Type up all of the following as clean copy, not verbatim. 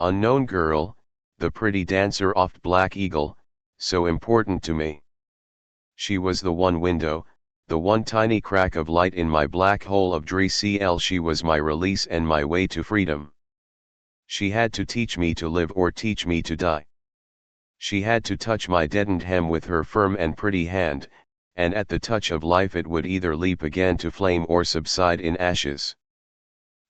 Unknown girl, the pretty dancer oft Black Eagle, so important to me. She was the one window, the one tiny crack of light in my black hole of DreCl. She was my release and my way to freedom. She had to teach me to live or teach me to die. She had to touch my deadened hem with her firm and pretty hand, and at the touch of life it would either leap again to flame or subside in ashes.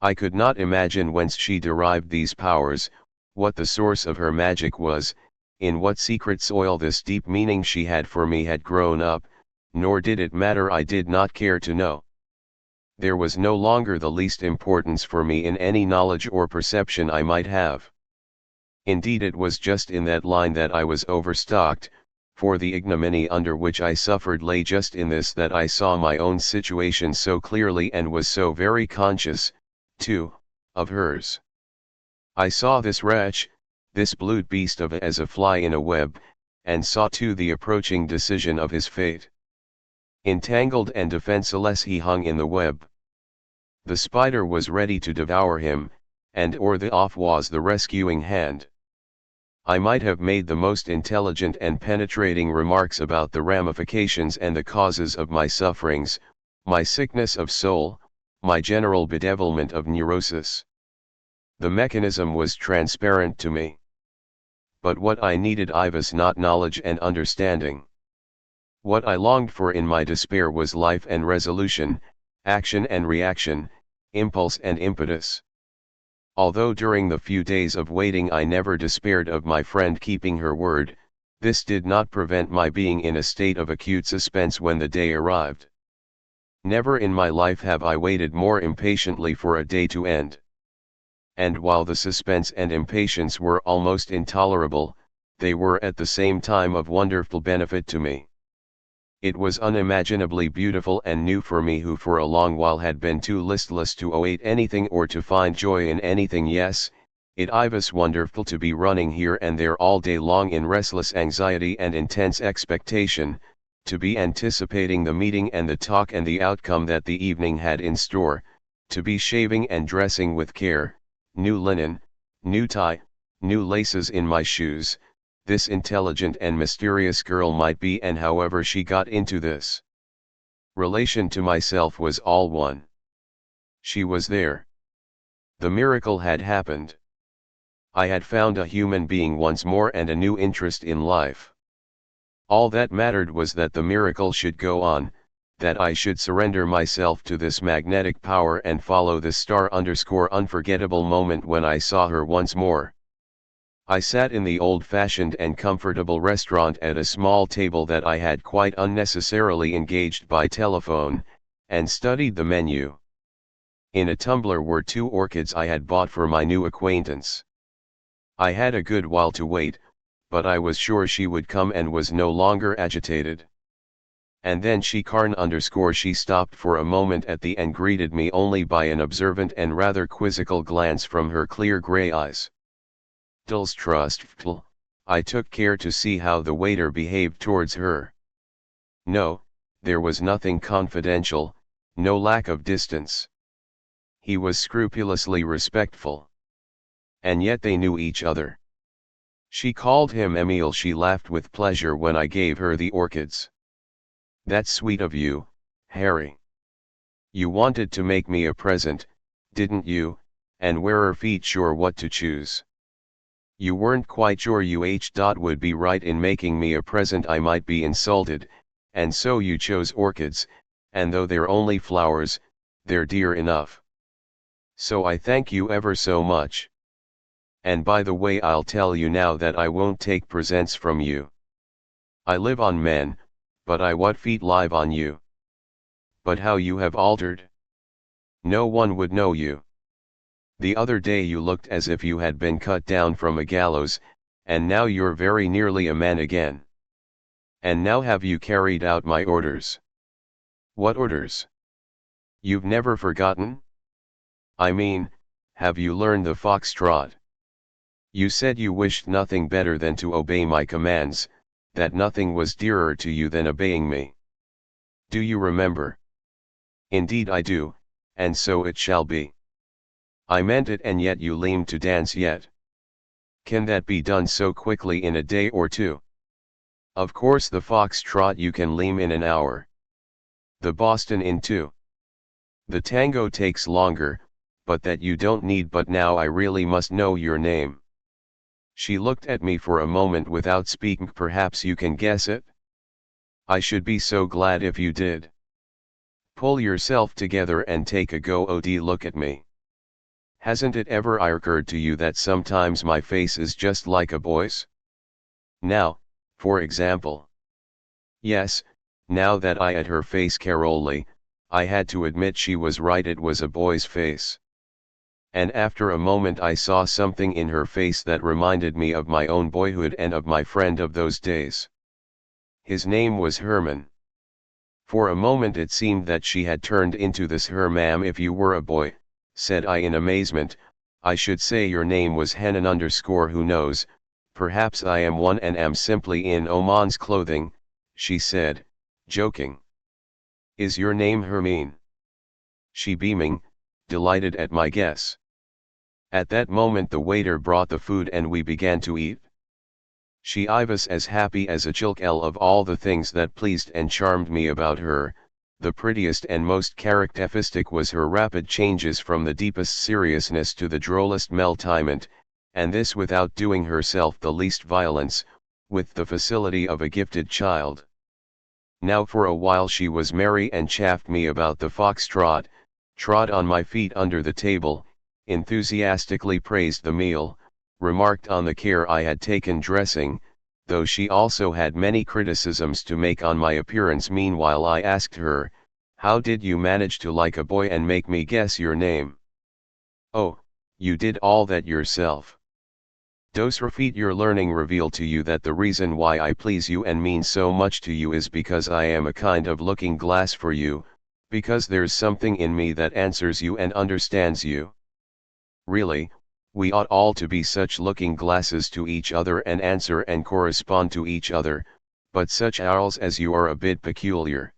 I could not imagine whence she derived these powers, what the source of her magic was, in what secret soil this deep meaning she had for me had grown up, nor did it matter. I did not care to know. There was no longer the least importance for me in any knowledge or perception I might have. Indeed, it was just in that line that I was overstocked, for the ignominy under which I suffered lay just in this, that I saw my own situation so clearly and was so very conscious, too, of hers. I saw this wretch, this blued beast of as a fly in a web, and saw too the approaching decision of his fate. Entangled and defenseless he hung in the web. The spider was ready to devour him, and o'er the off was the rescuing hand. I might have made the most intelligent and penetrating remarks about the ramifications and the causes of my sufferings, my sickness of soul, my general bedevilment of neurosis. The mechanism was transparent to me. But what I needed was not knowledge and understanding. What I longed for in my despair was life and resolution, action and reaction, impulse and impetus. Although during the few days of waiting I never despaired of my friend keeping her word, this did not prevent my being in a state of acute suspense when the day arrived. Never in my life have I waited more impatiently for a day to end. And while the suspense and impatience were almost intolerable, they were at the same time of wonderful benefit to me. It was unimaginably beautiful and new for me, who for a long while had been too listless to await anything or to find joy in anything. Yes, it was wonderful to be running here and there all day long in restless anxiety and intense expectation, to be anticipating the meeting and the talk and the outcome that the evening had in store, to be shaving and dressing with care, new linen, new tie, new laces in my shoes. This intelligent and mysterious girl might be, and however she got into this relation to myself was all one. She was there. The miracle had happened. I had found a human being once more and a new interest in life. All that mattered was that the miracle should go on, that I should surrender myself to this magnetic power and follow the *unforgettable moment when I saw her once more. I sat in the old-fashioned and comfortable restaurant at a small table that I had quite unnecessarily engaged by telephone, and studied the menu. In a tumbler were 2 orchids I had bought for my new acquaintance. I had a good while to wait, but I was sure she would come and was no longer agitated. And then she stopped for a moment at the end, greeted me only by an observant and rather quizzical glance from her clear grey eyes. Distrustful, I took care to see how the waiter behaved towards her. No, there was nothing confidential, no lack of distance. He was scrupulously respectful. And yet they knew each other. She called him Emile. She laughed with pleasure when I gave her the orchids. "That's sweet of you, Harry. You wanted to make me a present, didn't you, and we're feet sure what to choose. You weren't quite sure you would be right in making me a present. I might be insulted, and so you chose orchids, and though they're only flowers, they're dear enough. So I thank you ever so much. And by the way, I'll tell you now that I won't take presents from you. I live on men, but I what feet live on you. But how you have altered. No one would know you. The other day you looked as if you had been cut down from a gallows, and now you're very nearly a man again. And now have you carried out my orders?" "What orders? You've never forgotten? I mean, have you learned the foxtrot? You said you wished nothing better than to obey my commands, that nothing was dearer to you than obeying me. Do you remember?" "Indeed I do, and so it shall be." "I meant it, and yet you lean to dance yet. Can that be done so quickly in a day or two? Of course the foxtrot you can lean in an hour. The Boston in 2. The tango takes longer, but that you don't need. But now I really must know your name. She looked at me for a moment without speaking. Perhaps you can guess it? I should be so glad if you did. Pull yourself together and take a good look at me. Hasn't it ever occurred to you that sometimes my face is just like a boy's? Now, for example. Yes, now that I at her face carefully, I had to admit she was right, it was a boy's face. And after a moment I saw something in her face that reminded me of my own boyhood and of my friend of those days. His name was Hermann. For a moment it seemed that she had turned into this Hermann. If you were a boy, said I in amazement, I should say your name was Henan _ who knows, perhaps I am one and am simply in Oman's clothing, she said, joking. Is your name Hermine? She beaming, delighted at my guess. At that moment the waiter brought the food and we began to eat. I was as happy as a child. Of all the things that pleased and charmed me about her, the prettiest and most characteristic was her rapid changes from the deepest seriousness to the drollest meltiment, and this without doing herself the least violence, with the facility of a gifted child. Now for a while she was merry and chaffed me about the foxtrot, trod on my feet under the table, enthusiastically praised the meal, remarked on the care I had taken dressing, though she also had many criticisms to make on my appearance. Meanwhile I asked her, how did you manage to like a boy and make me guess your name? Oh, you did all that yourself. Does repeat your learning reveal to you that the reason why I please you and mean so much to you is because I am a kind of looking glass for you, because there's something in me that answers you and understands you? Really, we ought all to be such looking glasses to each other and answer and correspond to each other, but such owls as you are a bit peculiar.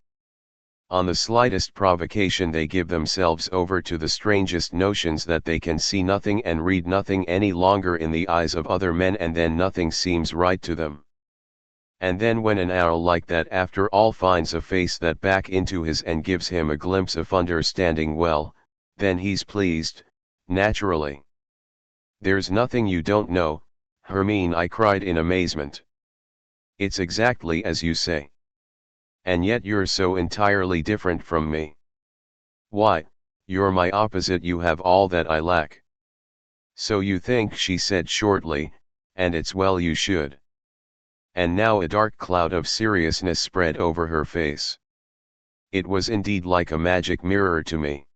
On the slightest provocation they give themselves over to the strangest notions that they can see nothing and read nothing any longer in the eyes of other men, and then nothing seems right to them. And then when an owl like that after all finds a face that back into his and gives him a glimpse of understanding, well, then he's pleased, naturally. There's nothing you don't know, Hermine, I cried in amazement. It's exactly as you say. And yet you're so entirely different from me. Why, you're my opposite, you have all that I lack. So you think, she said shortly, and it's well you should. And now a dark cloud of seriousness spread over her face. It was indeed like a magic mirror to me.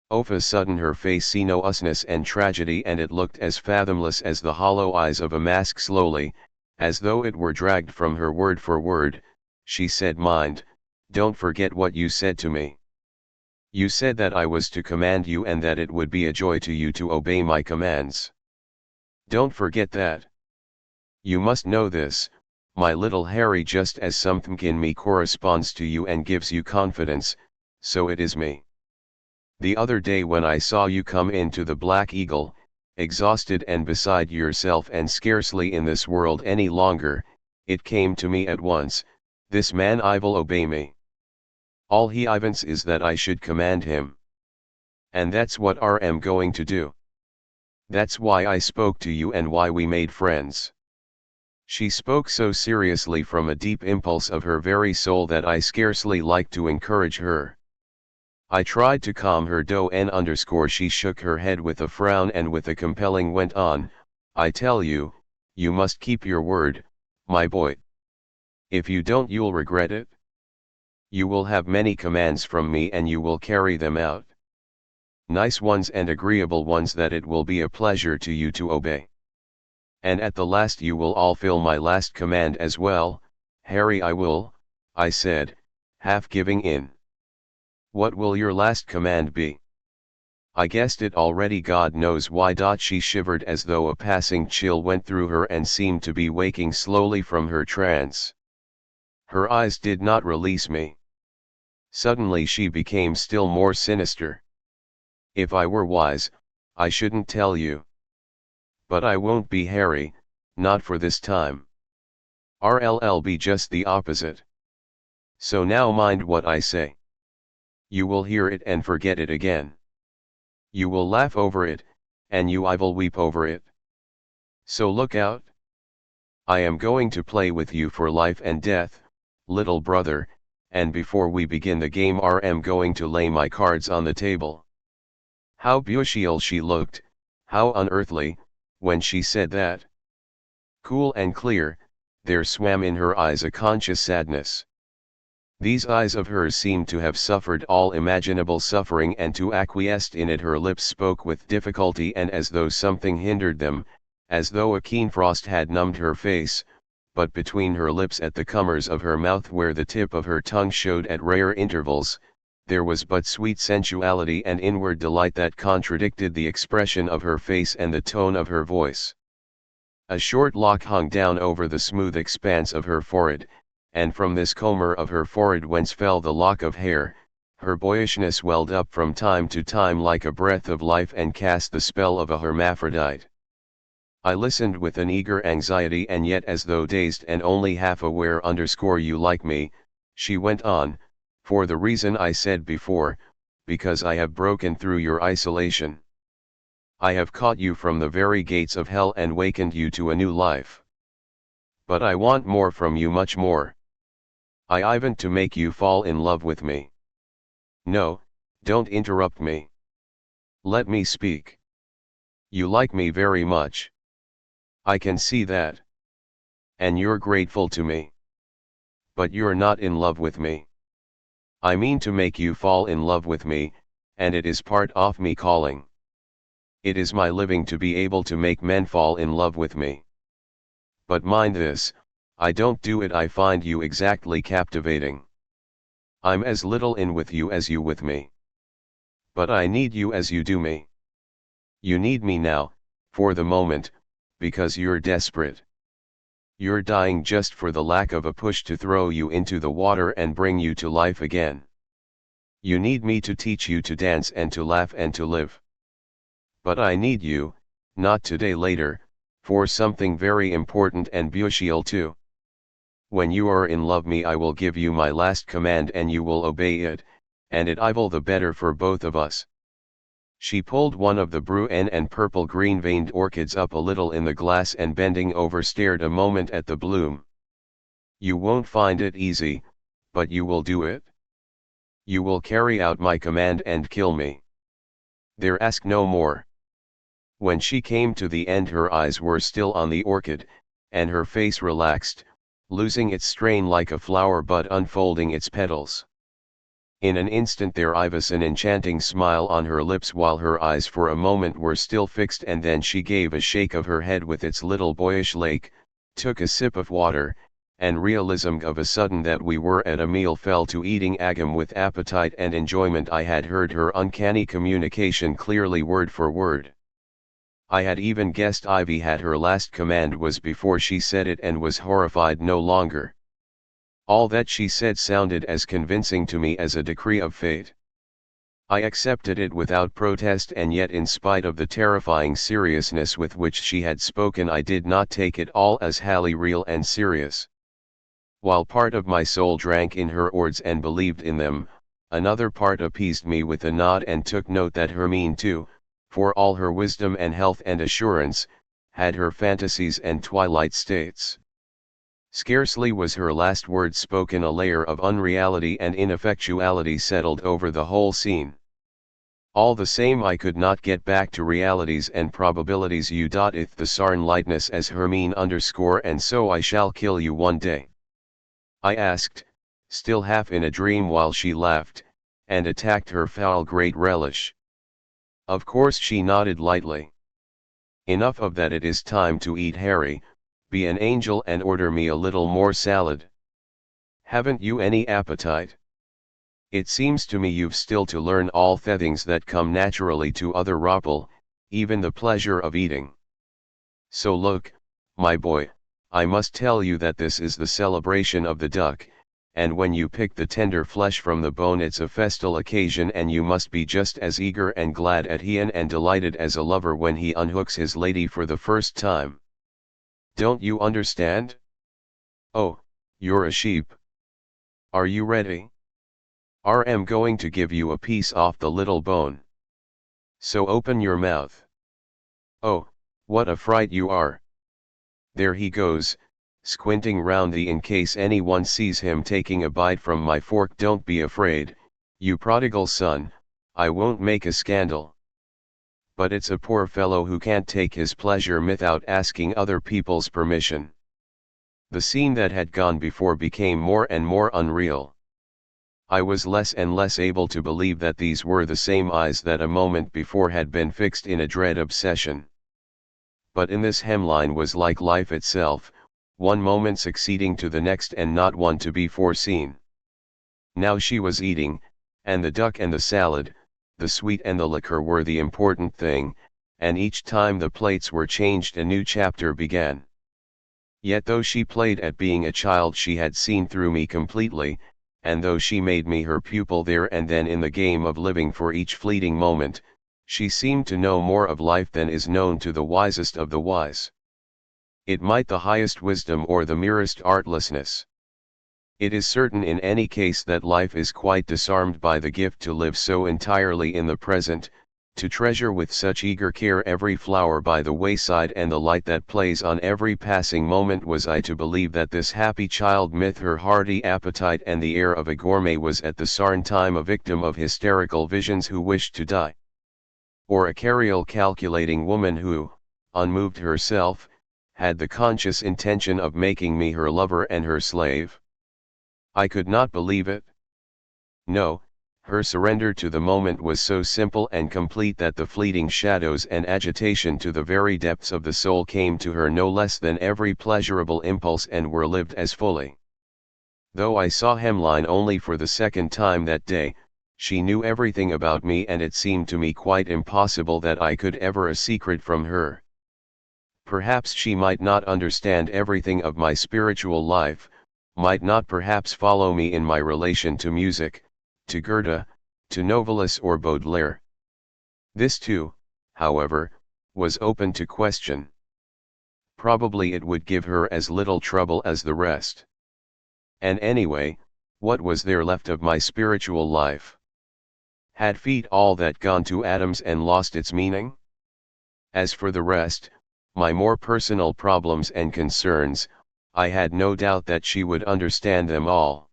Of a sudden her face see no usness and tragedy, and it looked as fathomless as the hollow eyes of a mask. Slowly, as though it were dragged from her word for word, she said, mind, don't forget what you said to me. You said that I was to command you and that it would be a joy to you to obey my commands. Don't forget that. You must know this, my little Harry, just as something in me corresponds to you and gives you confidence, so it is me. The other day when I saw you come into the Black Eagle, exhausted and beside yourself and scarcely in this world any longer, it came to me at once, this man will obey me. All he wants is that I should command him. And that's what I am going to do. That's why I spoke to you and why we made friends. She spoke so seriously from a deep impulse of her very soul that I scarcely liked to encourage her. I tried to calm her she shook her head with a frown and with a compelling went on, I tell you, you must keep your word, my boy. If you don't you'll regret it. You will have many commands from me and you will carry them out. Nice ones and agreeable ones that it will be a pleasure to you to obey. And at the last you will all fill my last command as well, Harry. I will, I said, half giving in. What will your last command be? I guessed it already, God knows why. She shivered as though a passing chill went through her and seemed to be waking slowly from her trance. Her eyes did not release me. Suddenly she became still more sinister. If I were wise, I shouldn't tell you. But I won't be Harry, not for this time. I'll be just the opposite. So now mind what I say. You will hear it and forget it again. You will laugh over it, and I will weep over it. So look out. I am going to play with you for life and death, little brother, and before we begin the game I'm going to lay my cards on the table. How beautiful she looked, how unearthly, when she said that. Cool and clear, there swam in her eyes a conscious sadness. These eyes of hers seemed to have suffered all imaginable suffering and to acquiesce in it. Her lips spoke with difficulty and as though something hindered them, as though a keen frost had numbed her face, but between her lips at the corners of her mouth where the tip of her tongue showed at rare intervals, there was but sweet sensuality and inward delight that contradicted the expression of her face and the tone of her voice. A short lock hung down over the smooth expanse of her forehead, and from this comber of her forehead whence fell the lock of hair, her boyishness welled up from time to time like a breath of life and cast the spell of a hermaphrodite. I listened with an eager anxiety and yet as though dazed and only half aware. You like me, she went on, for the reason I said before, because I have broken through your isolation. I have caught you from the very gates of hell and wakened you to a new life. But I want more from you, much more. I want to make you fall in love with me. No, don't interrupt me. Let me speak. You like me very much. I can see that. And you're grateful to me. But you're not in love with me. I mean to make you fall in love with me, and it is part of me calling. It is my living to be able to make men fall in love with me. But mind this, I don't do it. I find you exactly captivating. I'm as little in with you as you with me. But I need you as you do me. You need me now, for the moment, because you're desperate. You're dying just for the lack of a push to throw you into the water and bring you to life again. You need me to teach you to dance and to laugh and to live. But I need you, not today, later, for something very important and beautiful too. When you are in love me I will give you my last command and you will obey it, and it I will the better for both of us. She pulled one of the brune and purple green veined orchids up a little in the glass and bending over stared a moment at the bloom. You won't find it easy, but you will do it. You will carry out my command and kill me. There, ask no more. When she came to the end her eyes were still on the orchid, and her face relaxed, losing its strain like a flower bud unfolding its petals. In an instant there was an enchanting smile on her lips while her eyes for a moment were still fixed, and then she gave a shake of her head with its little boyish lake, took a sip of water, and realism of a sudden that we were at a meal fell to eating agam with appetite and enjoyment. I had heard her uncanny communication clearly word for word. I had even guessed Ivy had her last command was before she said it and was horrified no longer. All that she said sounded as convincing to me as a decree of fate. I accepted it without protest, and yet in spite of the terrifying seriousness with which she had spoken I did not take it all as wholly real and serious. While part of my soul drank in her words and believed in them, another part appeased me with a nod and took note that Hermine too, for all her wisdom and health and assurance, had her fantasies and twilight states. Scarcely was her last word spoken, a layer of unreality and ineffectuality settled over the whole scene. All the same I could not get back to realities and probabilities. If the sarn lightness as Hermine underscore and so I shall kill you one day? I asked, still half in a dream, while she laughed, and attacked her foul great relish. Of course she nodded lightly. Enough of that, it is time to eat. Harry, be an angel and order me a little more salad. Haven't you any appetite? It seems to me you've still to learn all the things that come naturally to other people, even the pleasure of eating. So look, my boy, I must tell you that this is the celebration of the duck, and when you pick the tender flesh from the bone it's a festal occasion and you must be just as eager and glad at e'en and delighted as a lover when he unhooks his lady for the first time. Don't you understand? Oh, you're a sheep. Are you ready? I'm going to give you a piece off the little bone. So open your mouth. Oh, what a fright you are. There he goes, squinting round in case anyone sees him taking a bite from my fork. Don't be afraid, you prodigal son, I won't make a scandal. But it's a poor fellow who can't take his pleasure without asking other people's permission. The scene that had gone before became more and more unreal. I was less and less able to believe that these were the same eyes that a moment before had been fixed in a dread obsession. But in this hemline was like life itself, one moment succeeding to the next and not one to be foreseen. Now she was eating, and the duck and the salad, the sweet and the liquor were the important thing, and each time the plates were changed a new chapter began. Yet though she played at being a child she had seen through me completely, and though she made me her pupil there and then in the game of living for each fleeting moment, she seemed to know more of life than is known to the wisest of the wise. It might the highest wisdom or the merest artlessness. It is certain in any case that life is quite disarmed by the gift to live so entirely in the present, to treasure with such eager care every flower by the wayside and the light that plays on every passing moment. Was I to believe that this happy child with her hearty appetite and the air of a gourmet was at the sarn time a victim of hysterical visions who wished to die? Or a carrial calculating woman who, unmoved herself, had the conscious intention of making me her lover and her slave? I could not believe it. No, her surrender to the moment was so simple and complete that the fleeting shadows and agitation to the very depths of the soul came to her no less than every pleasurable impulse and were lived as fully. Though I saw Hemline only for the second time that day, she knew everything about me and it seemed to me quite impossible that I could ever a secret from her. Perhaps she might not understand everything of my spiritual life, might not perhaps follow me in my relation to music, to Goethe, to Novalis or Baudelaire. This too, however, was open to question. Probably it would give her as little trouble as the rest. And anyway, what was there left of my spiritual life? Had feet all that gone to atoms and lost its meaning? As for the rest, my more personal problems and concerns, I had no doubt that she would understand them all.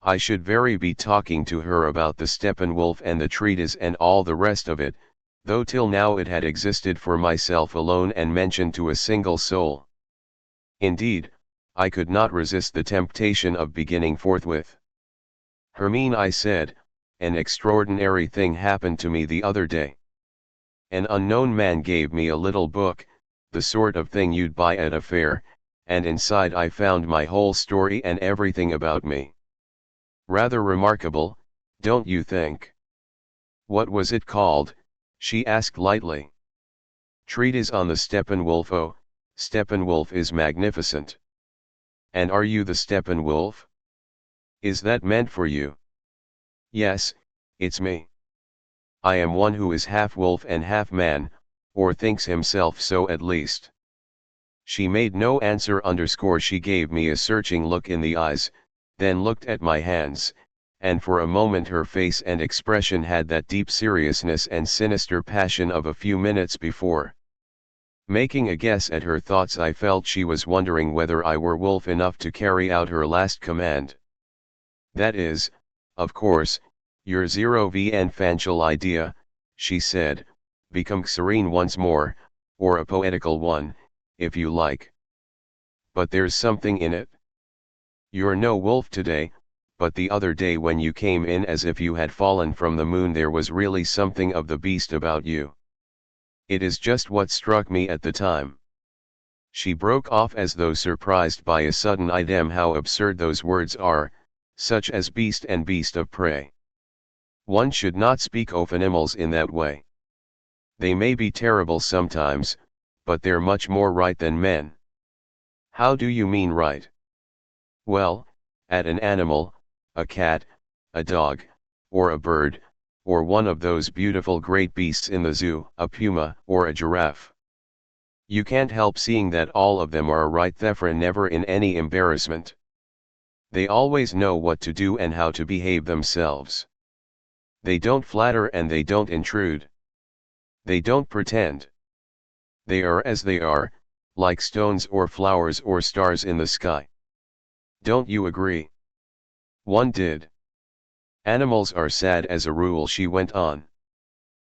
I should very be talking to her about the Steppenwolf and the treatise and all the rest of it, though till now it had existed for myself alone and mentioned to a single soul. Indeed, I could not resist the temptation of beginning forthwith. Hermine, I said, an extraordinary thing happened to me the other day. An unknown man gave me a little book, the sort of thing you'd buy at a fair, and inside I found my whole story and everything about me. Rather remarkable, don't you think? What was it called? She asked lightly. Treatise on the Steppenwolf. Oh, Steppenwolf is magnificent. And are you the Steppenwolf? Is that meant for you? Yes, it's me. I am one who is half wolf and half man, or thinks himself so at least. She made no answer. She gave me a searching look in the eyes, then looked at my hands, and for a moment her face and expression had that deep seriousness and sinister passion of a few minutes before. Making a guess at her thoughts, I felt she was wondering whether I were wolf enough to carry out her last command. That is, of course, your 0v fanchal idea, she said, become serene once more, or a poetical one, if you like. But there's something in it. You're no wolf today, but the other day when you came in as if you had fallen from the moon there was really something of the beast about you. It is just what struck me at the time. She broke off as though surprised by a sudden idea how absurd those words are, such as beast and beast of prey. One should not speak of animals in that way. They may be terrible sometimes, but they're much more right than men. How do you mean right? Well, at an animal, a cat, a dog, or a bird, or one of those beautiful great beasts in the zoo, a puma or a giraffe. You can't help seeing that all of them are right there, never in any embarrassment. They always know what to do and how to behave themselves. They don't flatter and they don't intrude. They don't pretend. They are as they are, like stones or flowers or stars in the sky. Don't you agree? One did. Animals are sad as a rule, she went on.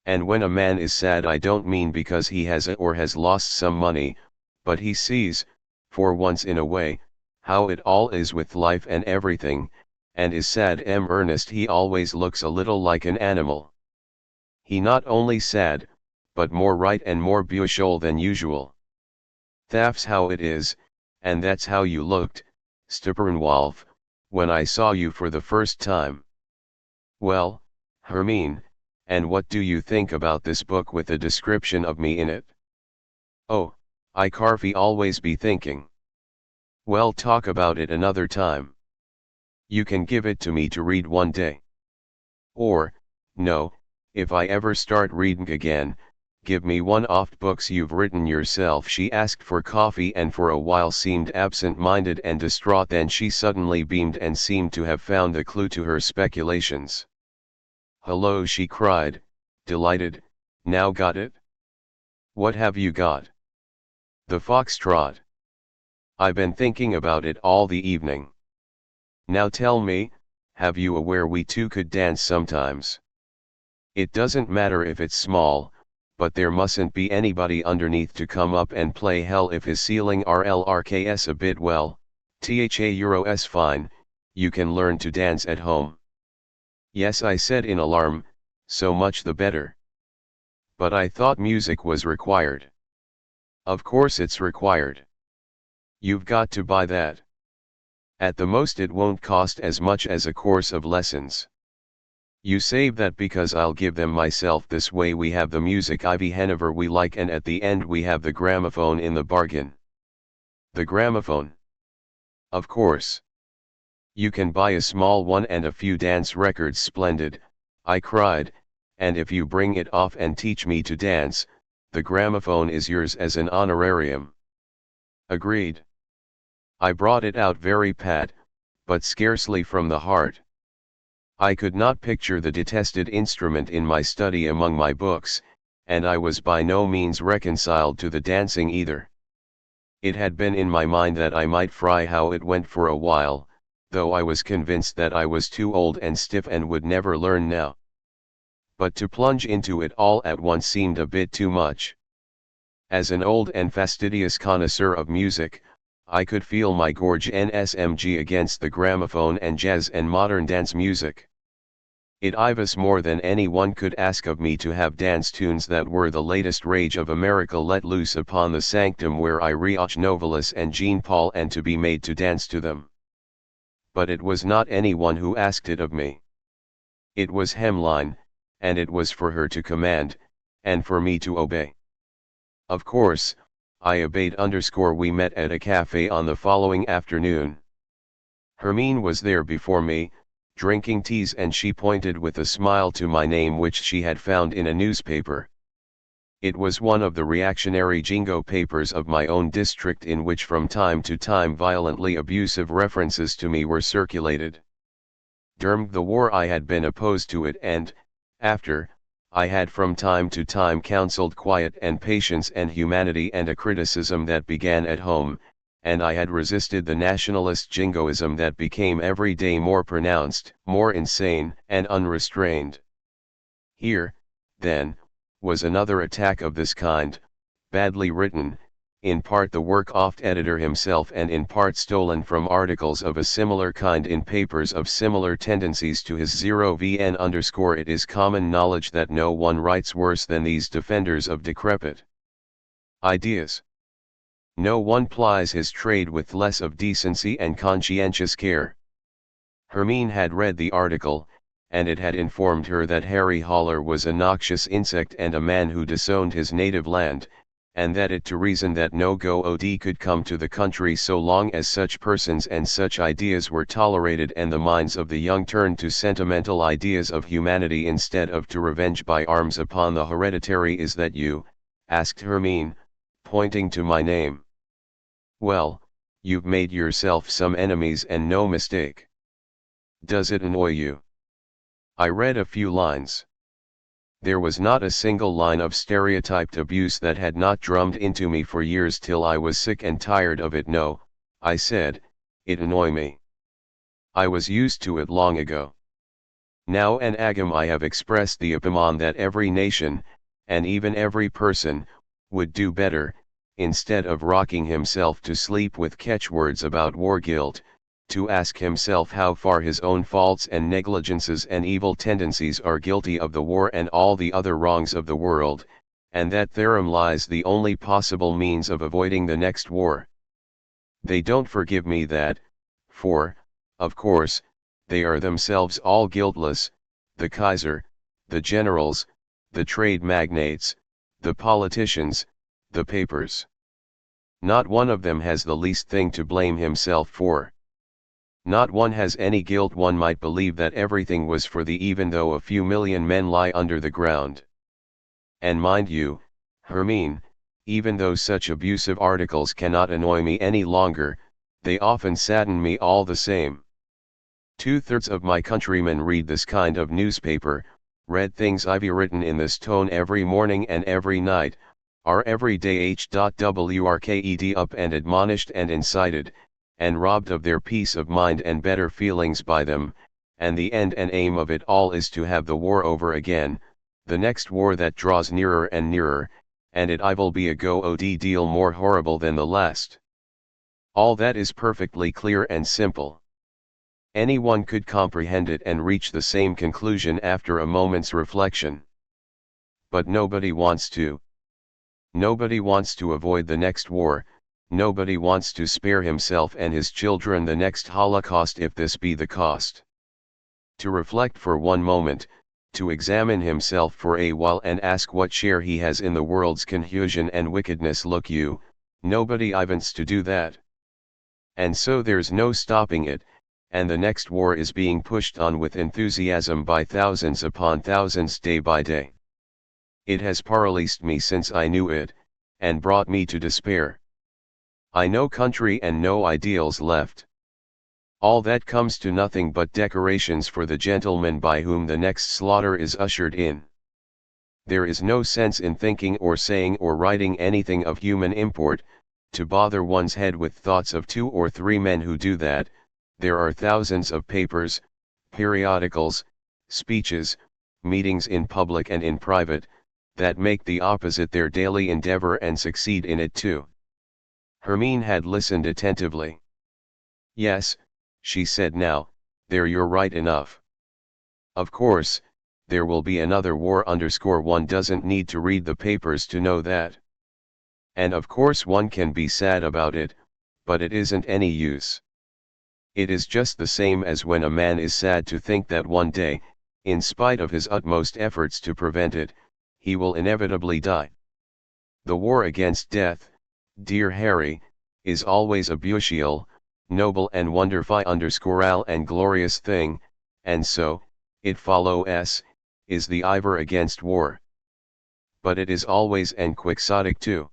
And when a man is sad, I don't mean because he has or has lost some money, but he sees, for once in a way, how it all is with life and everything, and is sad. Ernest, he always looks a little like an animal. He not only sad, but more right and more beautiful than usual. That's how it is, and that's how you looked, Steppenwolf, when I saw you for the first time. Well, Hermine, and what do you think about this book with a description of me in it? Oh, I Carfy always be thinking. Well, talk about it another time. You can give it to me to read one day. Or, no, if I ever start reading again, give me one of books you've written yourself. She asked for coffee and for a while seemed absent-minded and distraught. Then she suddenly beamed and seemed to have found a clue to her speculations. Hello, she cried, delighted, now got it? What have you got? The foxtrot. I've been thinking about it all the evening. Now tell me, have you a where we two could dance sometimes? It doesn't matter if it's small, but there mustn't be anybody underneath to come up and play hell if his ceiling RLRKS a bit. Well, €s fine, you can learn to dance at home. Yes, I said in alarm, so much the better. But I thought music was required. Of course it's required. You've got to buy that. At the most it won't cost as much as a course of lessons. You save that because I'll give them myself. This way we have the music whenever we like, and at the end we have the gramophone in the bargain. The gramophone? Of course. You can buy a small one and a few dance records. Splendid, I cried, and if you bring it off and teach me to dance, the gramophone is yours as an honorarium. Agreed. I brought it out very pat, but scarcely from the heart. I could not picture the detested instrument in my study among my books, and I was by no means reconciled to the dancing either. It had been in my mind that I might try how it went for a while, though I was convinced that I was too old and stiff and would never learn now. But to plunge into it all at once seemed a bit too much. As an old and fastidious connoisseur of music, I could feel my gorge NSMG against the gramophone and jazz and modern dance music. It was more than anyone could ask of me to have dance tunes that were the latest rage of America let loose upon the sanctum where I reach Novelis and Jean Paul, and to be made to dance to them. But it was not anyone who asked it of me. It was Hemline, and it was for her to command, and for me to obey. Of course, I obeyed. We met at a cafe on the following afternoon. Hermine was there before me, drinking teas, and she pointed with a smile to my name, which she had found in a newspaper. It was one of the reactionary jingo papers of my own district, in which from time to time violently abusive references to me were circulated. During the war I had been opposed to it, and, after, I had from time to time counseled quiet and patience and humanity and a criticism that began at home, and I had resisted the nationalist jingoism that became every day more pronounced, more insane and unrestrained. Here, then, was another attack of this kind, badly written, in part the work of the editor himself and in part stolen from articles of a similar kind in papers of similar tendencies to his. 0vn_. It is common knowledge that no one writes worse than these defenders of decrepit ideas. No one plies his trade with less of decency and conscientious care. Hermine had read the article, and it had informed her that Harry Haller was a noxious insect and a man who disowned his native land, and that it to reason that no God could come to the country so long as such persons and such ideas were tolerated and the minds of the young turned to sentimental ideas of humanity instead of to revenge by arms upon the hereditary. Is that you? Asked Hermine, pointing to my name. Well, you've made yourself some enemies and no mistake. Does it annoy you? I read a few lines. There was not a single line of stereotyped abuse that had not drummed into me for years till I was sick and tired of it. No, I said, it annoy me. I was used to it long ago. Now and agam I have expressed the opinion that every nation, and even every person, would do better, instead of rocking himself to sleep with catchwords about war guilt, to ask himself how far his own faults and negligences and evil tendencies are guilty of the war and all the other wrongs of the world, and that therein lies the only possible means of avoiding the next war. They don't forgive me that, for, of course, they are themselves all guiltless, the Kaiser, the generals, the trade magnates, the politicians, the papers. Not one of them has the least thing to blame himself for. Not one has any guilt. One might believe that everything was for thee even though a few million men lie under the ground. And mind you, Hermine, even though such abusive articles cannot annoy me any longer, they often sadden me all the same. 2/3 of my countrymen read this kind of newspaper, read things I've written in this tone every morning and every night, are every day hwrked up and admonished and incited, and robbed of their peace of mind and better feelings by them, and the end and aim of it all is to have the war over again, the next war that draws nearer and nearer, and it will be a God deal more horrible than the last. All that is perfectly clear and simple. Anyone could comprehend it and reach the same conclusion after a moment's reflection. But nobody wants to. Nobody wants to avoid the next war. Nobody wants to spare himself and his children the next Holocaust if this be the cost. To reflect for one moment, to examine himself for a while and ask what share he has in the world's confusion and wickedness. Look you, nobody wants to do that. And so there's no stopping it, and the next war is being pushed on with enthusiasm by thousands upon thousands day by day. It has paralysed me since I knew it, and brought me to despair. I no country and no ideals left. All that comes to nothing but decorations for the gentleman by whom the next slaughter is ushered in. There is no sense in thinking or saying or writing anything of human import, to bother one's head with thoughts of 2 or 3 men who do that. There are thousands of papers, periodicals, speeches, meetings in public and in private, that make the opposite their daily endeavor and succeed in it too. Hermine had listened attentively. Yes, she said now, there you're right enough. Of course, there will be another war. One doesn't need to read the papers to know that. And of course one can be sad about it, but it isn't any use. It is just the same as when a man is sad to think that one day, in spite of his utmost efforts to prevent it, he will inevitably die. The war against death, dear Harry, is always a beautiful, noble and wonderful and glorious thing, and so, it follows, is the ivor against war. But it is always and quixotic too.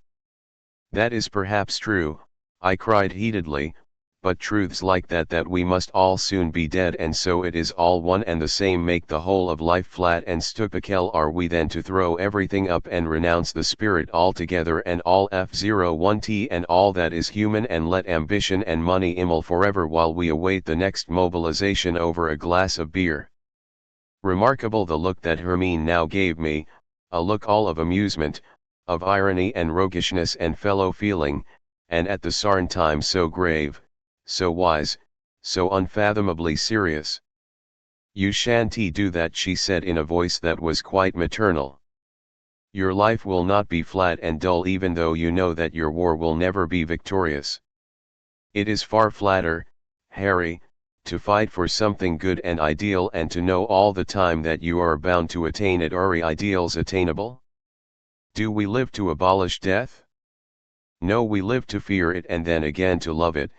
That is perhaps true, I cried heatedly, but truths like that we must all soon be dead and so it is all one and the same make the whole of life flat and stupid. Are we then to throw everything up and renounce the spirit altogether and all F01T and all that is human and let ambition and money immol forever while we await the next mobilization over a glass of beer? Remarkable the look that Hermine now gave me, a look all of amusement, of irony and roguishness and fellow feeling, and at the same time so grave, so wise, so unfathomably serious. You shan't do that, she said in a voice that was quite maternal. Your life will not be flat and dull even though you know that your war will never be victorious. It is far flatter, Harry, to fight for something good and ideal and to know all the time that you are bound to attain it. Are ideals attainable? Do we live to abolish death? No, we live to fear it and then again to love it,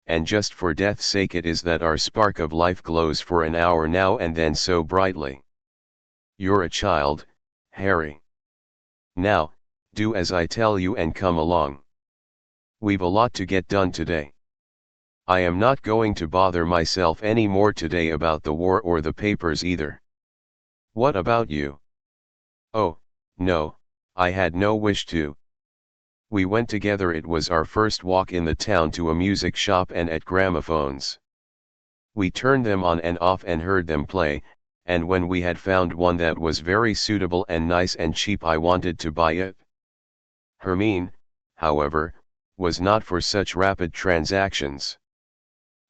and just for death's sake it is that our spark of life glows for an hour now and then so brightly. You're a child, Harry. Now, do as I tell you and come along. We've a lot to get done today. I am not going to bother myself any more today about the war or the papers either. What about you? Oh, no, I had no wish to. We went together. It was our first walk in the town to a music shop and at gramophones. We turned them on and off and heard them play, and when we had found one that was very suitable and nice and cheap I wanted to buy it. Hermine, however, was not for such rapid transactions.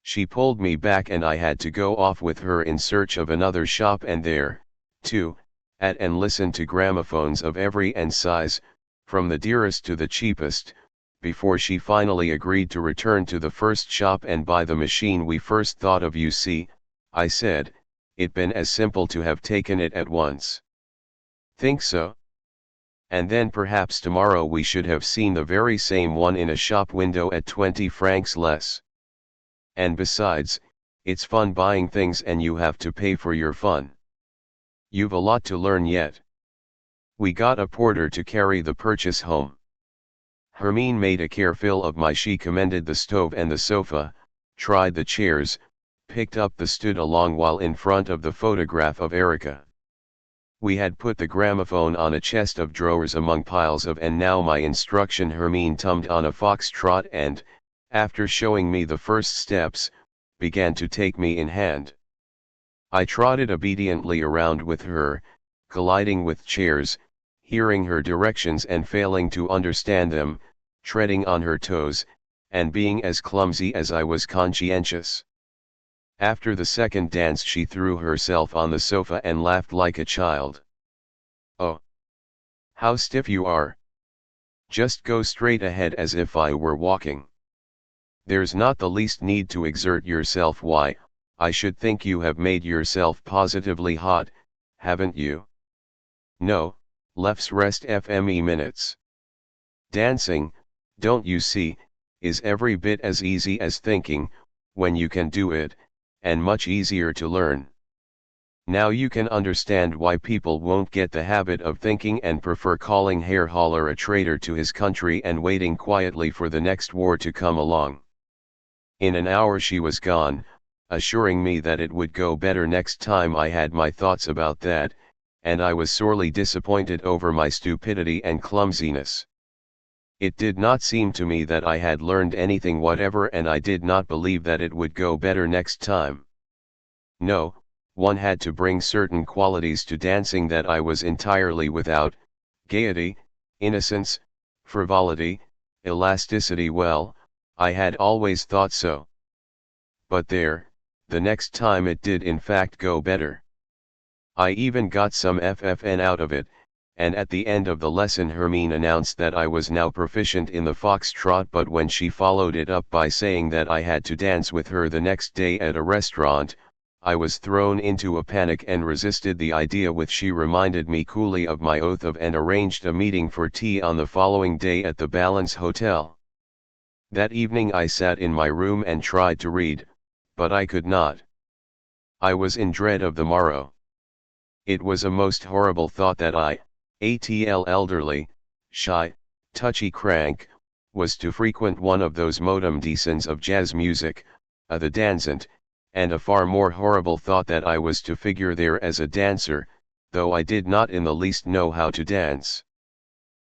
She pulled me back and I had to go off with her in search of another shop and there, too, at and listen to gramophones of every and size, from the dearest to the cheapest, before she finally agreed to return to the first shop and buy the machine we first thought of. You see, I said, it'd been as simple to have taken it at once. Think so? And then perhaps tomorrow we should have seen the very same one in a shop window at 20 francs less. And besides, it's fun buying things and you have to pay for your fun. You've a lot to learn yet. We got a porter to carry the purchase home. Hermine made a careful of my. She commended the stove and the sofa, tried the chairs, picked up the stood along while in front of the photograph of Erica. We had put the gramophone on a chest of drawers among piles of, and now my instruction Hermine tummed on a foxtrot and, after showing me the first steps, began to take me in hand. I trotted obediently around with her, colliding with chairs, hearing her directions and failing to understand them, treading on her toes, and being as clumsy as I was conscientious. After the second dance she threw herself on the sofa and laughed like a child. Oh! How stiff you are! Just go straight ahead as if I were walking. There's not the least need to exert yourself. Why, I should think you have made yourself positively hot, haven't you? No, let's rest FME minutes. Dancing, don't you see, is every bit as easy as thinking, when you can do it, and much easier to learn. Now you can understand why people won't get the habit of thinking and prefer calling Herr Haller a traitor to his country and waiting quietly for the next war to come along. In an hour she was gone, assuring me that it would go better next time. I had my thoughts about that, and I was sorely disappointed over my stupidity and clumsiness. It did not seem to me that I had learned anything whatever, and I did not believe that it would go better next time. No, one had to bring certain qualities to dancing that I was entirely without: gaiety, innocence, frivolity, elasticity. Well, I had always thought so. But there, the next time it did in fact go better. I even got some FFN out of it, and at the end of the lesson Hermine announced that I was now proficient in the foxtrot. But when she followed it up by saying that I had to dance with her the next day at a restaurant, I was thrown into a panic and resisted the idea with. She reminded me coolly of my oath of and arranged a meeting for tea on the following day at the Balance Hotel. That evening I sat in my room and tried to read, but I could not. I was in dread of the morrow. It was a most horrible thought that I, ATL elderly, shy, touchy crank, was to frequent one of those modem descents of jazz music, the dansant, and a far more horrible thought that I was to figure there as a dancer, though I did not in the least know how to dance.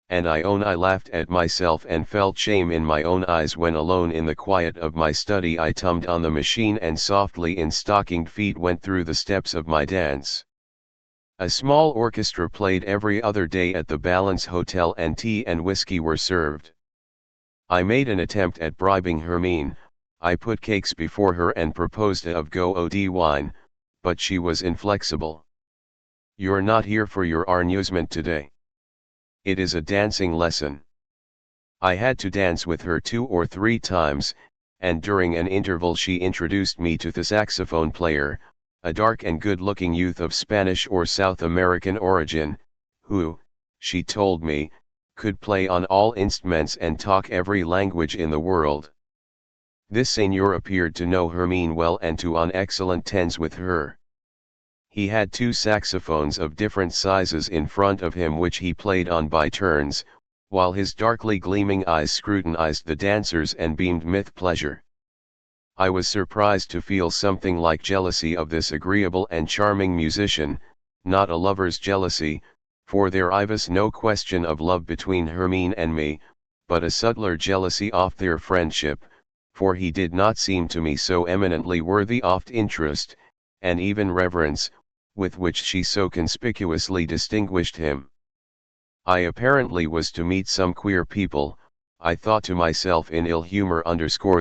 And I own I laughed at myself and felt shame in my own eyes when alone in the quiet of my study I tummed on the machine and softly in stockinged feet went through the steps of my dance. A small orchestra played every other day at the Balance Hotel and tea and whiskey were served. I made an attempt at bribing Hermine. I put cakes before her and proposed a of go-od wine, but she was inflexible. You're not here for your amusement today. It is a dancing lesson. I had to dance with her 2 or 3 times, and during an interval she introduced me to the saxophone player, a dark and good-looking youth of Spanish or South American origin, who, she told me, could play on all instruments and talk every language in the world. This seigneur appeared to know Hermine well and to on excellent terms with her. He had two saxophones of different sizes in front of him which he played on by turns, while his darkly gleaming eyes scrutinized the dancers and beamed with pleasure. I was surprised to feel something like jealousy of this agreeable and charming musician, not a lover's jealousy, for there was no question of love between Hermine and me, but a subtler jealousy of their friendship, for he did not seem to me so eminently worthy of interest, and even reverence, with which she so conspicuously distinguished him. I apparently was to meet some queer people, I thought to myself in ill humor.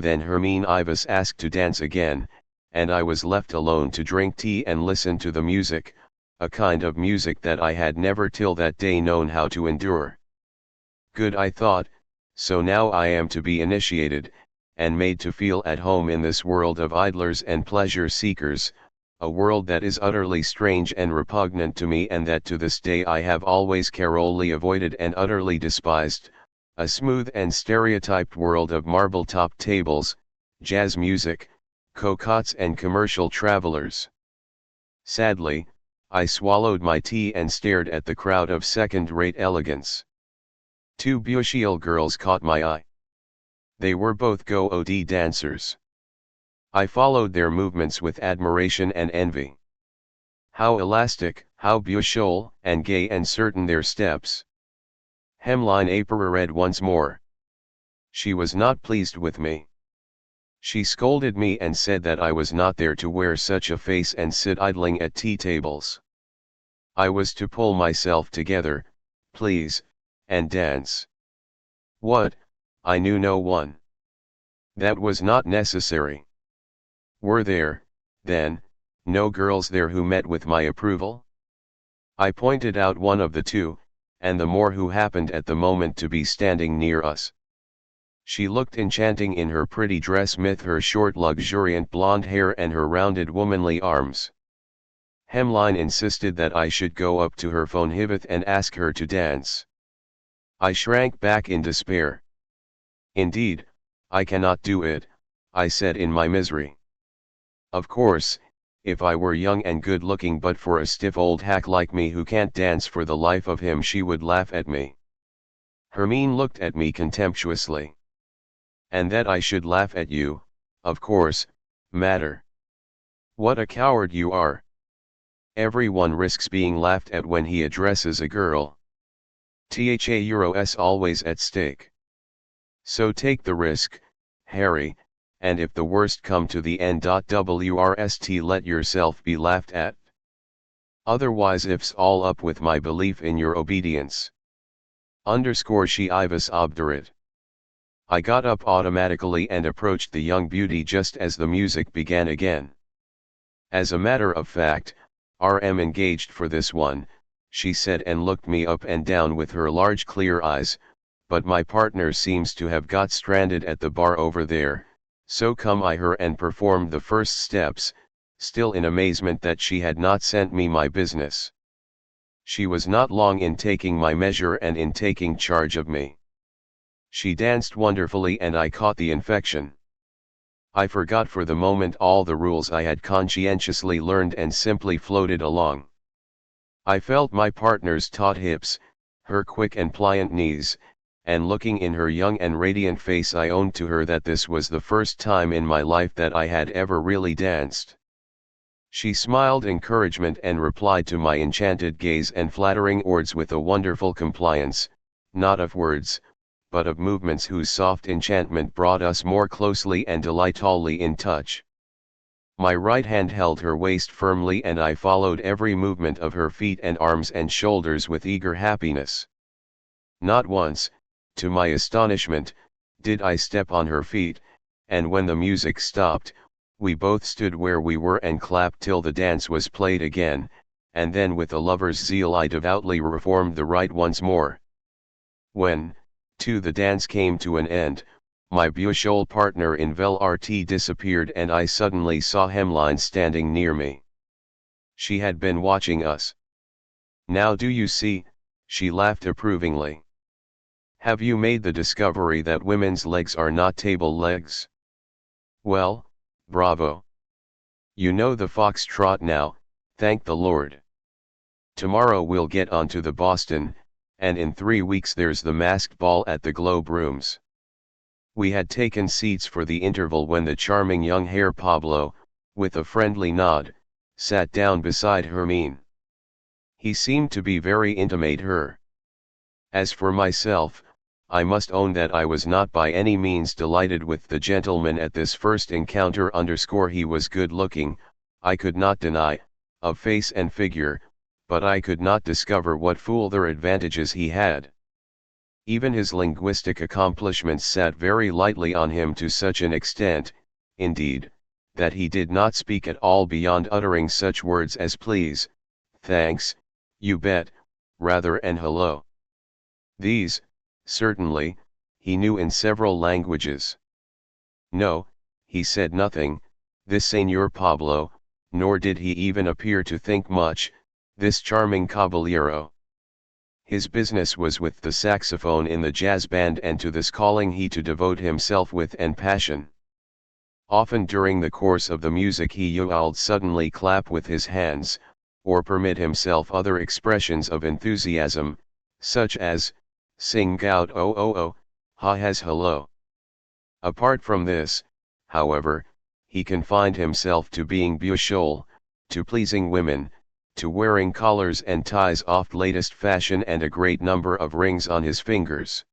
Then Hermine was asked to dance again, and I was left alone to drink tea and listen to the music, a kind of music that I had never till that day known how to endure. Good, I thought, so now I am to be initiated, and made to feel at home in this world of idlers and pleasure seekers, a world that is utterly strange and repugnant to me and that to this day I have always carefully avoided and utterly despised, a smooth and stereotyped world of marble-top tables, jazz music, cocottes and commercial travelers. Sadly, I swallowed my tea and stared at the crowd of second-rate elegance. Two beautiful girls caught my eye. They were both go-od dancers. I followed their movements with admiration and envy. How elastic, how beautiful, and gay and certain their steps. Hermine appeared once more. She was not pleased with me. She scolded me and said that I was not there to wear such a face and sit idling at tea tables. I was to pull myself together, please, and dance. What? I knew no one. That was not necessary. Were there, then, no girls there who met with my approval? I pointed out one of the two, and the more who happened at the moment to be standing near us. She looked enchanting in her pretty dress with her short luxuriant blonde hair and her rounded womanly arms. Hermine insisted that I should go up to her phone and ask her to dance. I shrank back in despair. Indeed, I cannot do it, I said in my misery. Of course, if I were young and good-looking, but for a stiff old hack like me who can't dance for the life of him, she would laugh at me. Hermine looked at me contemptuously. And that I should laugh at you, of course, matter. What a coward you are. Everyone risks being laughed at when he addresses a girl. €s always at stake. So take the risk, Harry, and if the worst come to the end, wrst let yourself be laughed at. Otherwise if's all up with my belief in your obedience. She was obdurate. I got up automatically and approached the young beauty just as the music began again. As a matter of fact, I'm engaged for this one, she said and looked me up and down with her large clear eyes, but my partner seems to have got stranded at the bar over there, so come I her and performed the first steps, still in amazement that she had not sent me my business. She was not long in taking my measure and in taking charge of me. She danced wonderfully and I caught the infection. I forgot for the moment all the rules I had conscientiously learned and simply floated along. I felt my partner's taut hips, her quick and pliant knees, and looking in her young and radiant face I owned to her that this was the first time in my life that I had ever really danced. She smiled encouragement and replied to my enchanted gaze and flattering words with a wonderful compliance, not of words, but of movements whose soft enchantment brought us more closely and delightfully in touch. My right hand held her waist firmly and I followed every movement of her feet and arms and shoulders with eager happiness. Not once, to my astonishment, did I step on her feet, and when the music stopped, we both stood where we were and clapped till the dance was played again, and then with a lover's zeal I devoutly reformed the rite once more. When, too, the dance came to an end, my beautiful partner in VLRT disappeared and I suddenly saw Hermine standing near me. She had been watching us. Now do you see, she laughed approvingly. Have you made the discovery that women's legs are not table legs? Well, bravo. You know the foxtrot now, thank the Lord. Tomorrow we'll get on to the Boston, and in 3 weeks there's the masked ball at the Globe Rooms. We had taken seats for the interval when the charming young Herr Pablo, with a friendly nod, sat down beside Hermine. He seemed to be very intimate her. As for myself, I must own that I was not by any means delighted with the gentleman at this first encounter. He was good looking, I could not deny, of face and figure, but I could not discover what further advantages he had. Even his linguistic accomplishments sat very lightly on him, to such an extent, indeed, that he did not speak at all beyond uttering such words as please, thanks, you bet, rather, and hello. These, certainly, he knew in several languages. No, he said nothing, this Señor Pablo, nor did he even appear to think much, this charming caballero. His business was with the saxophone in the jazz band, and to this calling he to devote himself with and passion. Often during the course of the music he yelled suddenly, clap with his hands, or permit himself other expressions of enthusiasm, such as, sing out oh oh oh, ha has hello. Apart from this, however, he confined himself to being beautiful, to pleasing women, to wearing collars and ties oft latest fashion, and a great number of rings on his fingers.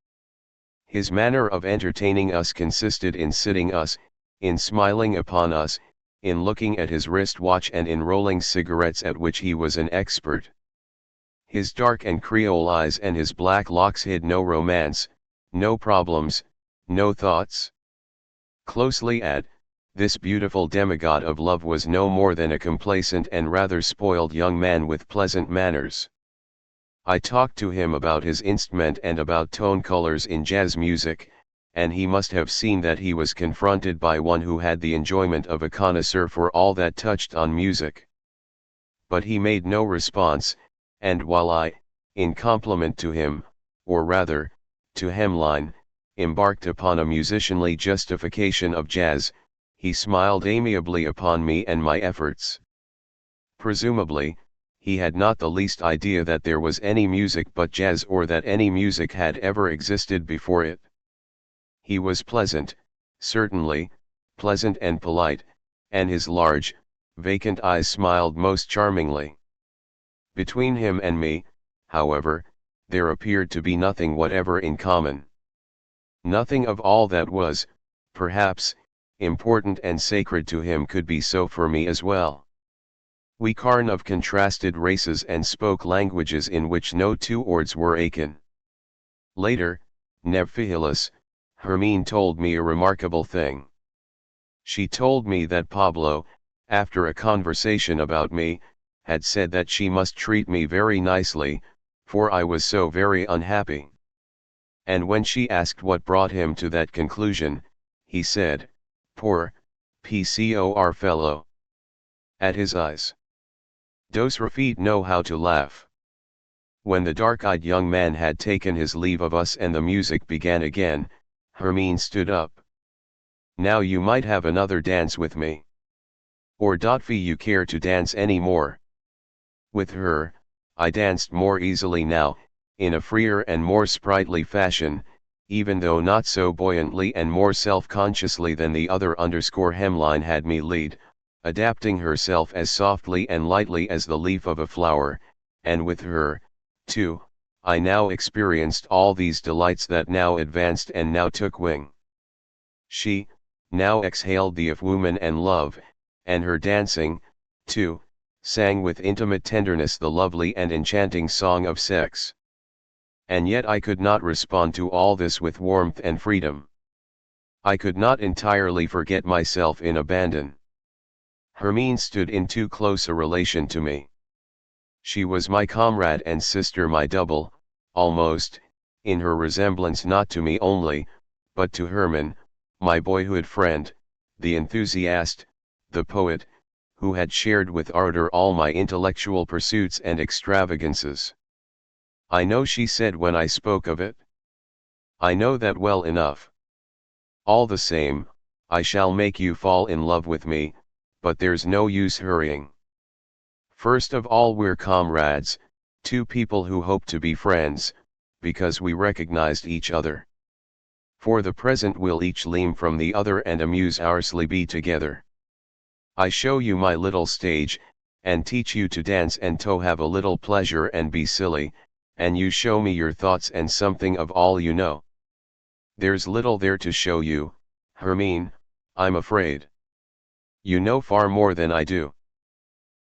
His manner of entertaining us consisted in sitting us, in smiling upon us, in looking at his wrist watch, and in rolling cigarettes, at which he was an expert. His dark and Creole eyes and his black locks hid no romance, no problems, no thoughts. Closely at, this beautiful demigod of love was no more than a complacent and rather spoiled young man with pleasant manners. I talked to him about his instrument and about tone colors in jazz music, and he must have seen that he was confronted by one who had the enjoyment of a connoisseur for all that touched on music. But he made no response, and while I, in compliment to him, or rather, to Hemline, embarked upon a musicianly justification of jazz, he smiled amiably upon me and my efforts. Presumably, he had not the least idea that there was any music but jazz, or that any music had ever existed before it. He was pleasant, certainly, pleasant and polite, and his large, vacant eyes smiled most charmingly. Between him and me, however, there appeared to be nothing whatever in common. Nothing of all that was, perhaps, important and sacred to him could be so for me as well. We carn of contrasted races and spoke languages in which no two words were akin. Later, nevertheless, Hermine told me a remarkable thing. She told me that Pablo, after a conversation about me, had said that she must treat me very nicely, for I was so very unhappy. And when she asked what brought him to that conclusion, he said, poor, PCOR fellow. At his eyes. Dos Rafid know how to laugh. When the dark-eyed young man had taken his leave of us and the music began again, Hermine stood up. Now you might have another dance with me. Or dotfee you care to dance any more? With her, I danced more easily now, in a freer and more sprightly fashion, even though not so buoyantly and more self-consciously than the other. Hemline had me lead, adapting herself as softly and lightly as the leaf of a flower, and with her, too, I now experienced all these delights that now advanced and now took wing. She, now exhaled the of woman and love, and her dancing, too, sang with intimate tenderness the lovely and enchanting song of sex. And yet I could not respond to all this with warmth and freedom. I could not entirely forget myself in abandon. Hermine stood in too close a relation to me. She was my comrade and sister, my double, almost, in her resemblance not to me only, but to Hermann, my boyhood friend, the enthusiast, the poet, who had shared with ardor all my intellectual pursuits and extravagances. I know, she said when I spoke of it. I know that well enough. All the same, I shall make you fall in love with me, but there's no use hurrying. First of all, we're comrades, two people who hope to be friends, because we recognized each other. For the present we'll each lean from the other and amuse ourselves be together. I show you my little stage, and teach you to dance and to have a little pleasure and be silly, and you show me your thoughts and something of all you know. There's little there to show you, Hermine, I'm afraid. You know far more than I do.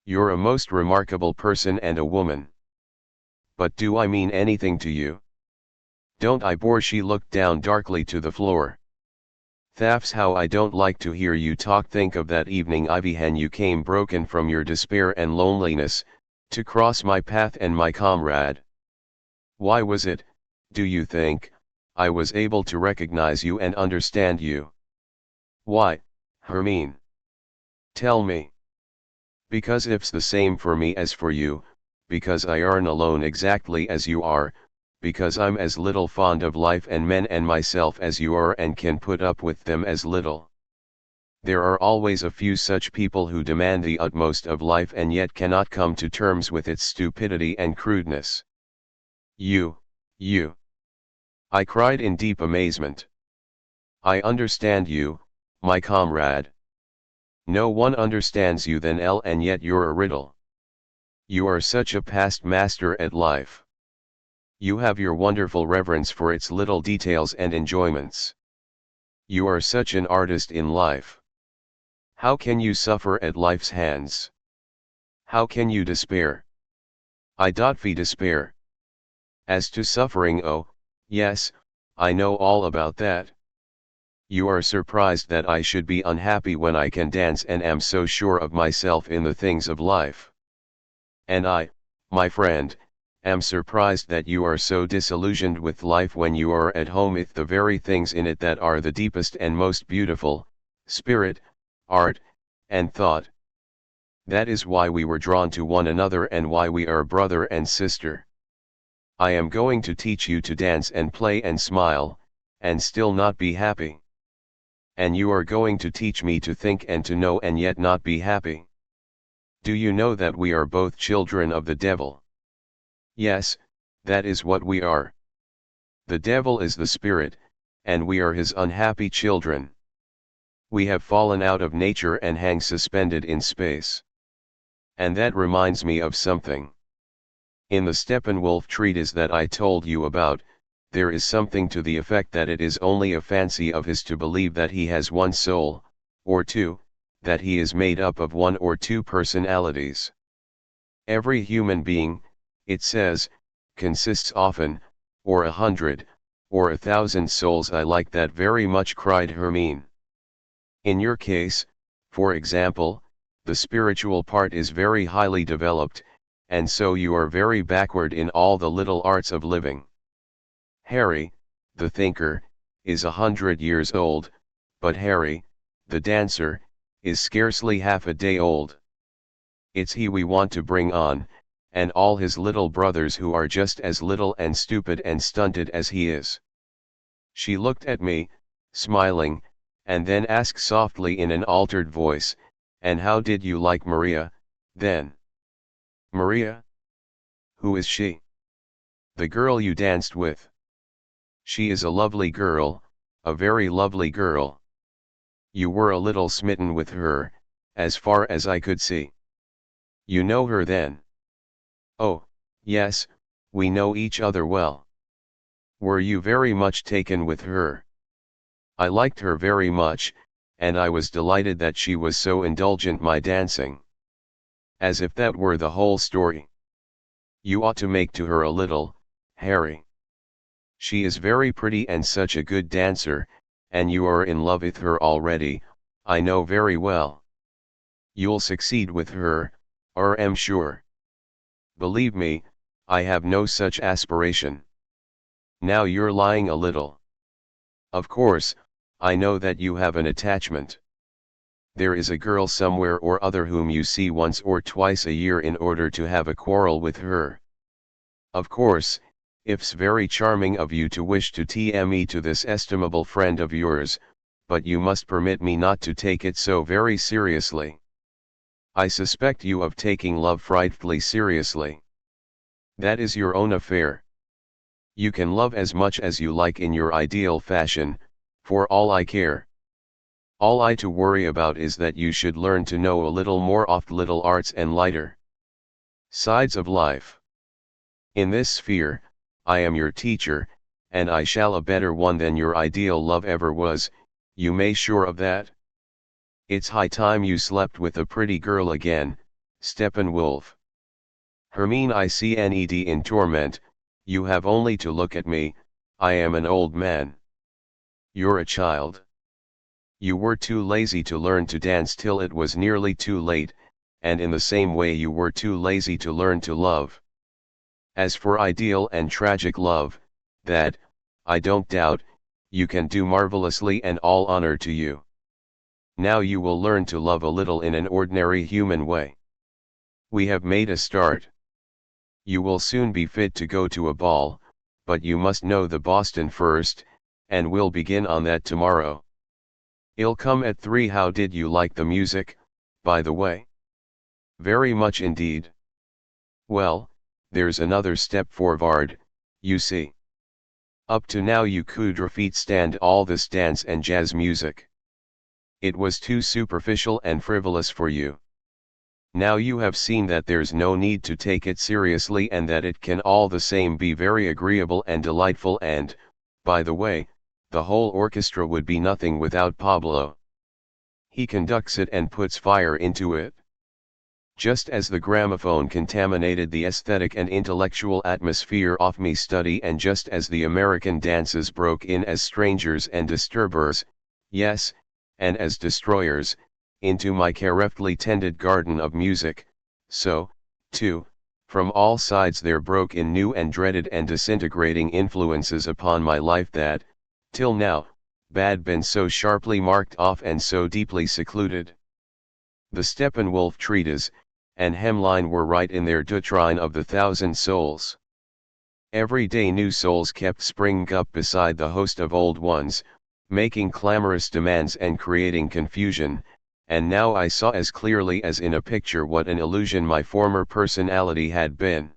You're a most remarkable person and a woman. But do I mean anything to you? Don't I bore? She looked down darkly to the floor. That's how I don't like to hear you talk. Think of that evening, Ivy, when you came broken from your despair and loneliness, to cross my path and my comrade. Why was it, do you think, I was able to recognize you and understand you? Why, Hermine? Tell me. Because it's the same for me as for you, because I aren't alone exactly as you are, because I'm as little fond of life and men and myself as you are and can put up with them as little. There are always a few such people who demand the utmost of life and yet cannot come to terms with its stupidity and crudeness. You. I cried in deep amazement. I understand you, my comrade. No one understands you then, and yet you're a riddle. You are such a past master at life. You have your wonderful reverence for its little details and enjoyments. You are such an artist in life. How can you suffer at life's hands? How can you despair? I despair. As to suffering, oh, yes, I know all about that. You are surprised that I should be unhappy when I can dance and am so sure of myself in the things of life. And I, my friend, am surprised that you are so disillusioned with life when you are at home with the very things in it that are the deepest and most beautiful, spirit, art, and thought. That is why we were drawn to one another and why we are brother and sister. I am going to teach you to dance and play and smile, and still not be happy. And you are going to teach me to think and to know and yet not be happy. Do you know that we are both children of the devil? Yes, that is what we are. The devil is the spirit, and we are his unhappy children. We have fallen out of nature and hang suspended in space. And that reminds me of something. In the Steppenwolf treatise that I told you about, there is something to the effect that it is only a fancy of his to believe that he has one soul, or two, that he is made up of one or two personalities. Every human being, it says, consists often, or 100, or 1,000 souls. I like that very much, cried Hermine. In your case, for example, the spiritual part is very highly developed, and so you are very backward in all the little arts of living. Harry, the thinker, is 100 years old, but Harry, the dancer, is scarcely half a day old. It's he we want to bring on, and all his little brothers who are just as little and stupid and stunted as he is. She looked at me, smiling, and then asked softly in an altered voice, "And how did you like Maria, then?" "Maria? Who is she?" "The girl you danced with. She is a lovely girl, a very lovely girl. You were a little smitten with her, as far as I could see. You know her then?" "Oh, yes, we know each other well." "Were you very much taken with her?" "I liked her very much, and I was delighted that she was so indulgent my dancing." As if that were the whole story. You ought to make to her a little, Harry. She is very pretty and such a good dancer, and you are in love with her already, I know very well. You'll succeed with her, or am sure. Believe me, I have no such aspiration. Now you're lying a little. Of course, I know that you have an attachment. There is a girl somewhere or other whom you see once or twice a year in order to have a quarrel with her. Of course, It's very charming of you to wish to me to this estimable friend of yours, but you must permit me not to take it so very seriously. I suspect you of taking love frightfully seriously. That is your own affair. You can love as much as you like in your ideal fashion, for all I care. All I to worry about is that you should learn to know a little more of little arts and lighter sides of life. In this sphere, I am your teacher, and I shall a better one than your ideal love ever was, you may sure of that. It's high time you slept with a pretty girl again, Steppenwolf. Hermine Icned in torment, you have only to look at me, I am an old man. You're a child. You were too lazy to learn to dance till it was nearly too late, and in the same way you were too lazy to learn to love. As for ideal and tragic love, that, I don't doubt, you can do marvelously, and all honor to you. Now you will learn to love a little in an ordinary human way. We have made a start. You will soon be fit to go to a ball, but you must know the Boston first, and we'll begin on that tomorrow. I'll come at 3. How did you like the music, by the way? Very much indeed. Well, there's another step forward, you see. Up to now you couldn't stand all this dance and jazz music. It was too superficial and frivolous for you. Now you have seen that there's no need to take it seriously, and that it can all the same be very agreeable and delightful, and, by the way, the whole orchestra would be nothing without Pablo. He conducts it and puts fire into it. Just as the gramophone contaminated the aesthetic and intellectual atmosphere of me study, and just as the American dances broke in as strangers and disturbers, yes, and as destroyers, into my carefully tended garden of music, so, too, from all sides there broke in new and dreaded and disintegrating influences upon my life that, till now, had been so sharply marked off and so deeply secluded. The Steppenwolf treatise and hemline were right in their doctrine of the 1,000 souls. Every day new souls kept springing up beside the host of old ones, making clamorous demands and creating confusion, and now I saw as clearly as in a picture what an illusion my former personality had been.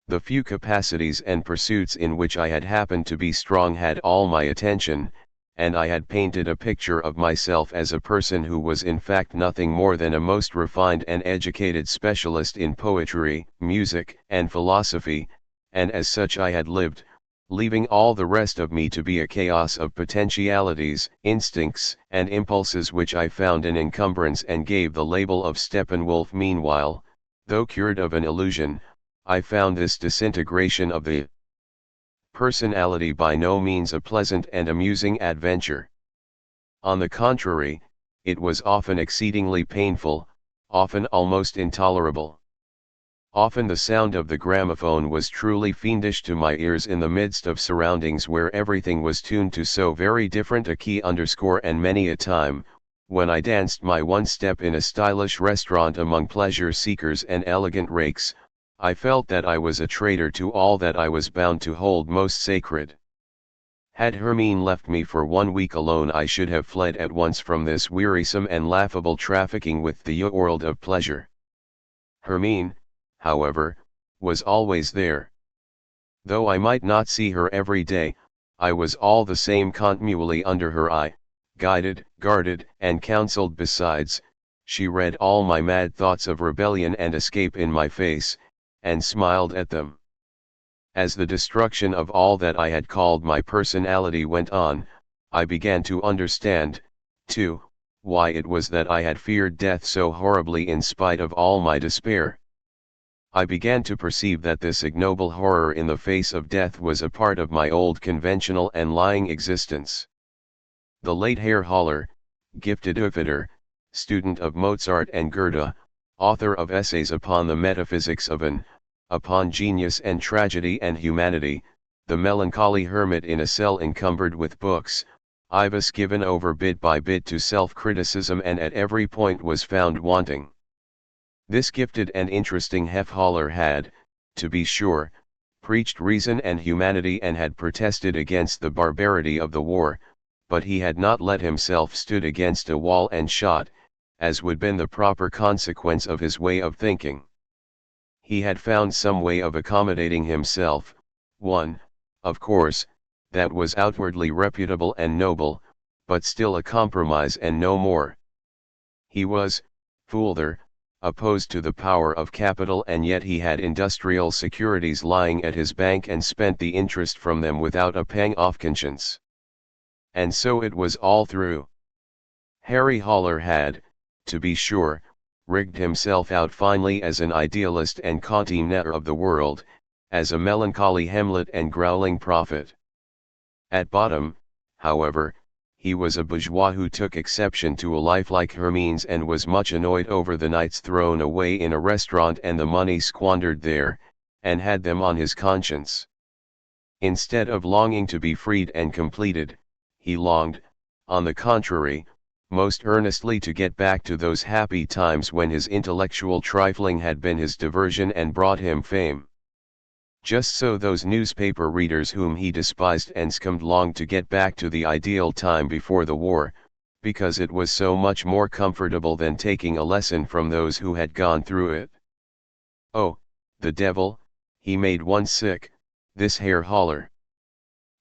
The few capacities and pursuits in which I had happened to be strong had all my attention, and I had painted a picture of myself as a person who was in fact nothing more than a most refined and educated specialist in poetry, music, and philosophy, and as such I had lived, leaving all the rest of me to be a chaos of potentialities, instincts, and impulses which I found an encumbrance and gave the label of Steppenwolf. Meanwhile, though cured of an illusion, I found this disintegration of the personality by no means a pleasant and amusing adventure. On the contrary, it was often exceedingly painful, often almost intolerable. Often the sound of the gramophone was truly fiendish to my ears in the midst of surroundings where everything was tuned to so very different a key, and many a time, when I danced my one step in a stylish restaurant among pleasure seekers and elegant rakes, I felt that I was a traitor to all that I was bound to hold most sacred. Had Hermine left me for 1 week alone, I should have fled at once from this wearisome and laughable trafficking with the world of pleasure. Hermine, however, was always there. Though I might not see her every day, I was all the same continually under her eye, guided, guarded, and counseled. Besides, she read all my mad thoughts of rebellion and escape in my face, and smiled at them. As the destruction of all that I had called my personality went on, I began to understand, too, why it was that I had feared death so horribly in spite of all my despair. I began to perceive that this ignoble horror in the face of death was a part of my old conventional and lying existence. The late Herr Haller, gifted Uefitter, student of Mozart and Goethe, author of essays upon the metaphysics of an, upon genius and tragedy and humanity, the melancholy hermit in a cell encumbered with books, I was given over bit by bit to self-criticism, and at every point was found wanting. This gifted and interesting Herr Haller had, to be sure, preached reason and humanity and had protested against the barbarity of the war, but he had not let himself stood against a wall and shot, as would been the proper consequence of his way of thinking. He had found some way of accommodating himself, one, of course, that was outwardly reputable and noble, but still a compromise and no more. He was, further, opposed to the power of capital, and yet he had industrial securities lying at his bank and spent the interest from them without a pang of conscience. And so it was all through. Harry Haller had, to be sure, rigged himself out finely as an idealist and contemner of the world, as a melancholy Hamlet and growling prophet. At bottom, however, he was a bourgeois who took exception to a life like Hermann's and was much annoyed over the nights thrown away in a restaurant and the money squandered there, and had them on his conscience. Instead of longing to be freed and completed, he longed, on the contrary, most earnestly to get back to those happy times when his intellectual trifling had been his diversion and brought him fame. Just so those newspaper readers whom he despised and scummed longed to get back to the ideal time before the war, because it was so much more comfortable than taking a lesson from those who had gone through it. Oh, the devil, he made one sick, this Herr Haller.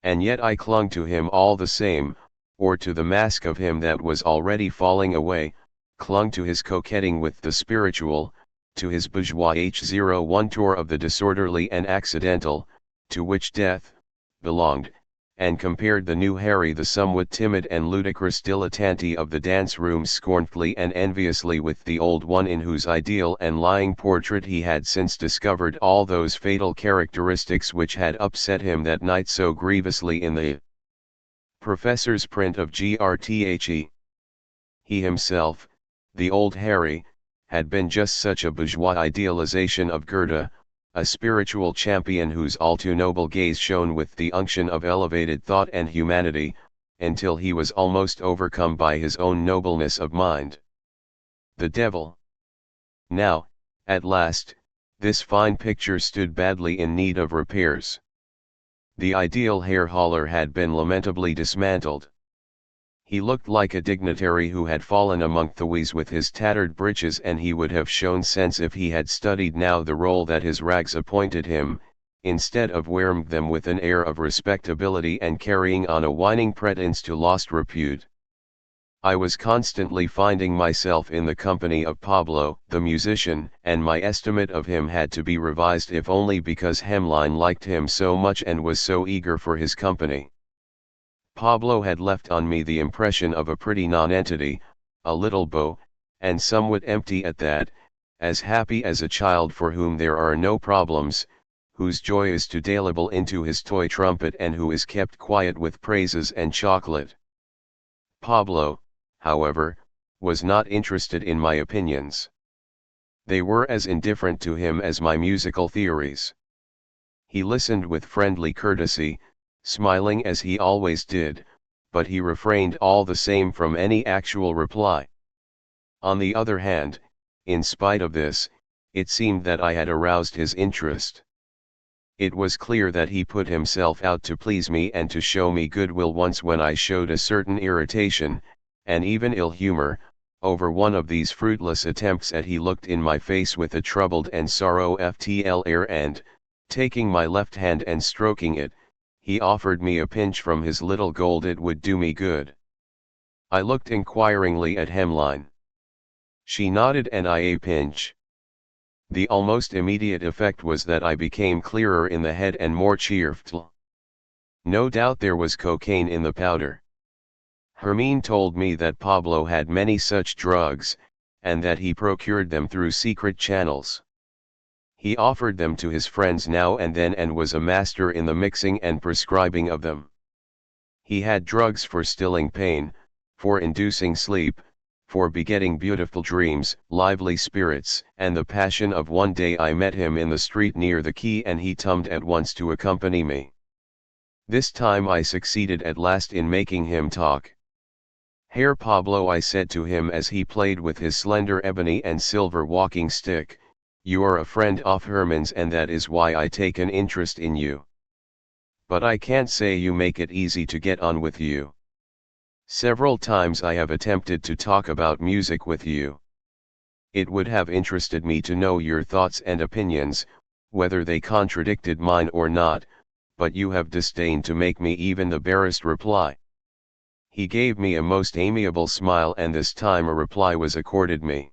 And yet I clung to him all the same, or to the mask of him that was already falling away, clung to his coquetting with the spiritual, to his bourgeois H01 tour of the disorderly and accidental, to which death belonged, and compared the new Harry the somewhat timid and ludicrous dilettante of the dance rooms scornfully and enviously with the old one in whose ideal and lying portrait he had since discovered all those fatal characteristics which had upset him that night so grievously in the professor's print of Grthe. He himself, the old Harry, had been just such a bourgeois idealization of Goethe, a spiritual champion whose all too noble gaze shone with the unction of elevated thought and humanity, until he was almost overcome by his own nobleness of mind. The devil! Now, at last, this fine picture stood badly in need of repairs. The ideal Herr Haller had been lamentably dismantled. He looked like a dignitary who had fallen among thieves with his tattered breeches, and he would have shown sense if he had studied now the role that his rags appointed him, instead of wearing them with an air of respectability and carrying on a whining pretence to lost repute. I was constantly finding myself in the company of Pablo, the musician, and my estimate of him had to be revised if only because Hemline liked him so much and was so eager for his company. Pablo had left on me the impression of a pretty nonentity, a little beau, and somewhat empty at that, as happy as a child for whom there are no problems, whose joy is to dabble into his toy trumpet and who is kept quiet with praises and chocolate. Pablo, however, was not interested in my opinions. They were as indifferent to him as my musical theories. He listened with friendly courtesy, smiling as he always did, but he refrained all the same from any actual reply. On the other hand, in spite of this, it seemed that I had aroused his interest. It was clear that he put himself out to please me and to show me goodwill once when I showed a certain irritation, and even ill humor, over one of these fruitless attempts at he looked in my face with a troubled and sorrowful air and, taking my left hand and stroking it, he offered me a pinch from his little gold. It would do me good. I looked inquiringly at Hemline. She nodded and I a pinch. The almost immediate effect was that I became clearer in the head and more cheerful. No doubt there was cocaine in the powder. Hermann told me that Pablo had many such drugs, and that he procured them through secret channels. He offered them to his friends now and then and was a master in the mixing and prescribing of them. He had drugs for stilling pain, for inducing sleep, for begetting beautiful dreams, lively spirits, and the passion of one day I met him in the street near the quay and he tummed at once to accompany me. This time I succeeded at last in making him talk. Herr Pablo, I said to him as he played with his slender ebony and silver walking stick, You are a friend of Hermann's and that is why I take an interest in you. But I can't say you make it easy to get on with you. Several times I have attempted to talk about music with you. It would have interested me to know your thoughts and opinions, whether they contradicted mine or not, but you have disdained to make me even the barest reply. He gave me a most amiable smile and this time a reply was accorded me.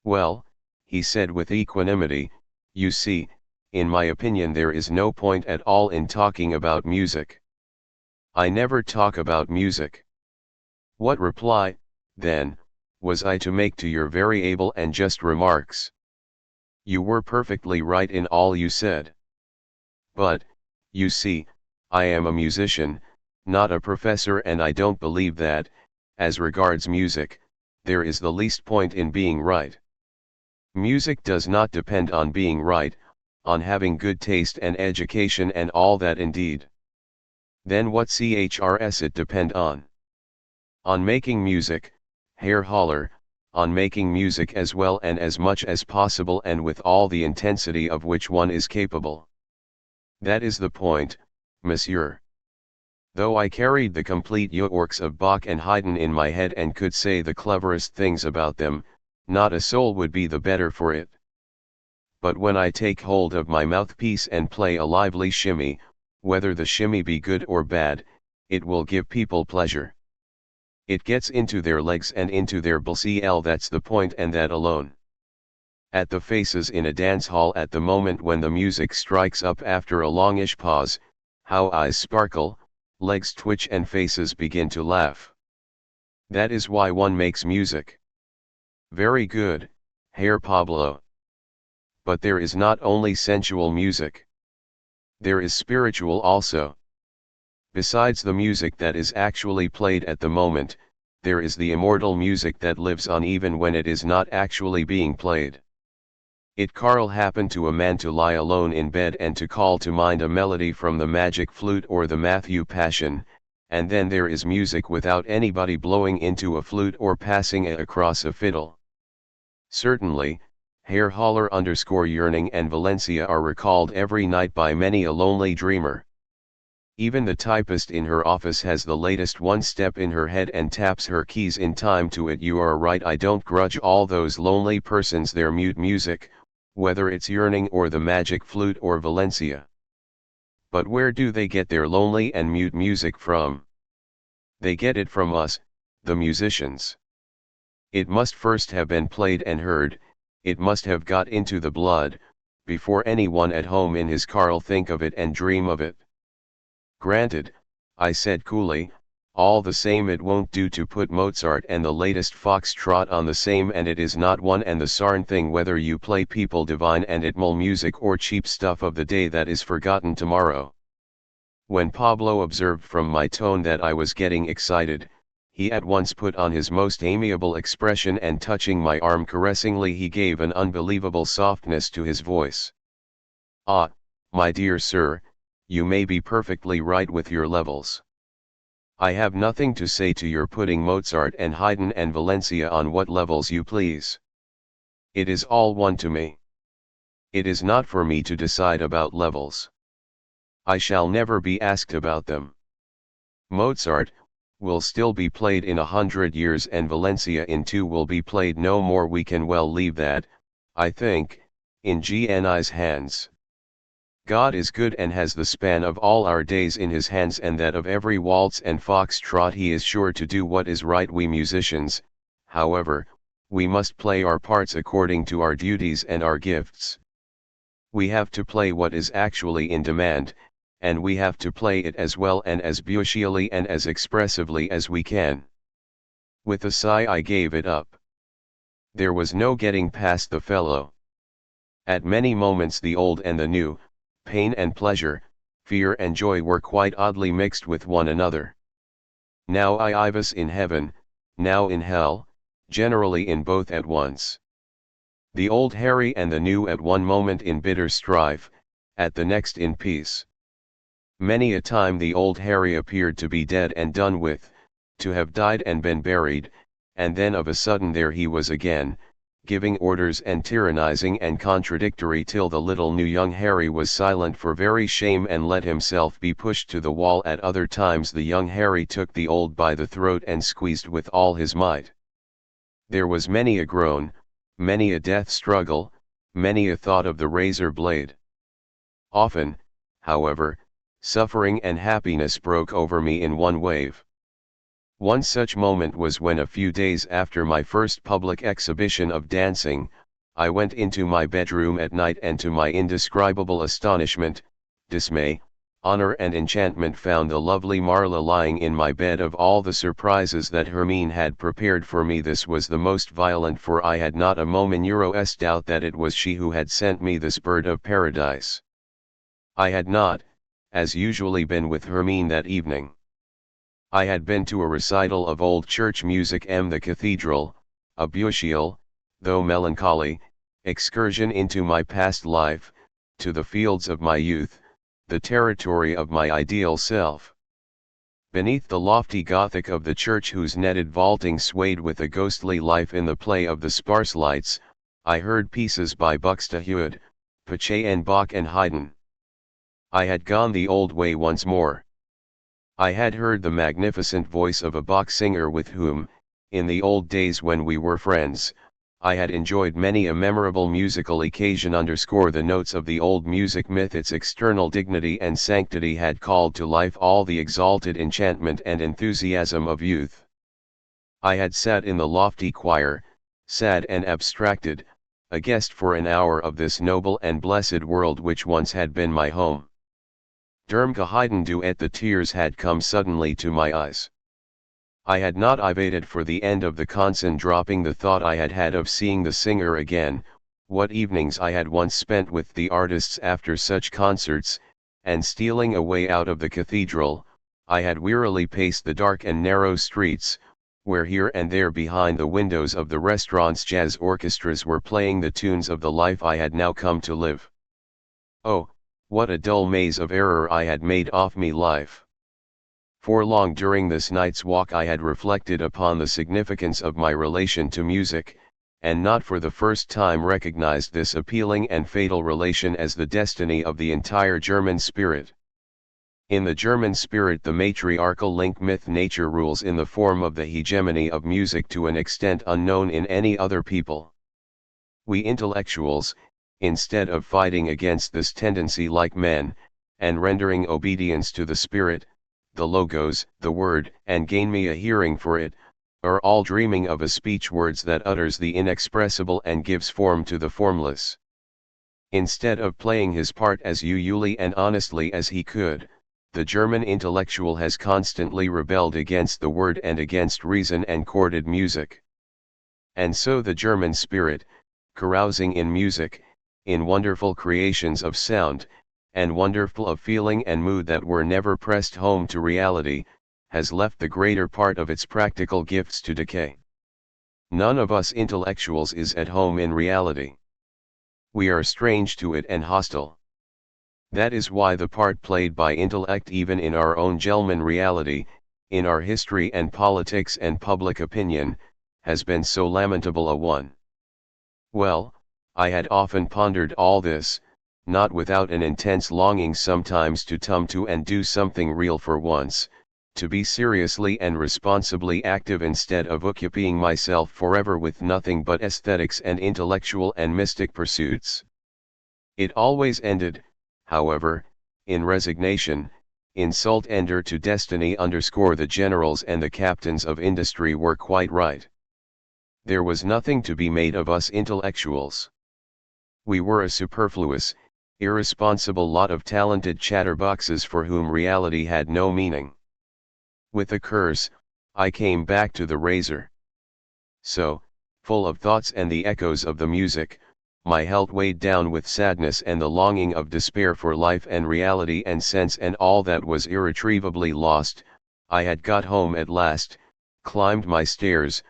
Well, he said with equanimity, you see, in my opinion there is no point at all in talking about music. I never talk about music. What reply, then, was I to make to your very able and just remarks? You were perfectly right in all you said. But, you see, I am a musician, not a professor and I don't believe that, as regards music, there is the least point in being right. Music does not depend on being right, on having good taste and education and all that indeed. Then what chrs it depend on? On making music, Herr Haller, on making music as well and as much as possible and with all the intensity of which one is capable. That is the point, monsieur. Though I carried the complete works of Bach and Haydn in my head and could say the cleverest things about them, not a soul would be the better for it. But when I take hold of my mouthpiece and play a lively shimmy, whether the shimmy be good or bad, it will give people pleasure. It gets into their legs and into their bcl, that's the point and that alone. At the faces in a dance hall at the moment when the music strikes up after a longish pause, how eyes sparkle, legs twitch and faces begin to laugh. That is why one makes music. Very good, Herr Pablo. But there is not only sensual music. There is spiritual also. Besides the music that is actually played at the moment, there is the immortal music that lives on even when it is not actually being played. It Carl happened to a man to lie alone in bed and to call to mind a melody from the magic flute or the Matthew Passion, and then there is music without anybody blowing into a flute or passing it across a fiddle. Certainly, Herr Haller _yearning and Valencia are recalled every night by many a lonely dreamer. Even the typist in her office has the latest one step in her head and taps her keys in time to it. You are right, I don't grudge all those lonely persons their mute music, whether it's yearning or the magic flute or Valencia. But where do they get their lonely and mute music from? They get it from us, the musicians. It must first have been played and heard, it must have got into the blood, before anyone at home in his Carl think of it and dream of it. Granted, I said coolly, all the same it won't do to put Mozart and the latest foxtrot on the same, and it is not one and the sarn thing whether you play people divine and itmal music or cheap stuff of the day that is forgotten tomorrow. When Pablo observed from my tone that I was getting excited, he at once put on his most amiable expression and touching my arm caressingly he gave an unbelievable softness to his voice. Ah, my dear sir, you may be perfectly right with your levels. I have nothing to say to your putting Mozart and Haydn and Valencia on what levels you please. It is all one to me. It is not for me to decide about levels. I shall never be asked about them. Mozart will still be played in 100 years and Valencia in 2 will be played no more. We can well leave that, I think, in GNI's hands. God is good and has the span of all our days in his hands, and that of every waltz and foxtrot he is sure to do what is right. We musicians, however, we must play our parts according to our duties and our gifts. We have to play what is actually in demand, and we have to play it as well and as beautifully and as expressively as we can. With a sigh I gave it up. There was no getting past the fellow. At many moments the old and the new, pain and pleasure, fear and joy were quite oddly mixed with one another. Now I was in heaven, now in hell, generally in both at once. The old Harry and the new at one moment in bitter strife, at the next in peace. Many a time the old Harry appeared to be dead and done with, to have died and been buried, and then of a sudden there he was again, giving orders and tyrannizing and contradictory till the little new young Harry was silent for very shame and let himself be pushed to the wall. At other times the young Harry took the old by the throat and squeezed with all his might. There was many a groan, many a death struggle, many a thought of the razor blade. Often, however, suffering and happiness broke over me in one wave. One such moment was when a few days after my first public exhibition of dancing, I went into my bedroom at night and to my indescribable astonishment, dismay, honor and enchantment found the lovely Marla lying in my bed. Of all the surprises that Hermine had prepared for me, this was the most violent, for I had not a moment's doubt that it was she who had sent me this bird of paradise. I had not, as usually, been with Hermine that evening. I had been to a recital of old church music in the cathedral, a beautiful, though melancholy, excursion into my past life, to the fields of my youth, the territory of my ideal self. Beneath the lofty Gothic of the church, whose netted vaulting swayed with a ghostly life in the play of the sparse lights, I heard pieces by Buxtehude, Pache and Bach and Haydn. I had gone the old way once more. I had heard the magnificent voice of a Bach singer with whom, in the old days when we were friends, I had enjoyed many a memorable musical occasion. The notes of the old music myth, its external dignity and sanctity, had called to life all the exalted enchantment and enthusiasm of youth. I had sat in the lofty choir, sad and abstracted, a guest for an hour of this noble and blessed world which once had been my home. Dermke Haydn duet. The tears had come suddenly to my eyes. I had not waited for the end of the concert, dropping the thought I had had of seeing the singer again. What evenings I had once spent with the artists after such concerts, and stealing away out of the cathedral, I had wearily paced the dark and narrow streets, where here and there behind the windows of the restaurants jazz orchestras were playing the tunes of the life I had now come to live. Oh, what a dull maze of error I had made of me life! For long during this night's walk I had reflected upon the significance of my relation to music, and not for the first time recognized this appealing and fatal relation as the destiny of the entire German spirit. In the German spirit the matriarchal link myth-nature rules in the form of the hegemony of music to an extent unknown in any other people. We intellectuals, instead of fighting against this tendency like men, and rendering obedience to the spirit, the logos, the word, and gain me a hearing for it, are all dreaming of a speech, words that utters the inexpressible and gives form to the formless. Instead of playing his part as usually and honestly as he could, the German intellectual has constantly rebelled against the word and against reason and courted music. And so the German spirit, carousing in music, in wonderful creations of sound, and wonderful of feeling and mood that were never pressed home to reality, has left the greater part of its practical gifts to decay. None of us intellectuals is at home in reality. We are strange to it and hostile. That is why the part played by intellect even in our own German reality, in our history and politics and public opinion, has been so lamentable a one. Well, I had often pondered all this, not without an intense longing sometimes to come to and do something real for once, to be seriously and responsibly active instead of occupying myself forever with nothing but aesthetics and intellectual and mystic pursuits. It always ended, however, in resignation, insult ender to destiny. The generals and the captains of industry were quite right. There was nothing to be made of us intellectuals. We were a superfluous, irresponsible lot of talented chatterboxes for whom reality had no meaning. With a curse, I came back to the razor. So, full of thoughts and the echoes of the music, my health weighed down with sadness and the longing of despair for life and reality and sense and all that was irretrievably lost, I had got home at last, climbed my stairs,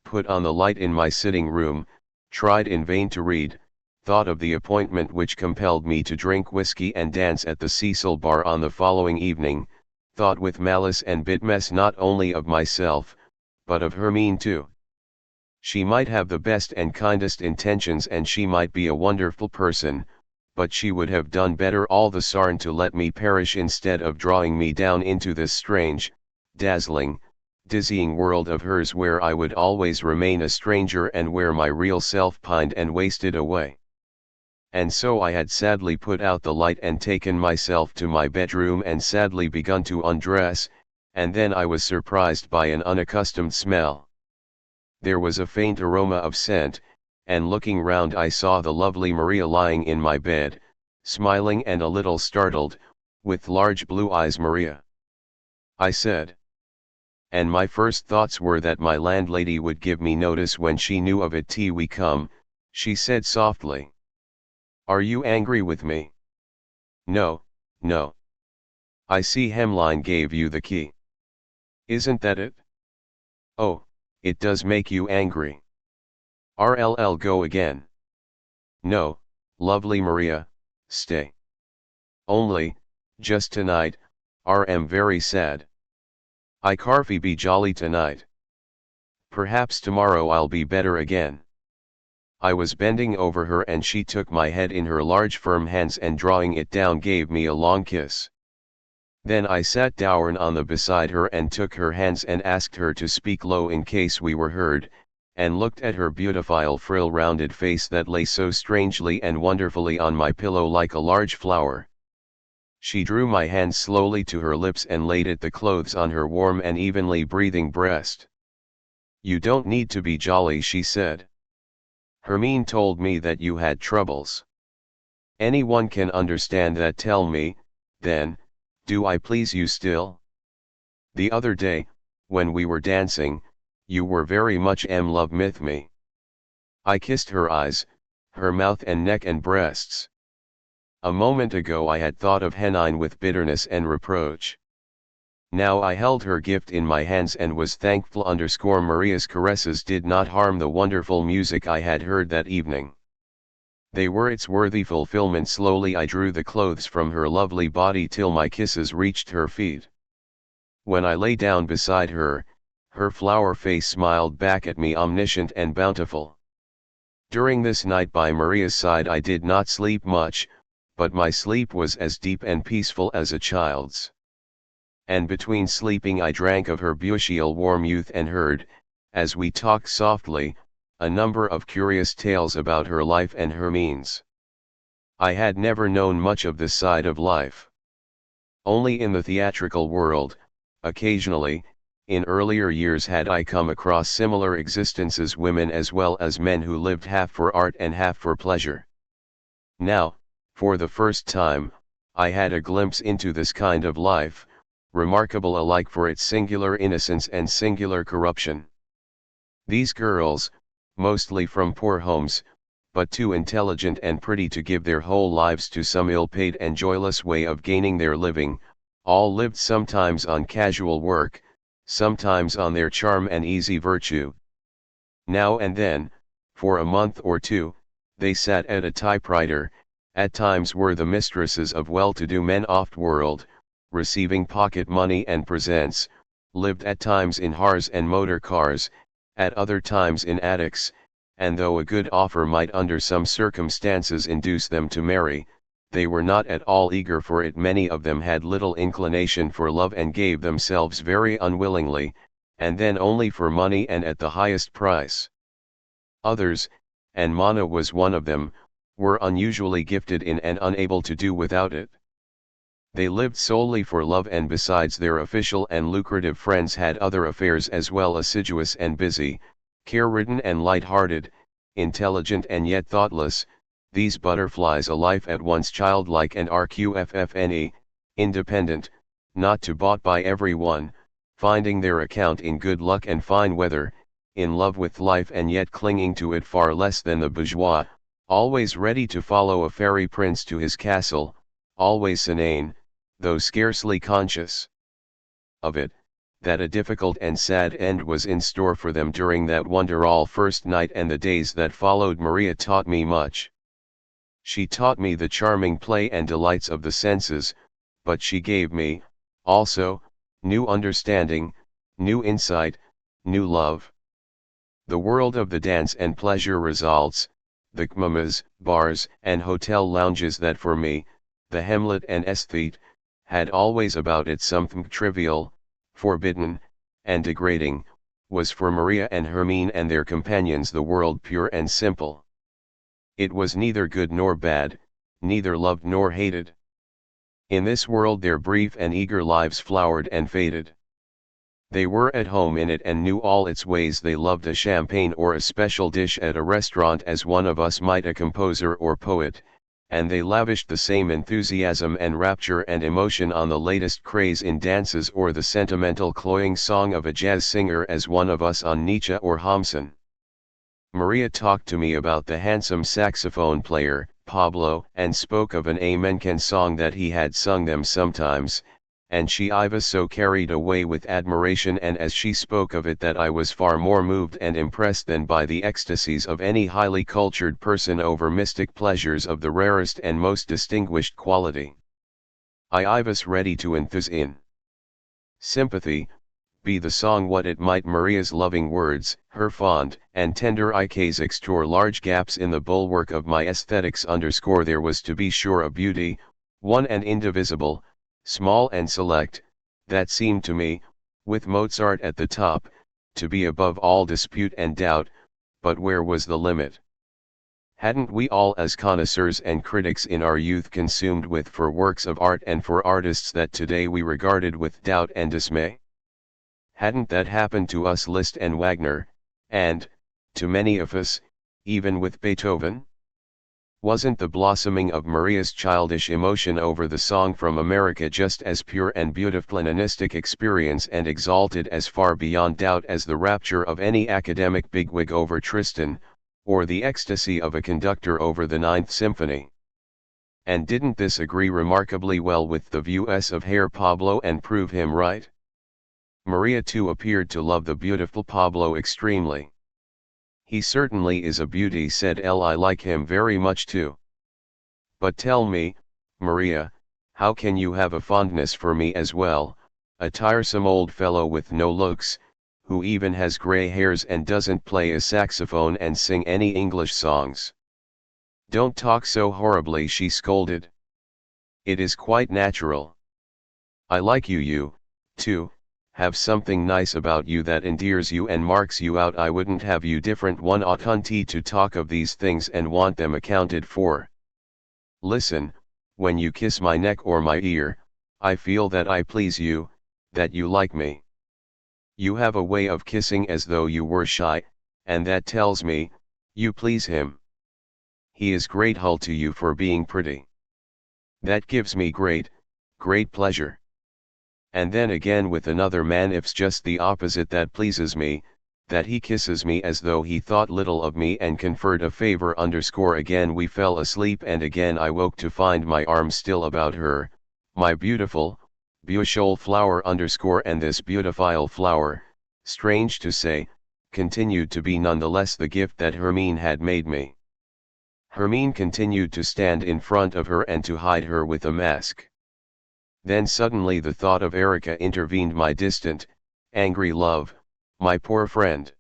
put on the light in my sitting room, tried in vain to read, thought of the appointment which compelled me to drink whiskey and dance at the Cecil Bar on the following evening, thought with malice and bitterness not only of myself, but of Hermine too. She might have the best and kindest intentions and she might be a wonderful person, but she would have done better all the sarn to let me perish instead of drawing me down into this strange, dazzling, dizzying world of hers where I would always remain a stranger and where my real self pined and wasted away. And so I had sadly put out the light and taken myself to my bedroom and sadly begun to undress, and then I was surprised by an unaccustomed smell. There was a faint aroma of scent, and looking round I saw the lovely Maria lying in my bed, smiling and a little startled, with large blue eyes. "Maria," I said. And my first thoughts were that my landlady would give me notice when she knew of it. "We come," she said softly. "Are you angry with me?" "No, no. I see Hemline gave you the key. Isn't that it?" "Oh, it does make you angry." "RLL go again." "No, lovely Maria, stay. Only, just tonight, I'm very sad. I can't be jolly tonight. Perhaps tomorrow I'll be better again." I was bending over her and she took my head in her large firm hands and drawing it down gave me a long kiss. Then I sat down on the beside her and took her hands and asked her to speak low in case we were heard, and looked at her beautiful frill-rounded face that lay so strangely and wonderfully on my pillow like a large flower. She drew my hand slowly to her lips and laid it the clothes on her warm and evenly breathing breast. "You don't need to be jolly," she said. "Hermine told me that you had troubles. Anyone can understand that. Tell me, then, do I please you still? The other day, when we were dancing, you were very much love with me." I kissed her eyes, her mouth and neck and breasts. A moment ago I had thought of Henine with bitterness and reproach. Now I held her gift in my hands and was thankful. Maria's caresses did not harm the wonderful music I had heard that evening. They were its worthy fulfillment. Slowly I drew the clothes from her lovely body till my kisses reached her feet. When I lay down beside her, her flower face smiled back at me, omniscient and bountiful. During this night by Maria's side I did not sleep much, but my sleep was as deep and peaceful as a child's. And between sleeping I drank of her beautiful warm youth and heard, as we talked softly, a number of curious tales about her life and her means. I had never known much of this side of life. Only in the theatrical world, occasionally, in earlier years had I come across similar existences, women as well as men who lived half for art and half for pleasure. Now, for the first time, I had a glimpse into this kind of life, remarkable alike for its singular innocence and singular corruption. These girls, mostly from poor homes, but too intelligent and pretty to give their whole lives to some ill-paid and joyless way of gaining their living, all lived sometimes on casual work, sometimes on their charm and easy virtue. Now and then, for a month or two, they sat at a typewriter, at times were the mistresses of well-to-do men off-world, receiving pocket money and presents, lived at times in cars and motor cars, at other times in attics, and though a good offer might under some circumstances induce them to marry, they were not at all eager for it. Many of them had little inclination for love and gave themselves very unwillingly, and then only for money and at the highest price. Others, and Mana was one of them, were unusually gifted in and unable to do without it. They lived solely for love, and besides their official and lucrative friends had other affairs as well, assiduous and busy, care-ridden and light-hearted, intelligent and yet thoughtless, these butterflies, a life at once childlike and rqffne, independent, not to bought by everyone, finding their account in good luck and fine weather, in love with life and yet clinging to it far less than the bourgeois, always ready to follow a fairy prince to his castle, always inane, though scarcely conscious of it, that a difficult and sad end was in store for them during that wonderful first night and the days that followed. Maria taught me much. She taught me the charming play and delights of the senses, but she gave me, also, new understanding, new insight, new love. The world of the dance and pleasure results, the kmamas, bars and hotel lounges that for me, the Hamlet and aesthete, had always about it something trivial, forbidden, and degrading, was for Maria and Hermine and their companions the world pure and simple. It was neither good nor bad, neither loved nor hated. In this world their brief and eager lives flowered and faded. They were at home in it and knew all its ways. They loved a champagne or a special dish at a restaurant as one of us might a composer or poet, and they lavished the same enthusiasm and rapture and emotion on the latest craze in dances or the sentimental cloying song of a jazz singer as one of us on Nietzsche or Homsen. Maria talked to me about the handsome saxophone player, Pablo, and spoke of an Amenken song that he had sung them sometimes, and I was so carried away with admiration and as she spoke of it that I was far more moved and impressed than by the ecstasies of any highly cultured person over mystic pleasures of the rarest and most distinguished quality. I was ready to enthuse in sympathy, be the song what it might. Maria's loving words, her fond and tender eyes explore large gaps in the bulwark of my aesthetics. There was to be sure a beauty, one and indivisible, small and select, that seemed to me, with Mozart at the top, to be above all dispute and doubt, but where was the limit? Hadn't we all as connoisseurs and critics in our youth consumed with for works of art and for artists that today we regarded with doubt and dismay? Hadn't that happened to us Liszt and Wagner, and, to many of us, even with Beethoven? Wasn't the blossoming of Maria's childish emotion over the song from America just as pure and beautiful an anistic experience and exalted as far beyond doubt as the rapture of any academic bigwig over Tristan, or the ecstasy of a conductor over the Ninth Symphony? And didn't this agree remarkably well with the views of Herr Pablo and prove him right? Maria too appeared to love the beautiful Pablo extremely. "He certainly is a beauty," said Elle. "I like him very much too. But tell me, Maria, how can you have a fondness for me as well, a tiresome old fellow with no looks, who even has grey hairs and doesn't play a saxophone and sing any English songs?" "Don't talk so horribly," she scolded. "It is quite natural. I like you, too, have something nice about you that endears you and marks you out. I wouldn't have you different. One oughtn't to talk of these things and want them accounted for. Listen, when you kiss my neck or my ear, I feel that I please you, that you like me. You have a way of kissing as though you were shy, and that tells me, you please him. He is grateful to you for being pretty. That gives me great pleasure. And then again with another man it's just the opposite that pleases me, that he kisses me as though he thought little of me and conferred a favor. Again we fell asleep and again I woke to find my arms still about her, my beautiful flower. And this beautiful flower, strange to say, continued to be nonetheless the gift that Hermine had made me. Hermine continued to stand in front of her and to hide her with a mask. Then suddenly the thought of Erica intervened. My distant, angry love, my poor friend.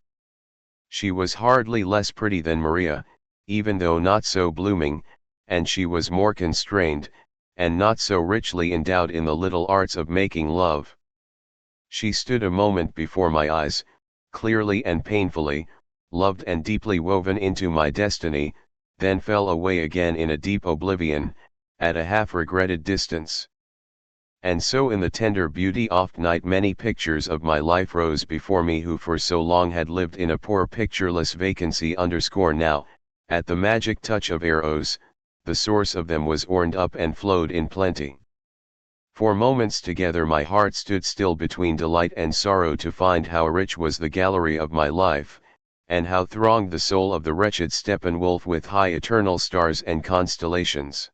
She was hardly less pretty than Maria, even though not so blooming, and she was more constrained, and not so richly endowed in the little arts of making love. She stood a moment before my eyes, clearly and painfully, loved and deeply woven into my destiny, then fell away again in a deep oblivion, at a half-regretted distance. And so in the tender beauty of night many pictures of my life rose before me who for so long had lived in a poor pictureless vacancy. Now, at the magic touch of Eros, the source of them was opened up and flowed in plenty. For moments together my heart stood still between delight and sorrow to find how rich was the gallery of my life, and how thronged the soul of the wretched Steppenwolf with high eternal stars and constellations.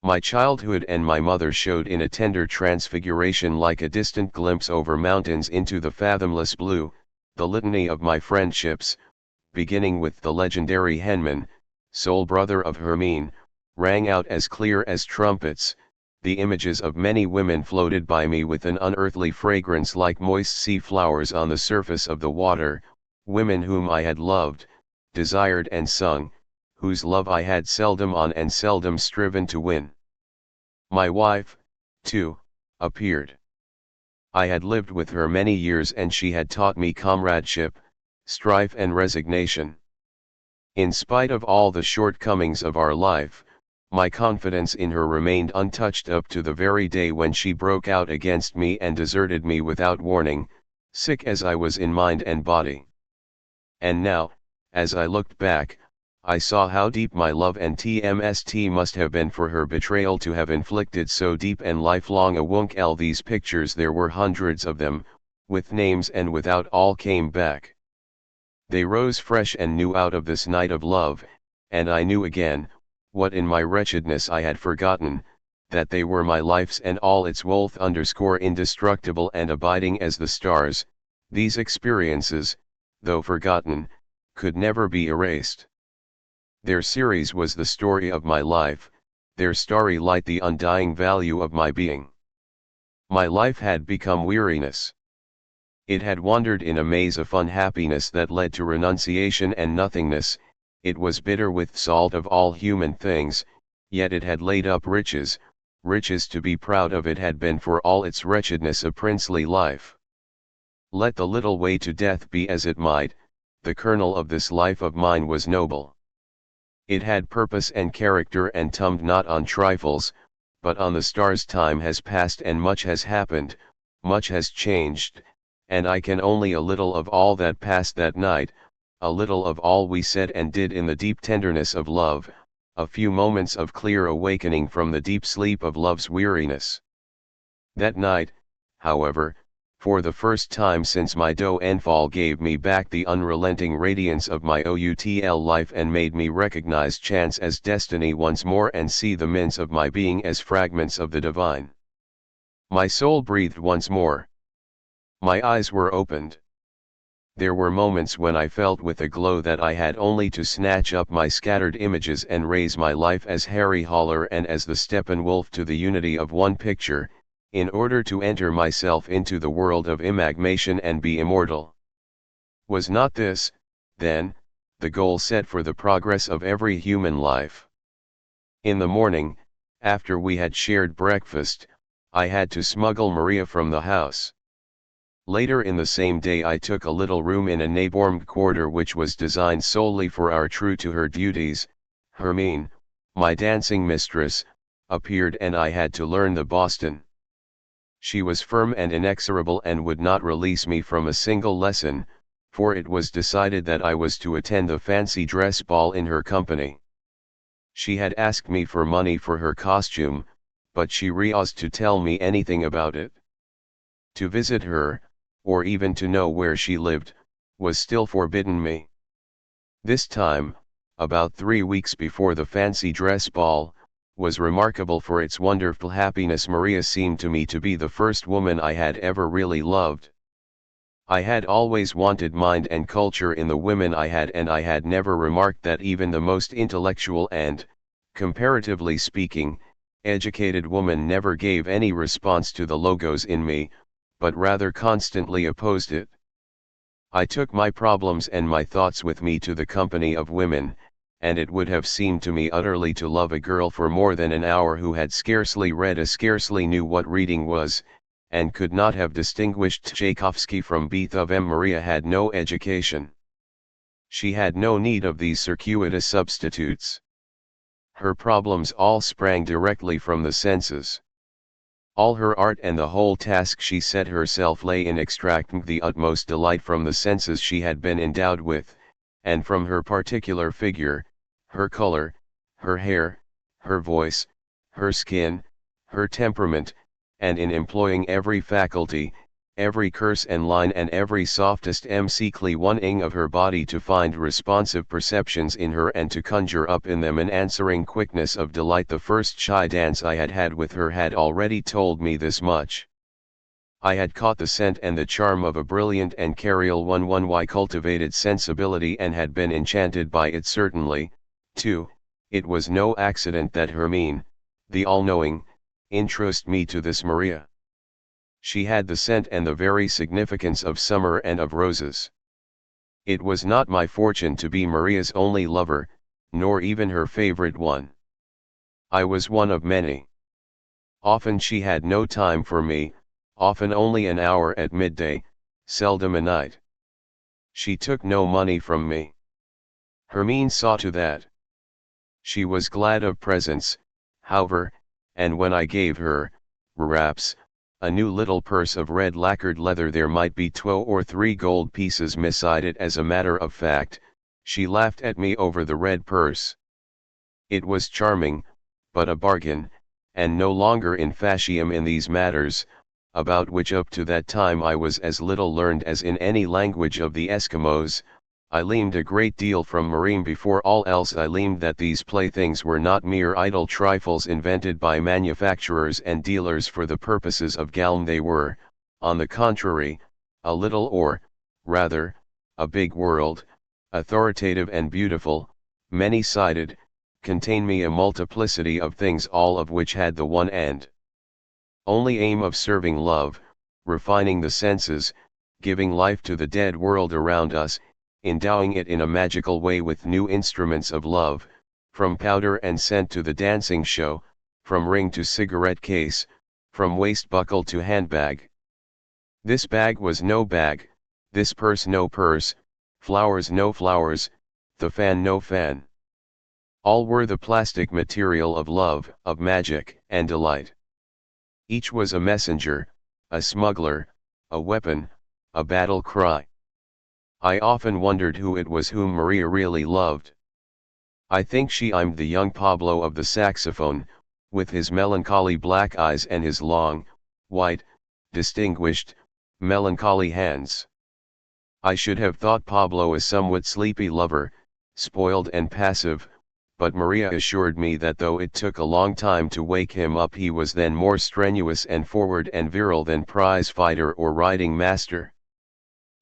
My childhood and my mother showed in a tender transfiguration like a distant glimpse over mountains into the fathomless blue. The litany of my friendships, beginning with the legendary Hermann, sole brother of Hermine, rang out as clear as trumpets. The images of many women floated by me with an unearthly fragrance like moist sea flowers on the surface of the water, women whom I had loved, desired and sung, whose love I had seldom won and seldom striven to win. My wife, too, appeared. I had lived with her many years and she had taught me comradeship, strife and resignation. In spite of all the shortcomings of our life, my confidence in her remained untouched up to the very day when she broke out against me and deserted me without warning, sick as I was in mind and body. And now, as I looked back, I saw how deep my love and TMST must have been for her betrayal to have inflicted so deep and lifelong a wound. These pictures, there were hundreds of them, with names and without, all came back. They rose fresh and new out of this night of love, and I knew again, what in my wretchedness I had forgotten, that they were my life's and all its wealth. Indestructible and abiding as the stars, these experiences, though forgotten, could never be erased. Their series was the story of my life, their starry light the undying value of my being. My life had become weariness. It had wandered in a maze of unhappiness that led to renunciation and nothingness. It was bitter with salt of all human things, yet it had laid up riches, riches to be proud of. It had been for all its wretchedness a princely life. Let the little way to death be as it might, the kernel of this life of mine was noble. It had purpose and character and tummed not on trifles, but on the stars. Time has passed and much has happened, much has changed, and I can only a little of all that passed that night, a little of all we said and did in the deep tenderness of love, a few moments of clear awakening from the deep sleep of love's weariness. That night, however, for the first time since my downfall, gave me back the unrelenting radiance of my outl life and made me recognize chance as destiny once more and see the mints of my being as fragments of the divine. My soul breathed once more. My eyes were opened. There were moments when I felt with a glow that I had only to snatch up my scattered images and raise my life as Harry Haller and as the Steppenwolf to the unity of one picture, in order to enter myself into the world of imagination and be immortal. Was not this, then, the goal set for the progress of every human life? In the morning, after we had shared breakfast, I had to smuggle Maria from the house. Later in the same day I took a little room in a neighboring quarter which was designed solely for our true to her duties. Hermine, my dancing mistress, appeared and I had to learn the Boston. She was firm and inexorable and would not release me from a single lesson, for it was decided that I was to attend the fancy dress ball in her company. She had asked me for money for her costume, but she refused to tell me anything about it. To visit her, or even to know where she lived, was still forbidden me. This time, about 3 weeks before the fancy dress ball, was remarkable for its wonderful happiness. Maria seemed to me to be the first woman I had ever really loved. I had always wanted mind and culture in the women I had, and I had never remarked that even the most intellectual and, comparatively speaking, educated woman never gave any response to the logos in me, but rather constantly opposed it. I took my problems and my thoughts with me to the company of women, and it would have seemed to me utterly to love a girl for more than an hour who had scarcely read, scarcely knew what reading was, and could not have distinguished Tchaikovsky from Beethoven. Maria had no education. She had no need of these circuitous substitutes. Her problems all sprang directly from the senses. All her art and the whole task she set herself lay in extracting the utmost delight from the senses she had been endowed with, and from her particular figure, her color, her hair, her voice, her skin, her temperament, and in employing every faculty, every curse and line and every softest mckly oneing of her body to find responsive perceptions in her and to conjure up in them an answering quickness of delight. The first shy dance I had had with her had already told me this much. I had caught the scent and the charm of a brilliant and carriel one cultivated sensibility and had been enchanted by it. Certainly, too, it was no accident that Hermine, the all-knowing, introduced me to this Maria. She had the scent and the very significance of summer and of roses. It was not my fortune to be Maria's only lover, nor even her favorite one. I was one of many. Often she had no time for me, often only an hour at midday, seldom a night. She took no money from me. Hermine saw to that. She was glad of presents, however, and when I gave her, perhaps, a new little purse of red lacquered leather, there might be 2 or 3 gold pieces beside it as a matter of fact, she laughed at me over the red purse. It was charming, but a bargain, and no longer in fashion in these matters, about which up to that time I was as little learned as in any language of the Eskimos. I learned a great deal from Marie. Before all else I learned that these playthings were not mere idle trifles invented by manufacturers and dealers for the purposes of gain. They were, on the contrary, a little or, rather, a big world, authoritative and beautiful, many-sided, contain me a multiplicity of things, all of which had the one and only aim of serving love, refining the senses, giving life to the dead world around us, endowing it in a magical way with new instruments of love, from powder and scent to the dancing show, from ring to cigarette case, from waist buckle to handbag. This bag was no bag, this purse no purse, flowers no flowers, the fan no fan. All were the plastic material of love, of magic and delight. Each was a messenger, a smuggler, a weapon, a battle cry. I often wondered who it was whom Maria really loved. I think she aimed the young Pablo of the saxophone, with his melancholy black eyes and his long, white, distinguished, melancholy hands. I should have thought Pablo a somewhat sleepy lover, spoiled and passive, but Maria assured me that though it took a long time to wake him up, he was then more strenuous and forward and virile than prize fighter or riding master.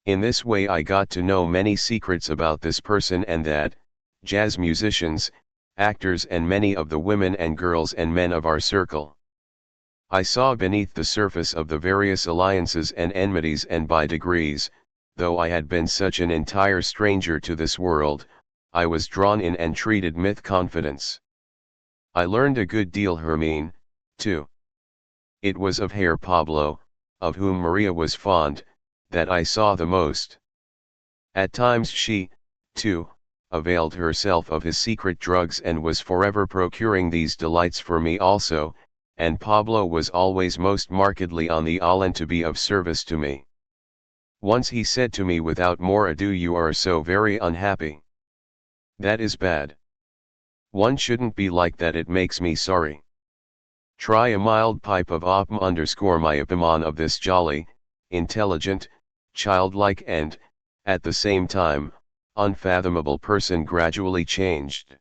In this way I got to know many secrets about this person and that, jazz musicians, actors and many of the women and girls and men of our circle. I saw beneath the surface of the various alliances and enmities, and by degrees, though I had been such an entire stranger to this world, I was drawn in and treated with confidence. I learned a good deal Hermine, too. It was of Herr Pablo, of whom Maria was fond, that I saw the most. At times she, too, availed herself of his secret drugs and was forever procuring these delights for me also, and Pablo was always most markedly on the alert to be of service to me. Once he said to me without more ado, "You are so very unhappy. That is bad. One shouldn't be like that, it makes me sorry. Try a mild pipe of opium." My opinion of this jolly, intelligent, childlike and, at the same time, unfathomable person gradually changed.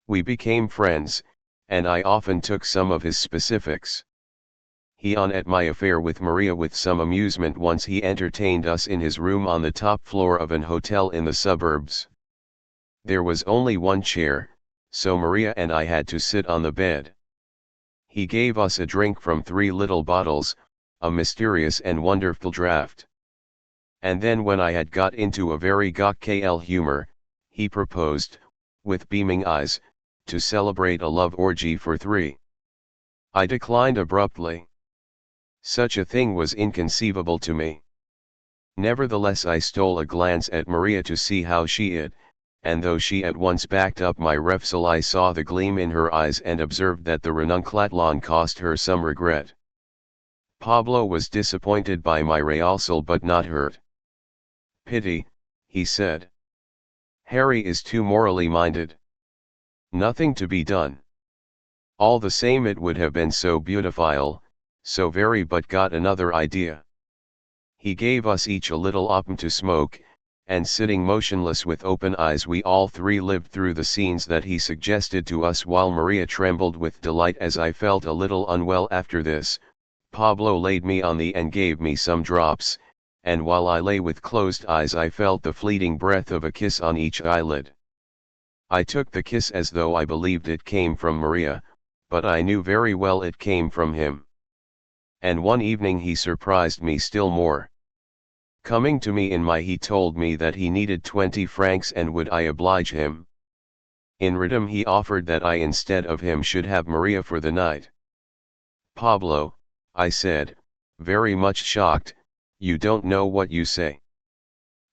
We became friends, and I often took some of his specifics. He on at my affair with Maria with some amusement. Once he entertained us in his room on the top floor of an hotel in the suburbs. There was only one chair, so Maria and I had to sit on the bed. He gave us a drink from 3 little bottles, a mysterious and wonderful draught. And then when I had got into a very gauche humor, he proposed, with beaming eyes, to celebrate a love orgy for 3. I declined abruptly. Such a thing was inconceivable to me. Nevertheless I stole a glance at Maria to see how she it, and though she at once backed up my refusal, I saw the gleam in her eyes and observed that the renunculation cost her some regret. Pablo was disappointed by my refusal but not hurt. "Pity," he said. "Harry is too morally minded. Nothing to be done. All the same it would have been so beautiful, so very, but got another idea." He gave us each a little opium to smoke, and sitting motionless with open eyes we all 3 lived through the scenes that he suggested to us, while Maria trembled with delight. As I felt a little unwell after this, Pablo laid me on the and gave me some drops, and while I lay with closed eyes I felt the fleeting breath of a kiss on each eyelid. I took the kiss as though I believed it came from Maria, but I knew very well it came from him. And one evening he surprised me still more. Coming to me in he told me that he needed 20 francs and would I oblige him. In return he offered that I instead of him should have Maria for the night. Pablo, I said, very much shocked, you don't know what you say.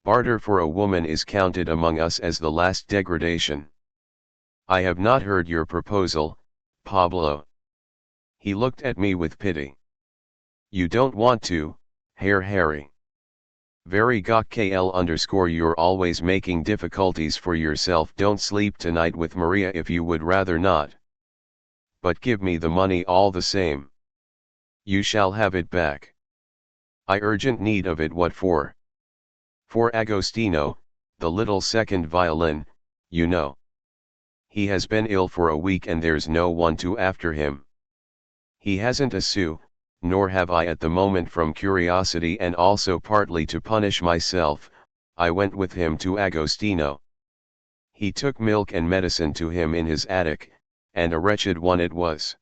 Barter for a woman is counted among us as the last degradation. I have not heard your proposal, Pablo. He looked at me with pity. You don't want to, Herr Harry. Very gok you're always making difficulties for yourself. Don't sleep tonight with Maria if you would rather not. But give me the money all the same. You shall have it back. I urgent need of it. What for? For Agostino, the little second violin, you know. He has been ill for a week and there's no one to after him. He hasn't a sou, nor have I at the moment. From curiosity and also partly to punish myself, I went with him to Agostino. He took milk and medicine to him in his attic, and a wretched one it was.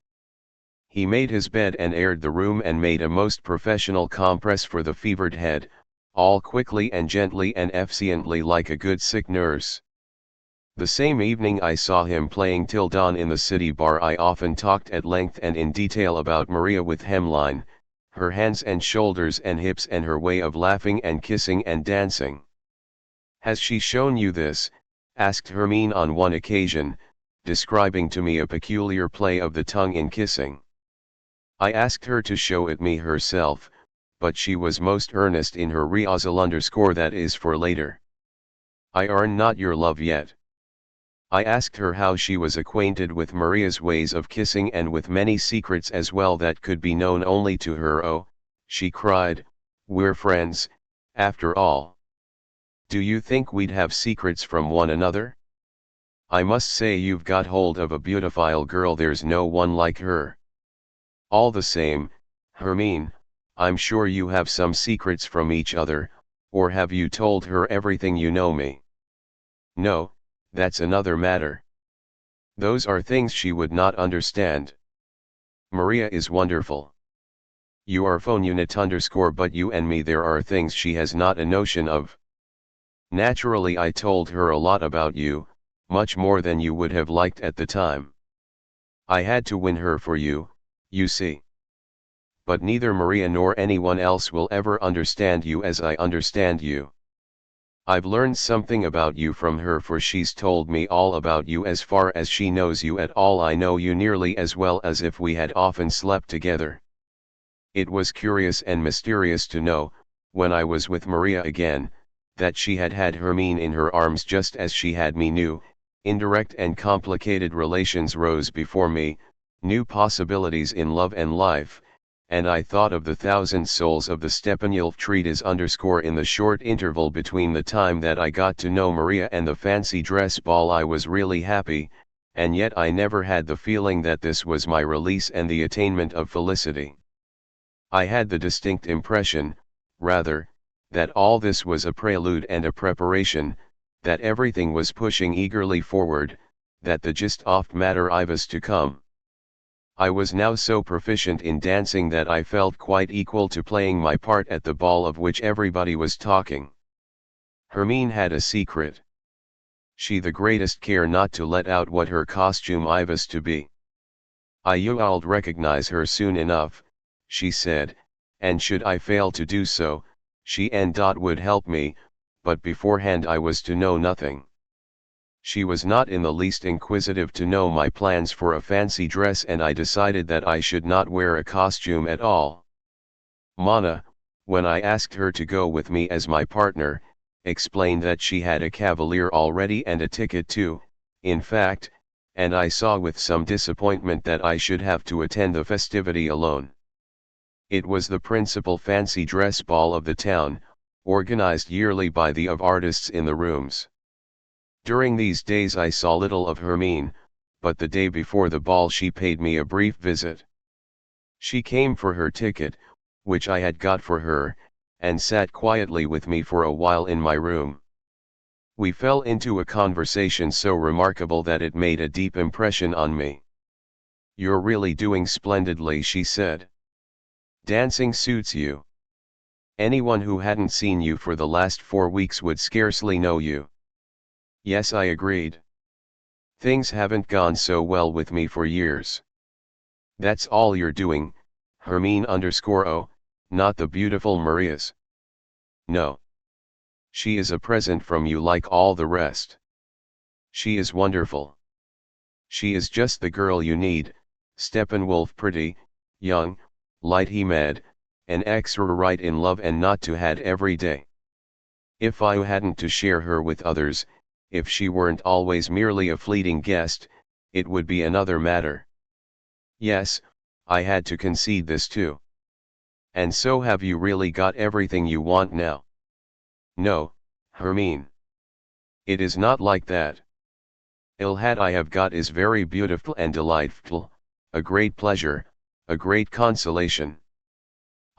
He made his bed and aired the room and made a most professional compress for the fevered head, all quickly and gently and efficiently like a good sick nurse. The same evening I saw him playing till dawn in the city bar. I often talked at length and in detail about Maria with Hemline, her hands and shoulders and hips and her way of laughing and kissing and dancing. Has she shown you this? Asked Hermine on one occasion, describing to me a peculiar play of the tongue in kissing. I asked her to show it me herself, but she was most earnest in her reausal that is for later. I earn not your love yet. I asked her how she was acquainted with Maria's ways of kissing and with many secrets as well that could be known only to her. Oh, she cried, we're friends, after all. Do you think we'd have secrets from one another? I must say you've got hold of a beautiful girl. There's no one like her. All the same, Hermine, I'm sure you have some secrets from each other, or have you told her everything you know me? No, that's another matter. Those are things she would not understand. Maria is wonderful. You are phone unit _ but you and me there are things she has not a notion of. Naturally I told her a lot about you, much more than you would have liked at the time. I had to win her for you, you see. But neither Maria nor anyone else will ever understand you as I understand you. I've learned something about you from her, for she's told me all about you as far as she knows you at all. I know you nearly as well as if we had often slept together. It was curious and mysterious to know, when I was with Maria again, that she had had Hermine in her arms just as she had me. New, indirect and complicated relations rose before me, new possibilities in love and life, and I thought of the 1,000 souls of the Steppenwolf treatise _ in the short interval between the time that I got to know Maria and the fancy dress ball. I was really happy, and yet I never had the feeling that this was my release and the attainment of felicity. I had the distinct impression, rather, that all this was a prelude and a preparation, that everything was pushing eagerly forward, that the gist of matter I was to come. I was now so proficient in dancing that I felt quite equal to playing my part at the ball of which everybody was talking. Hermine had a secret. She the greatest care not to let out what her costume I was to be. You'll recognize her soon enough, she said, and should I fail to do so, she would help me, but beforehand I was to know nothing. She was not in the least inquisitive to know my plans for a fancy dress, and I decided that I should not wear a costume at all. Mana, when I asked her to go with me as my partner, explained that she had a cavalier already and a ticket too, in fact, and I saw with some disappointment that I should have to attend the festivity alone. It was the principal fancy dress ball of the town, organized yearly by the of artists in the rooms. During these days I saw little of Hermine, but the day before the ball she paid me a brief visit. She came for her ticket, which I had got for her, and sat quietly with me for a while in my room. We fell into a conversation so remarkable that it made a deep impression on me. "You're really doing splendidly," she said. "Dancing suits you. Anyone who hadn't seen you for the last 4 weeks would scarcely know you. Yes, I agreed. Things haven't gone so well with me for years. That's all you're doing, Hermine_O, not the beautiful Maria's. No. She is a present from you like all the rest. She is wonderful. She is just the girl you need, Steppenwolf, pretty, young, light-he mad, and extra right in love and not to had every day. If I hadn't to share her with others, if she weren't always merely a fleeting guest, it would be another matter. Yes, I had to concede this too. And so have you really got everything you want now? No, Hermine. It is not like that. Ilhat I have got is very beautiful and delightful, a great pleasure, a great consolation.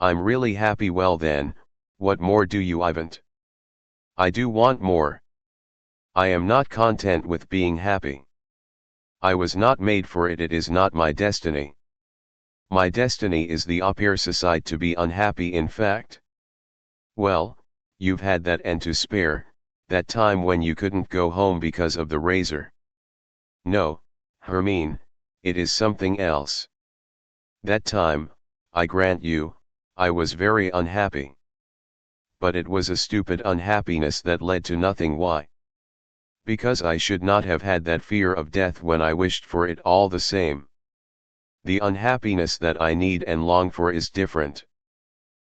I'm really happy. Well then, what more do you want? I do want more. I am not content with being happy. I was not made for it. It is not my destiny. My destiny is the opposite, to be unhappy in fact. Well, you've had that and to spare, that time when you couldn't go home because of the razor. No, Hermine, it is something else. That time, I grant you, I was very unhappy. But it was a stupid unhappiness that led to nothing. Why? Because I should not have had that fear of death when I wished for it all the same. The unhappiness that I need and long for is different.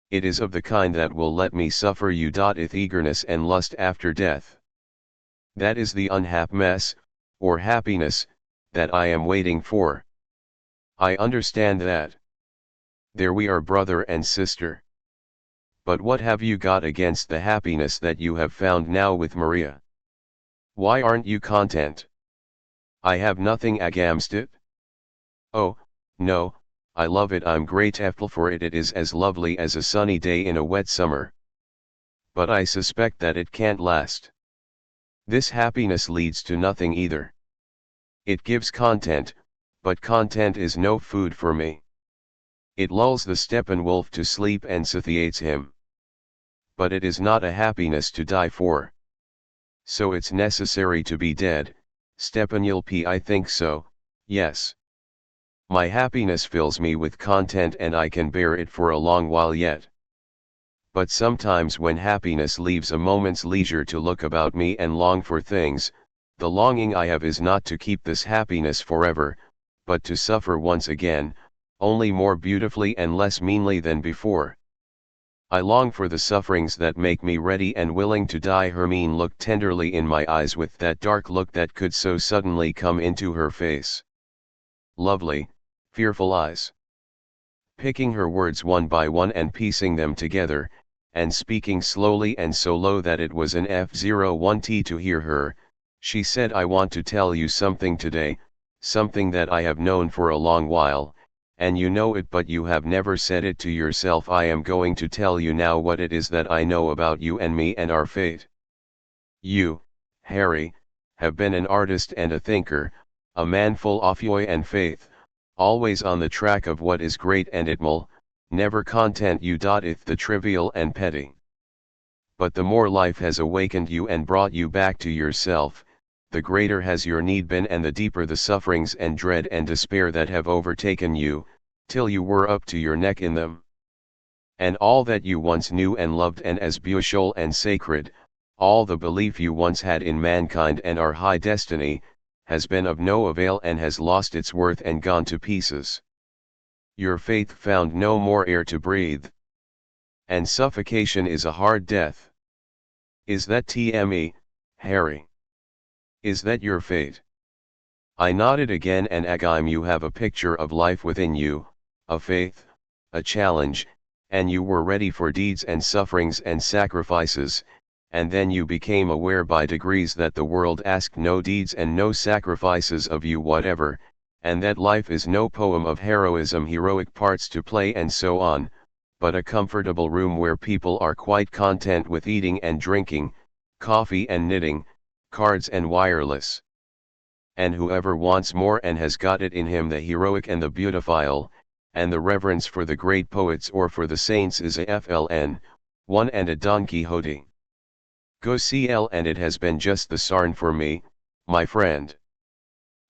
It is of the kind that will let me suffer you. With eagerness and lust after death. That is the unhappiness, or happiness, that I am waiting for. I understand that. There we are, brother and sister. But what have you got against the happiness that you have found now with Maria? Why aren't you content? I have nothing against it. Oh, no, I love it. I'm grateful for it. It is as lovely as a sunny day in a wet summer. But I suspect that it can't last. This happiness leads to nothing either. It gives content, but content is no food for me. It lulls the Steppenwolf to sleep and satiates him. But it is not a happiness to die for. So it's necessary to be dead, Steppenwolf. I think so, yes. My happiness fills me with content and I can bear it for a long while yet. But sometimes when happiness leaves a moment's leisure to look about me and long for things, the longing I have is not to keep this happiness forever, but to suffer once again, only more beautifully and less meanly than before. I long for the sufferings that make me ready and willing to die. Hermine looked tenderly in my eyes with that dark look that could so suddenly come into her face. Lovely, fearful eyes. Picking her words one by one and piecing them together, and speaking slowly and so low that it was an F01T to hear her, she said, I want to tell you something today, something that I have known for a long while, and you know it but you have never said it to yourself. I am going to tell you now what it is that I know about you and me and our fate. You, Harry, have been an artist and a thinker, a man full of joy and faith, always on the track of what is great and admirable, never content you. If the trivial and petty. But the more life has awakened you and brought you back to yourself, the greater has your need been and the deeper the sufferings and dread and despair that have overtaken you, till you were up to your neck in them. And all that you once knew and loved and as beautiful and sacred, all the belief you once had in mankind and our high destiny, has been of no avail and has lost its worth and gone to pieces. Your faith found no more air to breathe. And suffocation is a hard death. Is that TME, Harry? Is that your fate? I nodded again. And again, you have a picture of life within you, a faith, a challenge, and you were ready for deeds and sufferings and sacrifices, and then you became aware by degrees that the world asked no deeds and no sacrifices of you whatever, and that life is no poem of heroism, heroic parts to play and so on, but a comfortable room where people are quite content with eating and drinking, coffee and knitting, cards and wireless. And whoever wants more and has got it in him, the heroic and the beautiful, and the reverence for the great poets or for the saints is a FLN, One and a Don Quixote. Go CL, and it has been just the sarn for me, my friend.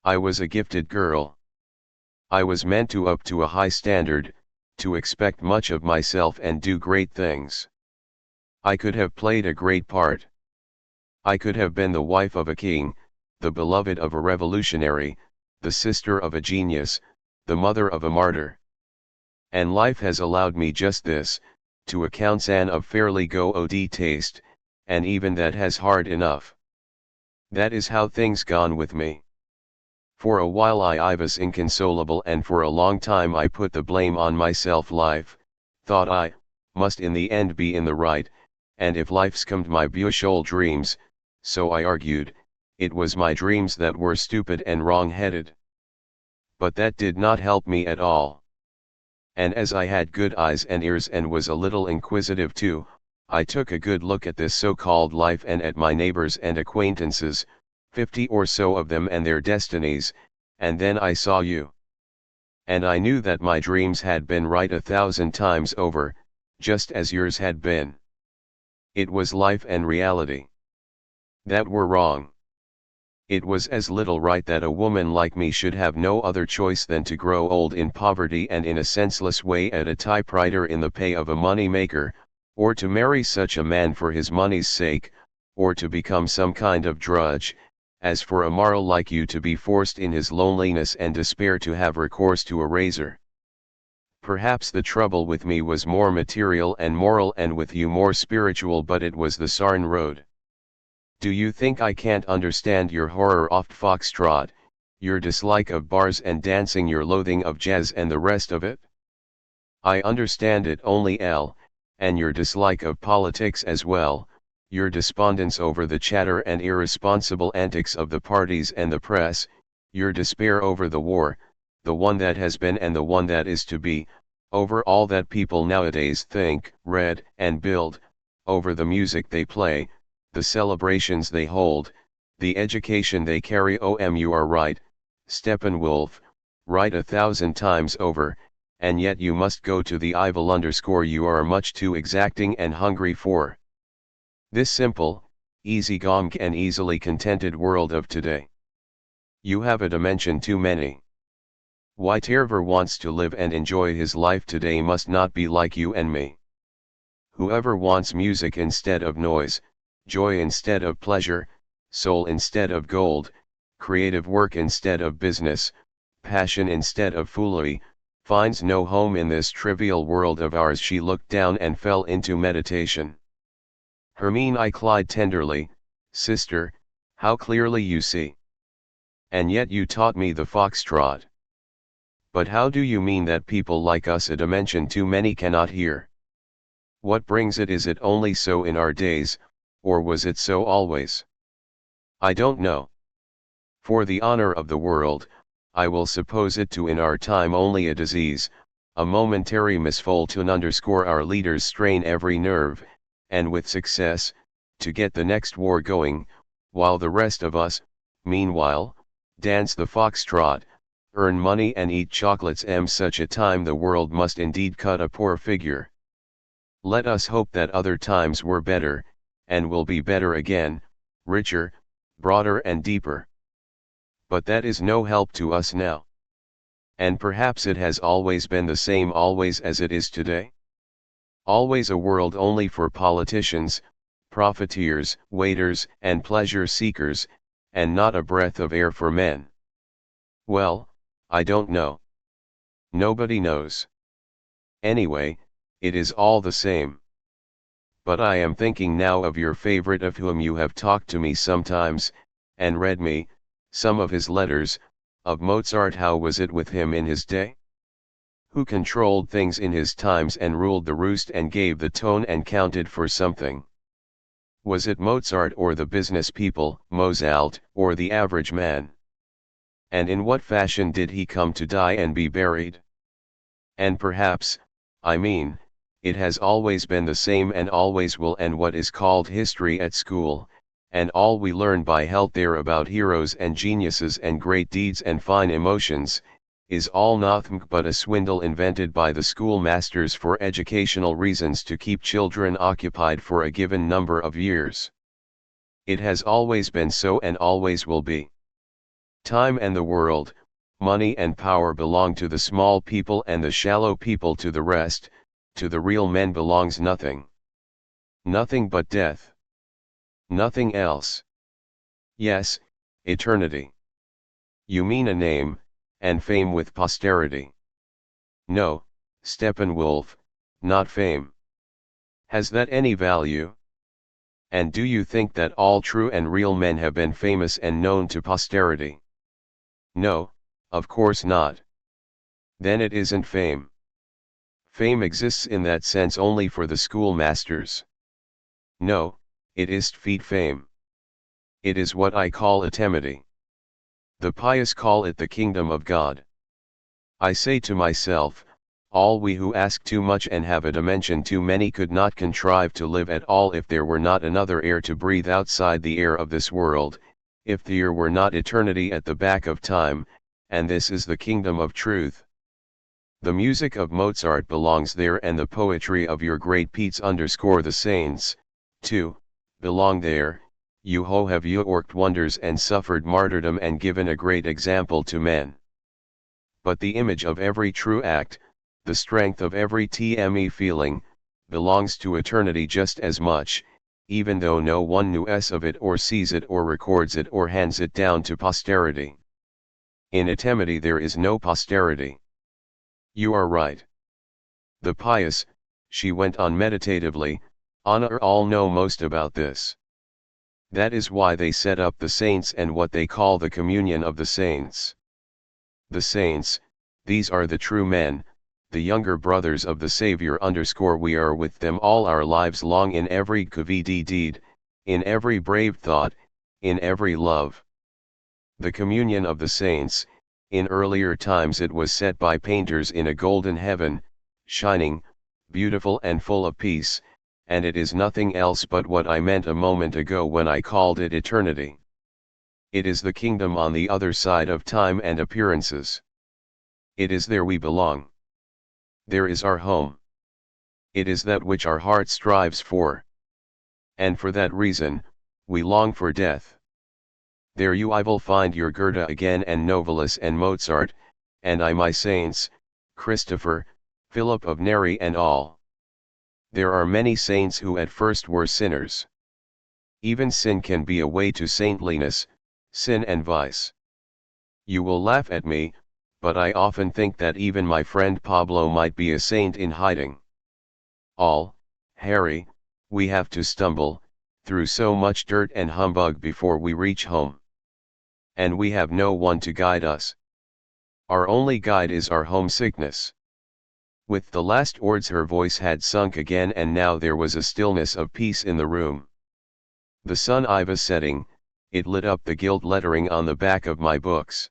I was a gifted girl. I was meant to up to a high standard, to expect much of myself and do great things. I could have played a great part. I could have been the wife of a king, the beloved of a revolutionary, the sister of a genius, the mother of a martyr. And life has allowed me just this, to accounts an of fairly good taste, and even that has hard enough. That is how things gone with me. For a while I was inconsolable, and for a long time I put the blame on myself. Life, thought I, must in the end be in the right, and if life's come to my bushel dreams, so I argued, it was my dreams that were stupid and wrong-headed. But that did not help me at all. And as I had good eyes and ears and was a little inquisitive too, I took a good look at this so-called life and at my neighbors and acquaintances, 50 or so of them, and their destinies, and then I saw you. And I knew that my dreams had been right 1,000 times over, just as yours had been. It was life and reality that were wrong. It was as little right that a woman like me should have no other choice than to grow old in poverty and in a senseless way at a typewriter in the pay of a money-maker, or to marry such a man for his money's sake, or to become some kind of drudge, as for a mortal like you to be forced in his loneliness and despair to have recourse to a razor. Perhaps the trouble with me was more material and moral, and with you more spiritual, but it was the Sarn road. Do you think I can't understand your horror of foxtrot, your dislike of bars and dancing, your loathing of jazz and the rest of it? I understand it only, and your dislike of politics as well, your despondence over the chatter and irresponsible antics of the parties and the press, your despair over the war, the one that has been and the one that is to be, over all that people nowadays think, read, and build, over the music they play, the celebrations they hold, the education they carry. You are right, Steppenwolf, right 1,000 times over, and yet you must go to the evil _ you are much too exacting and hungry for this simple, easy-going and easily contented world of today. You have a dimension too many. Whatever wants to live and enjoy his life today must not be like you and me. Whoever wants music instead of noise, joy instead of pleasure, soul instead of gold, creative work instead of business, passion instead of foolery, finds no home in this trivial world of ours. She looked down and fell into meditation. Hermine, I cried tenderly, sister, how clearly you see. And yet you taught me the foxtrot. But how do you mean that people like us, a dimension too many, cannot hear? What brings it? Is it only so in our days, or was it so always? I don't know. For the honor of the world, I will suppose it to in our time only a disease, a momentary misfortune. Our leaders strain every nerve, and with success, to get the next war going, while the rest of us, meanwhile, dance the foxtrot, earn money and eat chocolates. Such a time the world must indeed cut a poor figure. Let us hope that other times were better, and will be better again, richer, broader and deeper. But that is no help to us now. And perhaps it has always been the same always as it is today? Always a world only for politicians, profiteers, waiters, and pleasure seekers, and not a breath of air for men. Well, I don't know. Nobody knows. Anyway, it is all the same. But I am thinking now of your favorite, of whom you have talked to me sometimes, and read me some of his letters, of Mozart. How was it with him in his day? Who controlled things in his times and ruled the roost and gave the tone and counted for something? Was it Mozart or the business people, Mozart, or the average man? And in what fashion did he come to die and be buried? And perhaps, I mean, it has always been the same and always will, and what is called history at school, and all we learn by health there about heroes and geniuses and great deeds and fine emotions, is all nothing but a swindle invented by the schoolmasters for educational reasons to keep children occupied for a given number of years. It has always been so and always will be. Time and the world, money and power belong to the small people and the shallow people to the rest, to the real men belongs nothing. Nothing but death. Nothing else. Yes, eternity. You mean a name, and fame with posterity. No, Steppenwolf, not fame. Has that any value? And do you think that all true and real men have been famous and known to posterity? No, of course not. Then it isn't fame. Fame exists in that sense only for the schoolmasters. No, it is't feet fame. It is what I call eternity. The pious call it the kingdom of God. I say to myself, all we who ask too much and have a dimension too many could not contrive to live at all if there were not another air to breathe outside the air of this world, if there were not eternity at the back of time, and this is the kingdom of truth. The music of Mozart belongs there and the poetry of your great Peets _ the saints, too, belong there. You ho have you worked wonders and suffered martyrdom and given a great example to men. But the image of every true act, the strength of every TME feeling, belongs to eternity just as much, even though no one knows of it or sees it or records it or hands it down to posterity. In eternity there is no posterity. You are right. The pious, she went on meditatively, honor all know most about this. That is why they set up the saints and what they call the communion of the saints. The saints, these are the true men, the younger brothers of the Savior _ we are with them all our lives long in every kvd deed, in every brave thought, in every love. The communion of the saints, in earlier times it was set by painters in a golden heaven, shining, beautiful and full of peace, and it is nothing else but what I meant a moment ago when I called it eternity. It is the kingdom on the other side of time and appearances. It is there we belong. There is our home. It is that which our heart strives for. And for that reason, we long for death. There you I will find your Goethe again and Novalis and Mozart, and I my saints, Christopher, Philip of Neri and all. There are many saints who at first were sinners. Even sin can be a way to saintliness, sin and vice. You will laugh at me, but I often think that even my friend Pablo might be a saint in hiding. Harry, we have to stumble, through so much dirt and humbug before we reach home. And we have no one to guide us. Our only guide is our homesickness. With the last words her voice had sunk again and now there was a stillness of peace in the room. The sun was setting, it lit up the gilt lettering on the back of my books.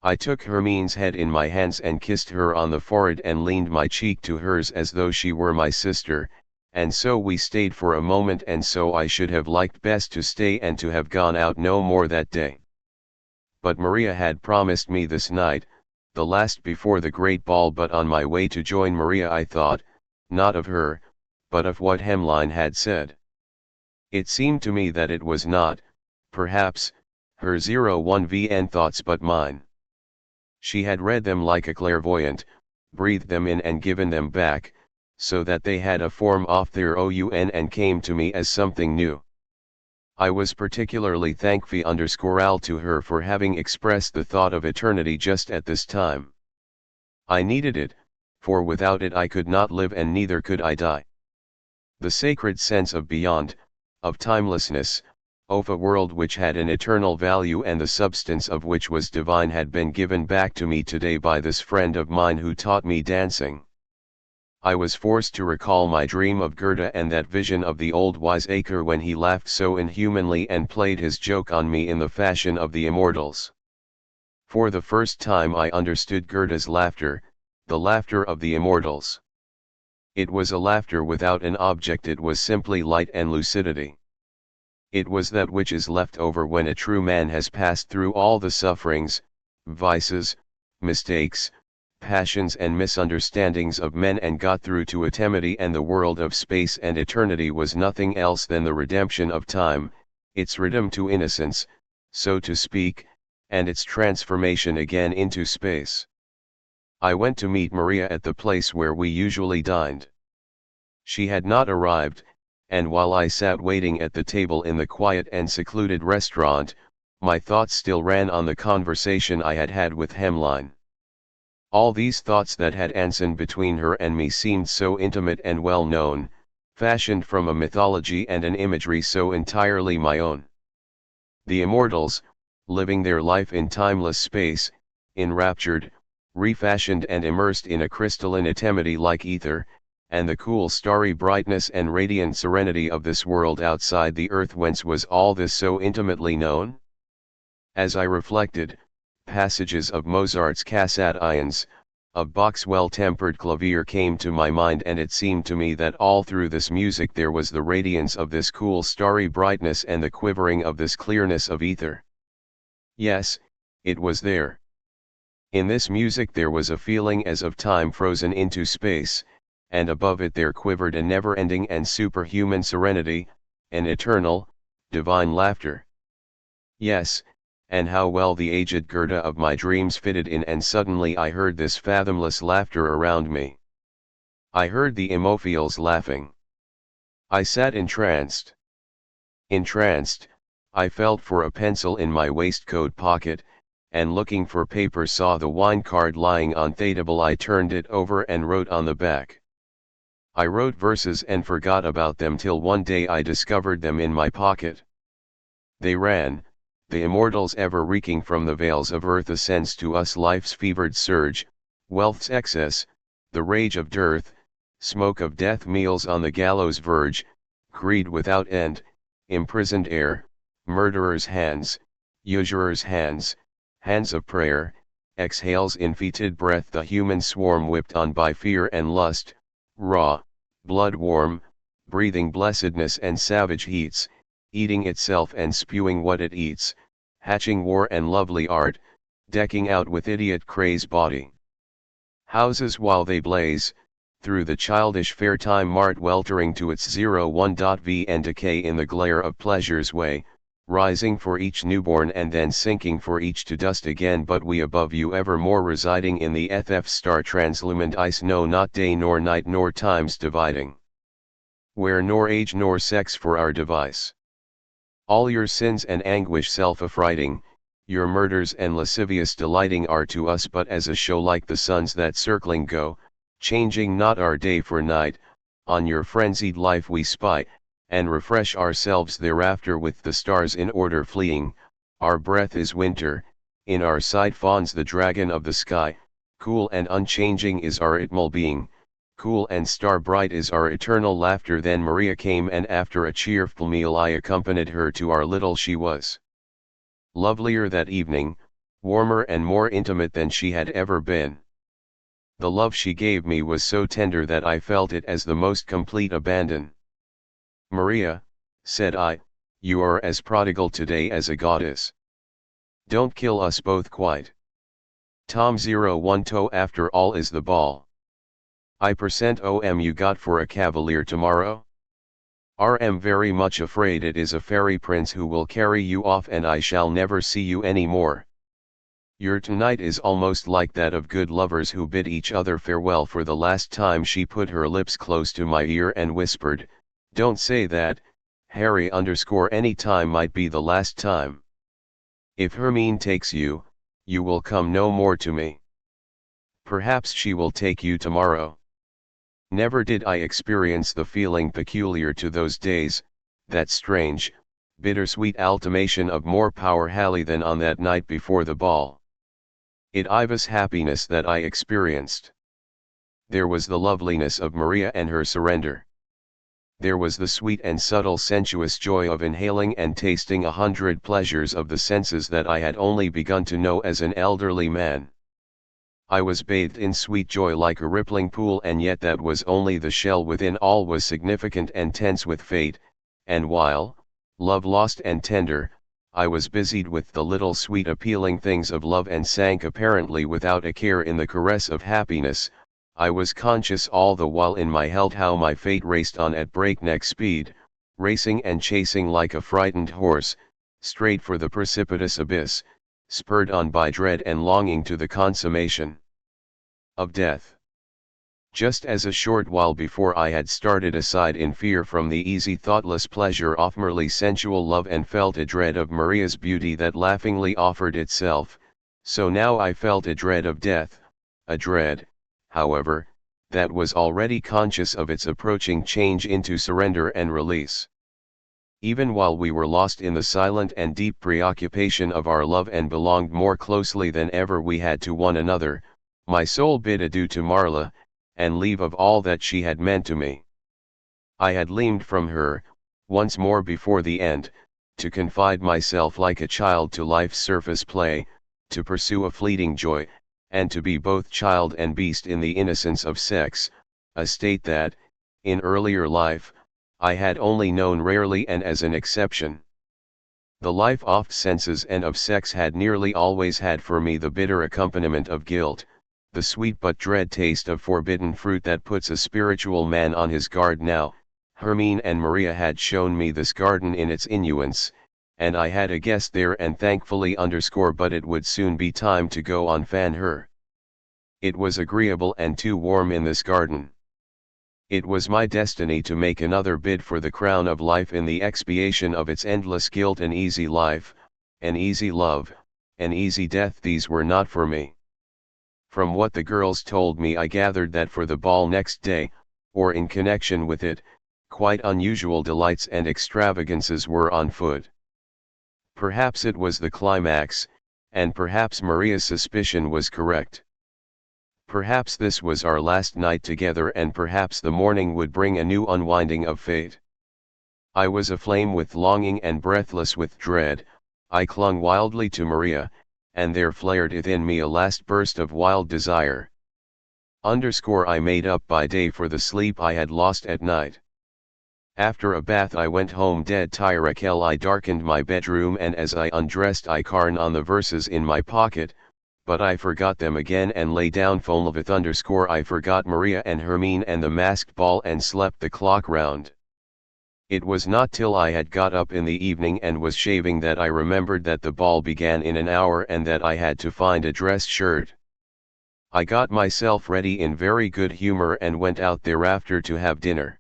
I took Hermine's head in my hands and kissed her on the forehead and leaned my cheek to hers as though she were my sister, and so we stayed for a moment and so I should have liked best to stay and to have gone out no more that day. But Maria had promised me this night, the last before the great ball, but on my way to join Maria I thought, not of her, but of what Hermann had said. It seemed to me that it was not, perhaps, her 01VN thoughts but mine. She had read them like a clairvoyant, breathed them in and given them back, so that they had a form off their own and came to me as something new. I was particularly thankful _ to her for having expressed the thought of eternity just at this time. I needed it, for without it I could not live and neither could I die. The sacred sense of beyond, of timelessness, of a world which had an eternal value and the substance of which was divine had been given back to me today by this friend of mine who taught me dancing. I was forced to recall my dream of Goethe and that vision of the old wiseacre when he laughed so inhumanly and played his joke on me in the fashion of the immortals. For the first time I understood Goethe's laughter, the laughter of the immortals. It was a laughter without an object, it was simply light and lucidity. It was that which is left over when a true man has passed through all the sufferings, vices, mistakes, passions and misunderstandings of men and got through to eternity, and the world of space and eternity was nothing else than the redemption of time, its return to innocence, so to speak, and its transformation again into space. I went to meet Maria at the place where we usually dined. She had not arrived, and while I sat waiting at the table in the quiet and secluded restaurant, my thoughts still ran on the conversation I had had with Hermann. All these thoughts that had arisen between her and me seemed so intimate and well known, fashioned from a mythology and an imagery so entirely my own. The immortals, living their life in timeless space, enraptured, refashioned and immersed in a crystalline eternity like ether, and the cool starry brightness and radiant serenity of this world outside the earth. Whence was all this so intimately known? As I reflected, passages of Mozart's Cassat Ions, of Bach's well-tempered clavier came to my mind, and it seemed to me that all through this music there was the radiance of this cool starry brightness and the quivering of this clearness of ether. Yes, it was there. In this music there was a feeling as of time frozen into space, and above it there quivered a never-ending and superhuman serenity, an eternal, divine laughter. Yes, and how well the aged Goethe of my dreams fitted in, and suddenly I heard this fathomless laughter around me. I heard the Imophiles laughing. I sat entranced. Entranced, I felt for a pencil in my waistcoat pocket, and looking for paper saw the wine card lying on the table. I turned it over and wrote on the back. I wrote verses and forgot about them till one day I discovered them in my pocket. They ran: the immortals ever reeking from the veils of earth ascends to us life's fevered surge, wealth's excess, the rage of dearth, smoke of death meals on the gallows verge, greed without end, imprisoned air, murderers' hands, usurers' hands, hands of prayer, exhales in fetid breath the human swarm whipped on by fear and lust, raw, blood warm, breathing blessedness and savage heats, eating itself and spewing what it eats, hatching war and lovely art, decking out with idiot craze body. Houses while they blaze, through the childish fair time mart weltering to its 01.v and decay in the glare of pleasure's way, rising for each newborn and then sinking for each to dust again, but we above you evermore residing in the ff star translumined ice, no not day nor night nor times dividing, where nor age nor sex for our device. All your sins and anguish self-affrighting, your murders and lascivious delighting are to us but as a show like the suns that circling go, changing not our day for night. On your frenzied life we spy, and refresh ourselves thereafter with the stars in order fleeing. Our breath is winter, in our sight fawns the dragon of the sky, cool and unchanging is our eternal being, cool and star bright is our eternal laughter. Then Maria came, and after a cheerful meal I accompanied her to our little. She was lovelier that evening, warmer and more intimate than she had ever been. The love she gave me was so tender that I felt it as the most complete abandon. Maria, said I, you are as prodigal today as a goddess. Don't kill us both quite. Tom 01 to after all is the ball. I% you got for a cavalier tomorrow? I'm very much afraid it is a fairy prince who will carry you off and I shall never see you any more. Your tonight is almost like that of good lovers who bid each other farewell for the last time. She put her lips close to my ear and whispered, don't say that, Harry. Any time might be the last time. If Hermine takes you, you will come no more to me. Perhaps she will take you tomorrow. Never did I experience the feeling peculiar to those days, that strange, bittersweet ultimation of more power Halley than on that night before the ball. It was happiness that I experienced. There was the loveliness of Maria and her surrender. There was the sweet and subtle sensuous joy of inhaling and tasting 100 pleasures of the senses that I had only begun to know as an elderly man. I was bathed in sweet joy like a rippling pool, and yet that was only the shell. Within all was significant and tense with fate, and while, love lost and tender, I was busied with the little sweet appealing things of love and sank apparently without a care in the caress of happiness. I was conscious all the while in my health how my fate raced on at breakneck speed, racing and chasing like a frightened horse, straight for the precipitous abyss, spurred on by dread and longing to the consummation of death. Just as a short while before I had started aside in fear from the easy thoughtless pleasure of merely sensual love and felt a dread of Maria's beauty that laughingly offered itself, so now I felt a dread of death, a dread, however, that was already conscious of its approaching change into surrender and release. Even while we were lost in the silent and deep preoccupation of our love and belonged more closely than ever we had to one another, my soul bid adieu to Marla, and leave of all that she had meant to me. I had leaned from her, once more before the end, to confide myself like a child to life's surface play, to pursue a fleeting joy, and to be both child and beast in the innocence of sex, a state that, in earlier life, I had only known rarely and as an exception. The life of senses and of sex had nearly always had for me the bitter accompaniment of guilt, the sweet but dread taste of forbidden fruit that puts a spiritual man on his guard. Now, Hermine and Maria had shown me this garden in its innuence, and I had a guest there and thankfully but it would soon be time to go on fan her. It was agreeable and too warm in this garden. It was my destiny to make another bid for the crown of life in the expiation of its endless guilt. An easy life, an easy love, an easy death, these were not for me. From what the girls told me I gathered that for the ball next day, or in connection with it, quite unusual delights and extravagances were on foot. Perhaps it was the climax, and perhaps Maria's suspicion was correct. Perhaps this was our last night together, and perhaps the morning would bring a new unwinding of fate. I was aflame with longing and breathless with dread. I clung wildly to Maria, and there flared within me a last burst of wild desire. I made up by day for the sleep I had lost at night. After a bath I went home dead tired. I darkened my bedroom, and as I undressed I carned on the verses in my pocket, but I forgot them again and lay down full of it. I forgot Maria and Hermine and the masked ball and slept the clock round. It was not till I had got up in the evening and was shaving that I remembered that the ball began in an hour and that I had to find a dress shirt. I got myself ready in very good humor and went out thereafter to have dinner.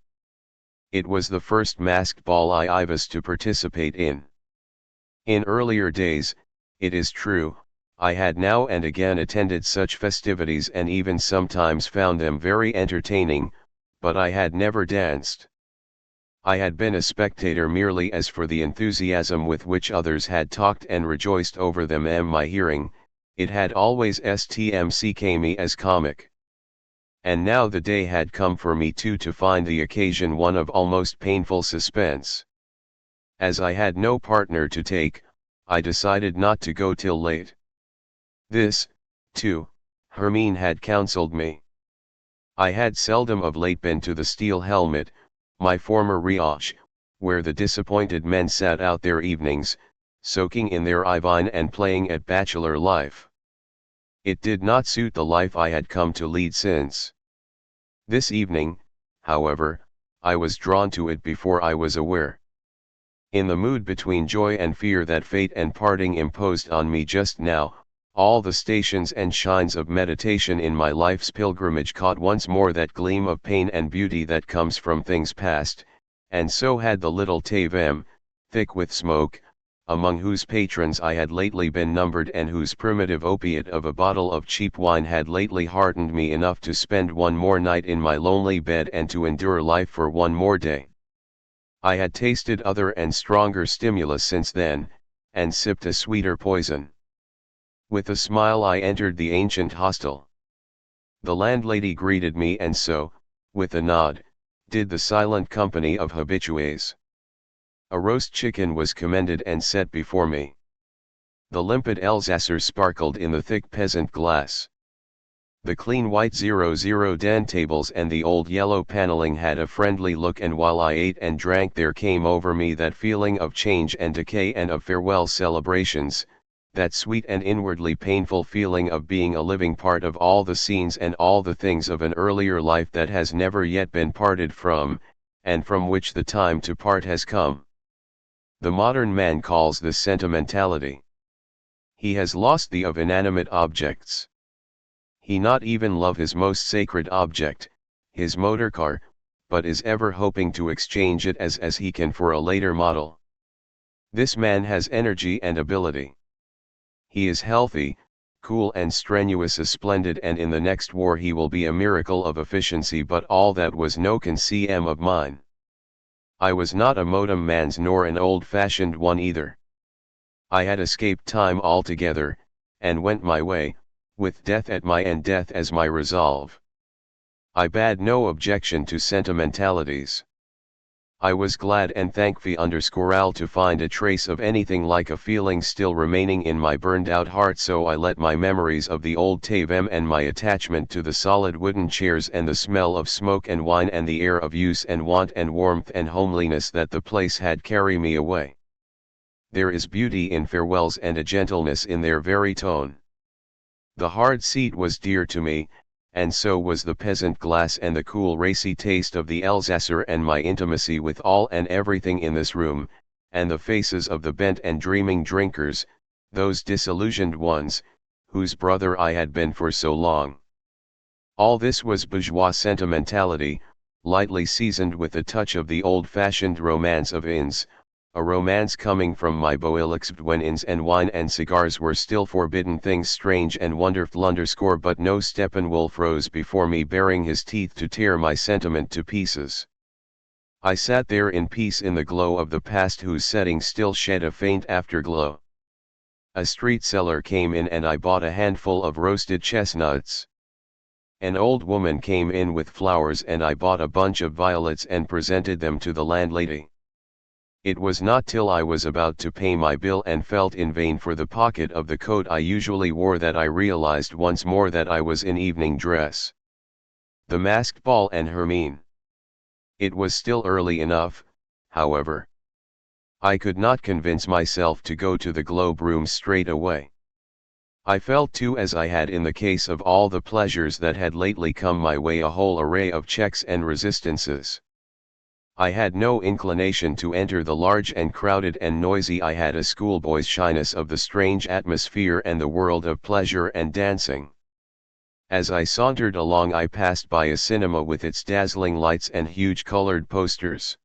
It was the first masked ball I was to participate in. In earlier days, it is true, I had now and again attended such festivities and even sometimes found them very entertaining, but I had never danced. I had been a spectator merely as for the enthusiasm with which others had talked and rejoiced over them in my hearing. It had always struck me as comic. And now the day had come for me too to find the occasion one of almost painful suspense. As I had no partner to take, I decided not to go till late. This, too, Hermine had counseled me. I had seldom of late been to the Steel Helmet, my former riche, where the disappointed men sat out their evenings, soaking in their wine and playing at bachelor life. It did not suit the life I had come to lead since. This evening, however, I was drawn to it before I was aware. In the mood between joy and fear that fate and parting imposed on me just now, all the stations and shines of meditation in my life's pilgrimage caught once more that gleam of pain and beauty that comes from things past, and so had the little tavern, thick with smoke, among whose patrons I had lately been numbered and whose primitive opiate of a bottle of cheap wine had lately hardened me enough to spend one more night in my lonely bed and to endure life for one more day. I had tasted other and stronger stimulus since then, and sipped a sweeter poison. With a smile I entered the ancient hostel. The landlady greeted me, and so, with a nod, did the silent company of habitués. A roast chicken was commended and set before me. The limpid Elsasser sparkled in the thick peasant glass. The clean white 00 den tables and the old yellow paneling had a friendly look, and while I ate and drank there came over me that feeling of change and decay and of farewell celebrations, that sweet and inwardly painful feeling of being a living part of all the scenes and all the things of an earlier life that has never yet been parted from, and from which the time to part has come. The modern man calls this sentimentality. He has lost the of inanimate objects. He not even love his most sacred object, his motor car, but is ever hoping to exchange it as he can for a later model. This man has energy and ability. He is healthy, cool and strenuous, is splendid, and in the next war he will be a miracle of efficiency, but all that was no concern of mine. I was not a modem man's nor an old-fashioned one either. I had escaped time altogether, and went my way, with death at my end, death as my resolve. I bade no objection to sentimentalities. I was glad and thankful to find a trace of anything like a feeling still remaining in my burned-out heart, so I let my memories of the old tavem and my attachment to the solid wooden chairs and the smell of smoke and wine and the air of use and want and warmth and homeliness that the place had carry me away. There is beauty in farewells and a gentleness in their very tone. The hard seat was dear to me, and so was the peasant glass and the cool racy taste of the Alsacer, and my intimacy with all and everything in this room, and the faces of the bent and dreaming drinkers, those disillusioned ones, whose brother I had been for so long. All this was bourgeois sentimentality, lightly seasoned with a touch of the old-fashioned romance of inns, a romance coming from my boilixed when inns and wine and cigars were still forbidden things strange and wonderful underscore. But no Steppenwolf rose before me baring his teeth to tear my sentiment to pieces. I sat there in peace in the glow of the past, whose setting still shed a faint afterglow. A street seller came in and I bought a handful of roasted chestnuts. An old woman came in with flowers and I bought a bunch of violets and presented them to the landlady. It was not till I was about to pay my bill and felt in vain for the pocket of the coat I usually wore that I realized once more that I was in evening dress. The masked ball and Hermine. It was still early enough, however. I could not convince myself to go to the Globe Room straight away. I felt too, as I had in the case of all the pleasures that had lately come my way, a whole array of checks and resistances. I had no inclination to enter the large and crowded and noisy. I had a schoolboy's shyness of the strange atmosphere and the world of pleasure and dancing. As I sauntered along I passed by a cinema with its dazzling lights and huge colored posters.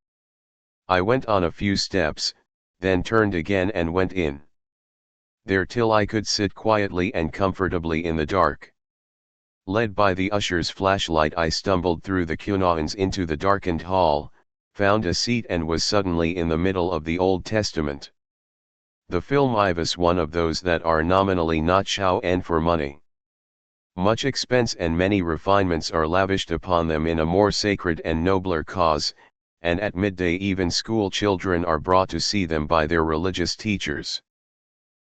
I went on a few steps, then turned again and went in. There till I could sit quietly and comfortably in the dark. Led by the usher's flashlight I stumbled through the quinoins into the darkened hall, found a seat and was suddenly in the middle of the Old Testament. The film I was one of those that are nominally not show and for money. Much expense and many refinements are lavished upon them in a more sacred and nobler cause, and at midday even school children are brought to see them by their religious teachers.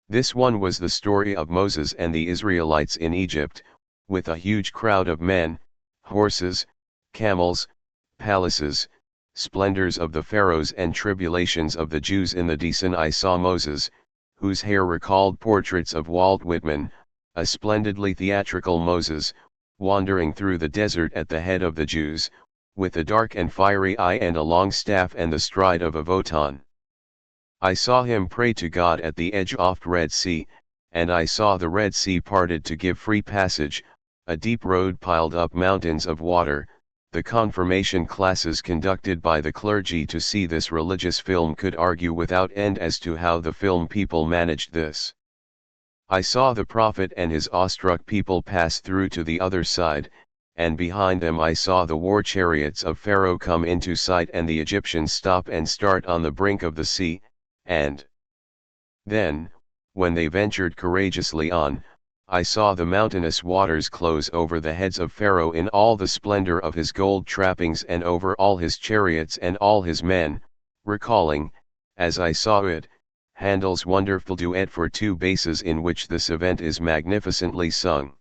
This one was the story of Moses and the Israelites in Egypt, with a huge crowd of men, horses, camels, palaces, splendors of the pharaohs and tribulations of the Jews. In the descent I saw Moses, whose hair recalled portraits of Walt Whitman, a splendidly theatrical Moses, wandering through the desert at the head of the Jews, with a dark and fiery eye and a long staff and the stride of a Votan. I saw him pray to God at the edge of the Red Sea, and I saw the Red Sea parted to give free passage, a deep road piled up mountains of water. The confirmation classes conducted by the clergy to see this religious film could argue without end as to how the film people managed this. I saw the prophet and his awestruck people pass through to the other side, and behind them I saw the war chariots of Pharaoh come into sight and the Egyptians stop and start on the brink of the sea, and then, when they ventured courageously on, I saw the mountainous waters close over the heads of Pharaoh in all the splendor of his gold trappings and over all his chariots and all his men, recalling, as I saw it, Handel's wonderful duet for two basses in which this event is magnificently sung.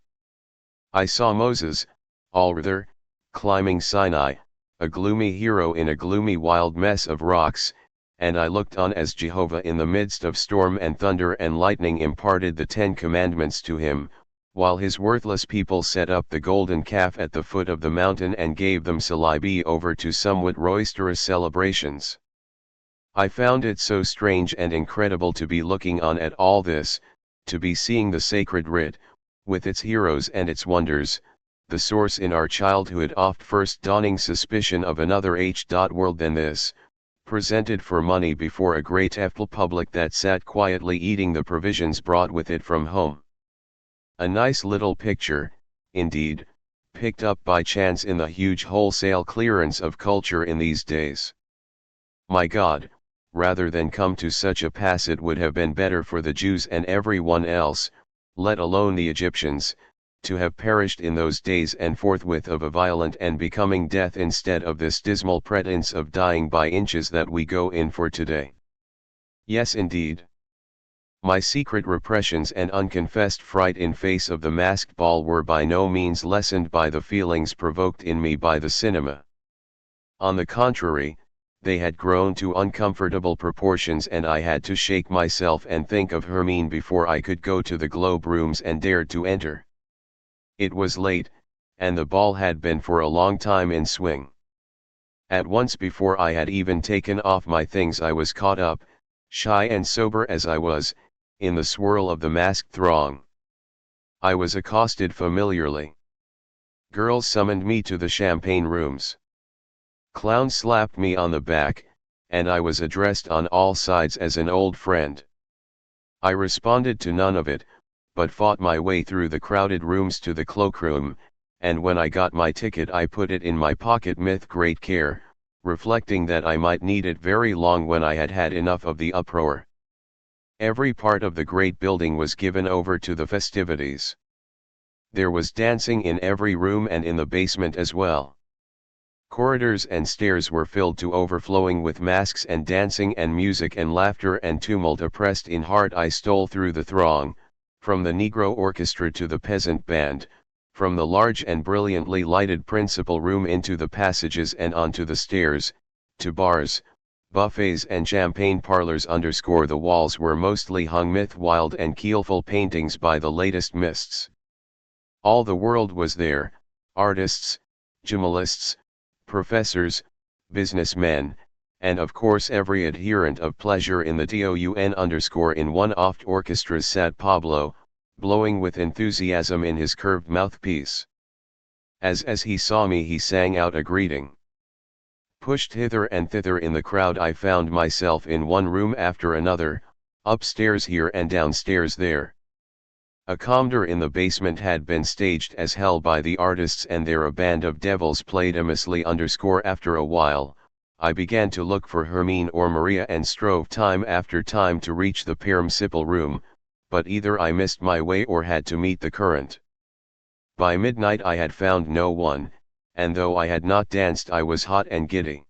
I saw Moses, all rather, climbing Sinai, a gloomy hero in a gloomy wild mess of rocks, and I looked on as Jehovah in the midst of storm and thunder and lightning imparted the 10 Commandments to him, while his worthless people set up the golden calf at the foot of the mountain and gave them salibi over to somewhat roisterous celebrations. I found it so strange and incredible to be looking on at all this, to be seeing the sacred writ, with its heroes and its wonders, the source in our childhood oft first dawning suspicion of another world than this, presented for money before a great public that sat quietly eating the provisions brought with it from home. A nice little picture, indeed, picked up by chance in the huge wholesale clearance of culture in these days. My God, rather than come to such a pass it would have been better for the Jews and everyone else, let alone the Egyptians, to have perished in those days and forthwith of a violent and becoming death instead of this dismal pretense of dying by inches that we go in for today. Yes indeed. My secret repressions and unconfessed fright in face of the masked ball were by no means lessened by the feelings provoked in me by the cinema. On the contrary, they had grown to uncomfortable proportions and I had to shake myself and think of Hermine before I could go to the Globe rooms and dared to enter. It was late, and the ball had been for a long time in swing. At once before I had even taken off my things I was caught up, shy and sober as I was, in the swirl of the masked throng. I was accosted familiarly. Girls summoned me to the champagne rooms. Clowns slapped me on the back, and I was addressed on all sides as an old friend. I responded to none of it, but fought my way through the crowded rooms to the cloakroom, and when I got my ticket I put it in my pocket with great care, reflecting that I might need it very long when I had had enough of the uproar. Every part of the great building was given over to the festivities. There was dancing in every room and in the basement as well. Corridors and stairs were filled to overflowing with masks and dancing and music and laughter and tumult. Oppressed in heart I stole through the throng, from the Negro orchestra to the peasant band, from the large and brilliantly lighted principal room into the passages and onto the stairs, to bars, buffets and champagne parlors. The walls were mostly hung with wild and keelful paintings by the latest mists. All the world was there, artists, journalists, professors, businessmen, and of course every adherent of pleasure in the town. In one oft orchestras sat Pablo, blowing with enthusiasm in his curved mouthpiece. As he saw me he sang out a greeting. Pushed hither and thither in the crowd I found myself in one room after another, upstairs here and downstairs there. A comedy in the basement had been staged as hell by the artists and there a band of devils played aimlessly. After a while, I began to look for Hermine or Maria and strove time after time to reach the principal room, but either I missed my way or had to meet the current. By midnight I had found no one, and though I had not danced I was hot and giddy.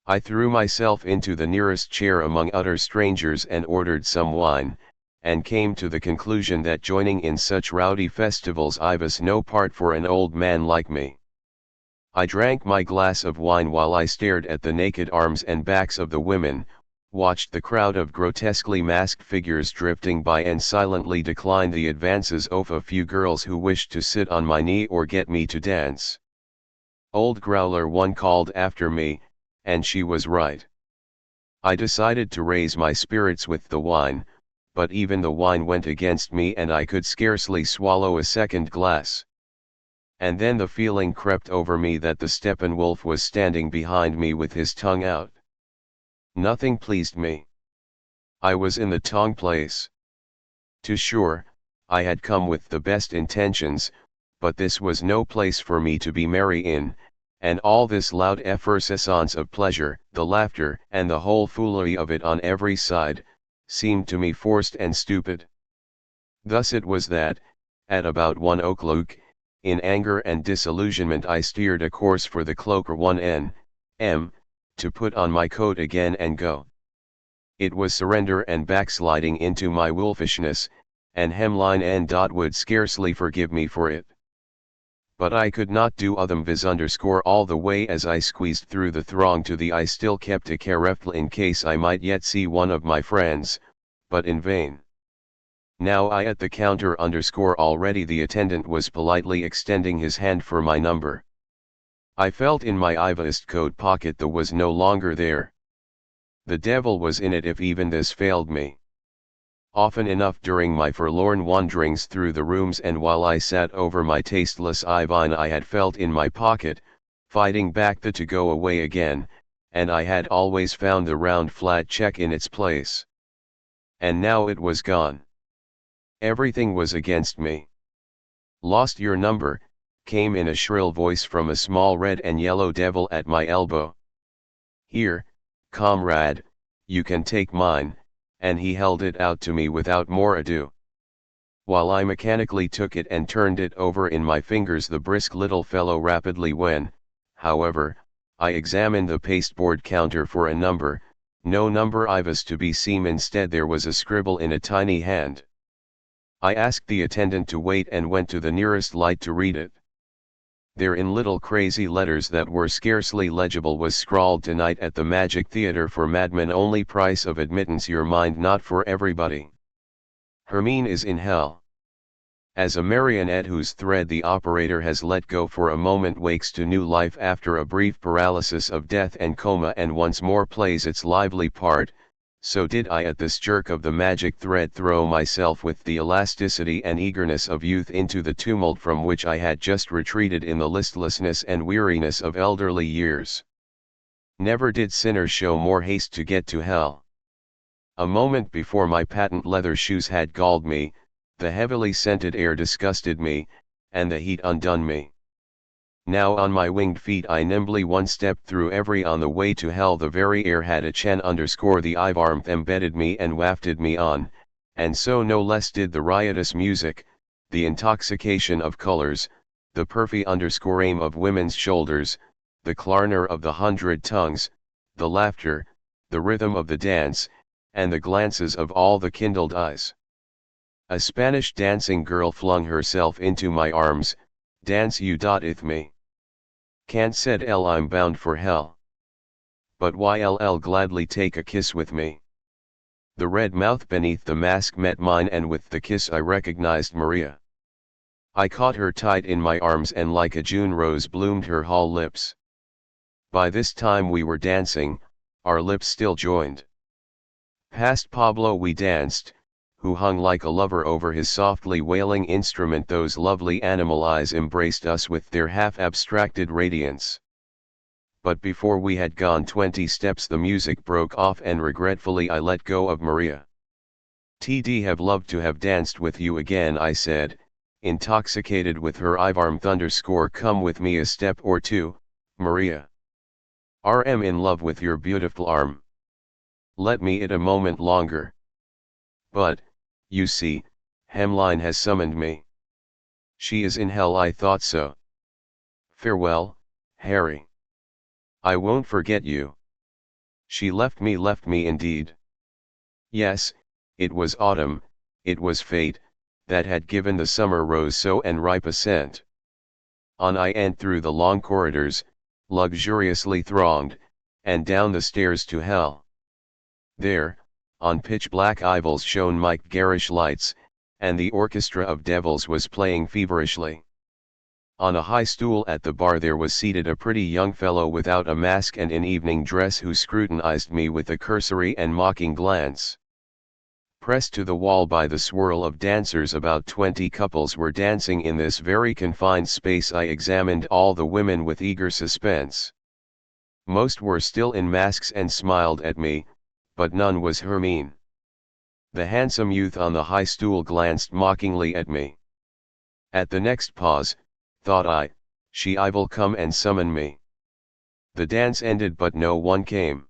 I threw myself into the nearest chair among utter strangers and ordered some wine, and came to the conclusion that joining in such rowdy festivals I was no part for an old man like me. I drank my glass of wine while I stared at the naked arms and backs of the women, watched the crowd of grotesquely masked figures drifting by and silently declined the advances of a few girls who wished to sit on my knee or get me to dance. Old Growler one called after me, and she was right. I decided to raise my spirits with the wine, but even the wine went against me and I could scarcely swallow a second glass. And then the feeling crept over me that the Steppenwolf was standing behind me with his tongue out. Nothing pleased me. I was in the tongue place. To sure, I had come with the best intentions, but this was no place for me to be merry in, and all this loud effervescence of pleasure, the laughter and the whole foolery of it on every side, seemed to me forced and stupid. Thus it was that, at about 1 o'clock, in anger and disillusionment I steered a course for the Cloaker 1 to put on my coat again and go. It was surrender and backsliding into my wolfishness, and Hermann would scarcely forgive me for it. But I could not do other viz underscore all the way as I squeezed through the throng to the I still kept a careful in case I might yet see one of my friends, but in vain. Now I at the counter underscore already the attendant was politely extending his hand for my number. I felt in my Ivast coat pocket that was no longer there. The devil was in it if even this failed me. Often enough during my forlorn wanderings through the rooms and while I sat over my tasteless Ivine I had felt in my pocket, fighting back the to go away again, and I had always found the round flat check in its place. And now it was gone. Everything was against me. "Lost your number," came in a shrill voice from a small red and yellow devil at my elbow. "Here, comrade, you can take mine," and he held it out to me without more ado. While I mechanically took it and turned it over in my fingers, the brisk little fellow rapidly when, however, I examined the pasteboard counter for a number, no number I was to be seen. Instead there was a scribble in a tiny hand. I asked the attendant to wait and went to the nearest light to read it. There in little crazy letters that were scarcely legible was scrawled, "Tonight at the Magic Theater for madmen only, price of admittance your mind not for everybody. Hermine is in hell." As a marionette whose thread the operator has let go for a moment wakes to new life after a brief paralysis of death and coma and once more plays its lively part, so did I at this jerk of the magic thread throw myself with the elasticity and eagerness of youth into the tumult from which I had just retreated in the listlessness and weariness of elderly years. Never did sinner show more haste to get to hell. A moment before my patent leather shoes had galled me, the heavily scented air disgusted me, and the heat undone me. Now on my winged feet I nimbly one stepped through every on the way to hell. The very air had a chen underscore the ivarmth embedded me and wafted me on, and so no less did the riotous music, the intoxication of colors, the perfy underscore aim of women's shoulders, the clarnor of the 100 tongues, the laughter, the rhythm of the dance, and the glances of all the kindled eyes. A Spanish dancing girl flung herself into my arms. "Dance you with me." "Can't," said L, "I'm bound for hell." "But why I'll gladly take a kiss with me." The red mouth beneath the mask met mine, and with the kiss I recognized Maria. I caught her tight in my arms and like a June rose bloomed her hall lips. By this time we were dancing, our lips still joined. Past Pablo we danced, who hung like a lover over his softly wailing instrument. Those lovely animal eyes embraced us with their half-abstracted radiance. But before we had gone 20 steps the music broke off, and regretfully I let go of Maria. "T'd have loved to have danced with you again," I said, intoxicated with her ivarmth underscore. "Come with me a step or two, Maria. I'm in love with your beautiful arm. Let me it a moment longer." But, you see, Hemline has summoned me. She is in hell. I thought so. Farewell, Harry. I won't forget you. She left me indeed. Yes, it was autumn, it was fate, that had given the summer rose so and ripe a scent. On I and through the long corridors, luxuriously thronged, and down the stairs to hell. There, on pitch-black ivals shone my garish lights, and the orchestra of devils was playing feverishly. On a high stool at the bar there was seated a pretty young fellow without a mask and in evening dress, who scrutinized me with a cursory and mocking glance. Pressed to the wall by the swirl of dancers, about 20 couples were dancing in this very confined space. I examined all the women with eager suspense. Most were still in masks and smiled at me, but none was Hermine. The handsome youth on the high stool glanced mockingly at me. At the next pause, thought I, she will come and summon me. The dance ended but no one came.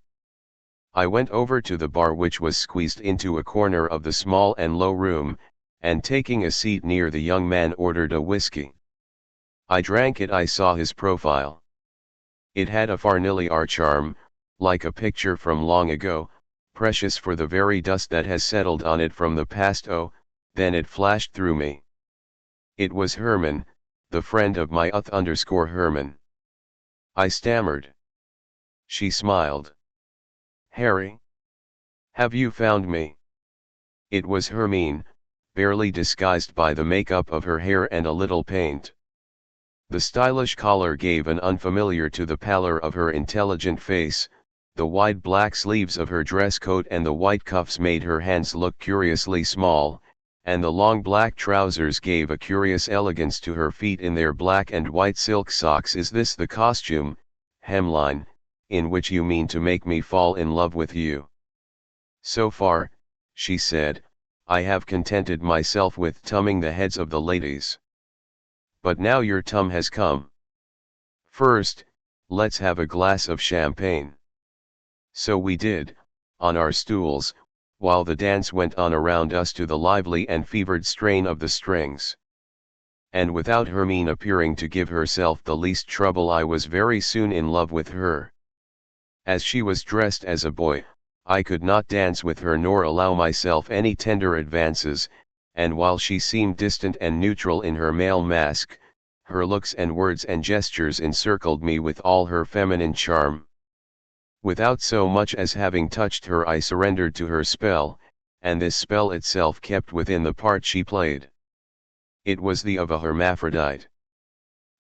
I went over to the bar, which was squeezed into a corner of the small and low room, and taking a seat near the young man ordered a whiskey. I drank it. I saw his profile. It had a familiar charm, like a picture from long ago, precious for the very dust that has settled on it from the past. Oh, then it flashed through me. It was Hermann, the friend of my Hermann. I stammered. She smiled. Harry? Have you found me? It was Hermine, barely disguised by the makeup of her hair and a little paint. The stylish collar gave an unfamiliar to the pallor of her intelligent face, the wide black sleeves of her dress coat and the white cuffs made her hands look curiously small, and the long black trousers gave a curious elegance to her feet in their black and white silk socks. Is this the costume, Hemline, in which you mean to make me fall in love with you? So far, she said, I have contented myself with tumming the heads of the ladies. But now your tum has come. First, let's have a glass of champagne. So we did, on our stools, while the dance went on around us to the lively and fevered strain of the strings. And without Hermine appearing to give herself the least trouble, I was very soon in love with her. As she was dressed as a boy, I could not dance with her nor allow myself any tender advances, and while she seemed distant and neutral in her male mask, her looks and words and gestures encircled me with all her feminine charm. Without so much as having touched her, I surrendered to her spell, and this spell itself kept within the part she played. It was the of a hermaphrodite.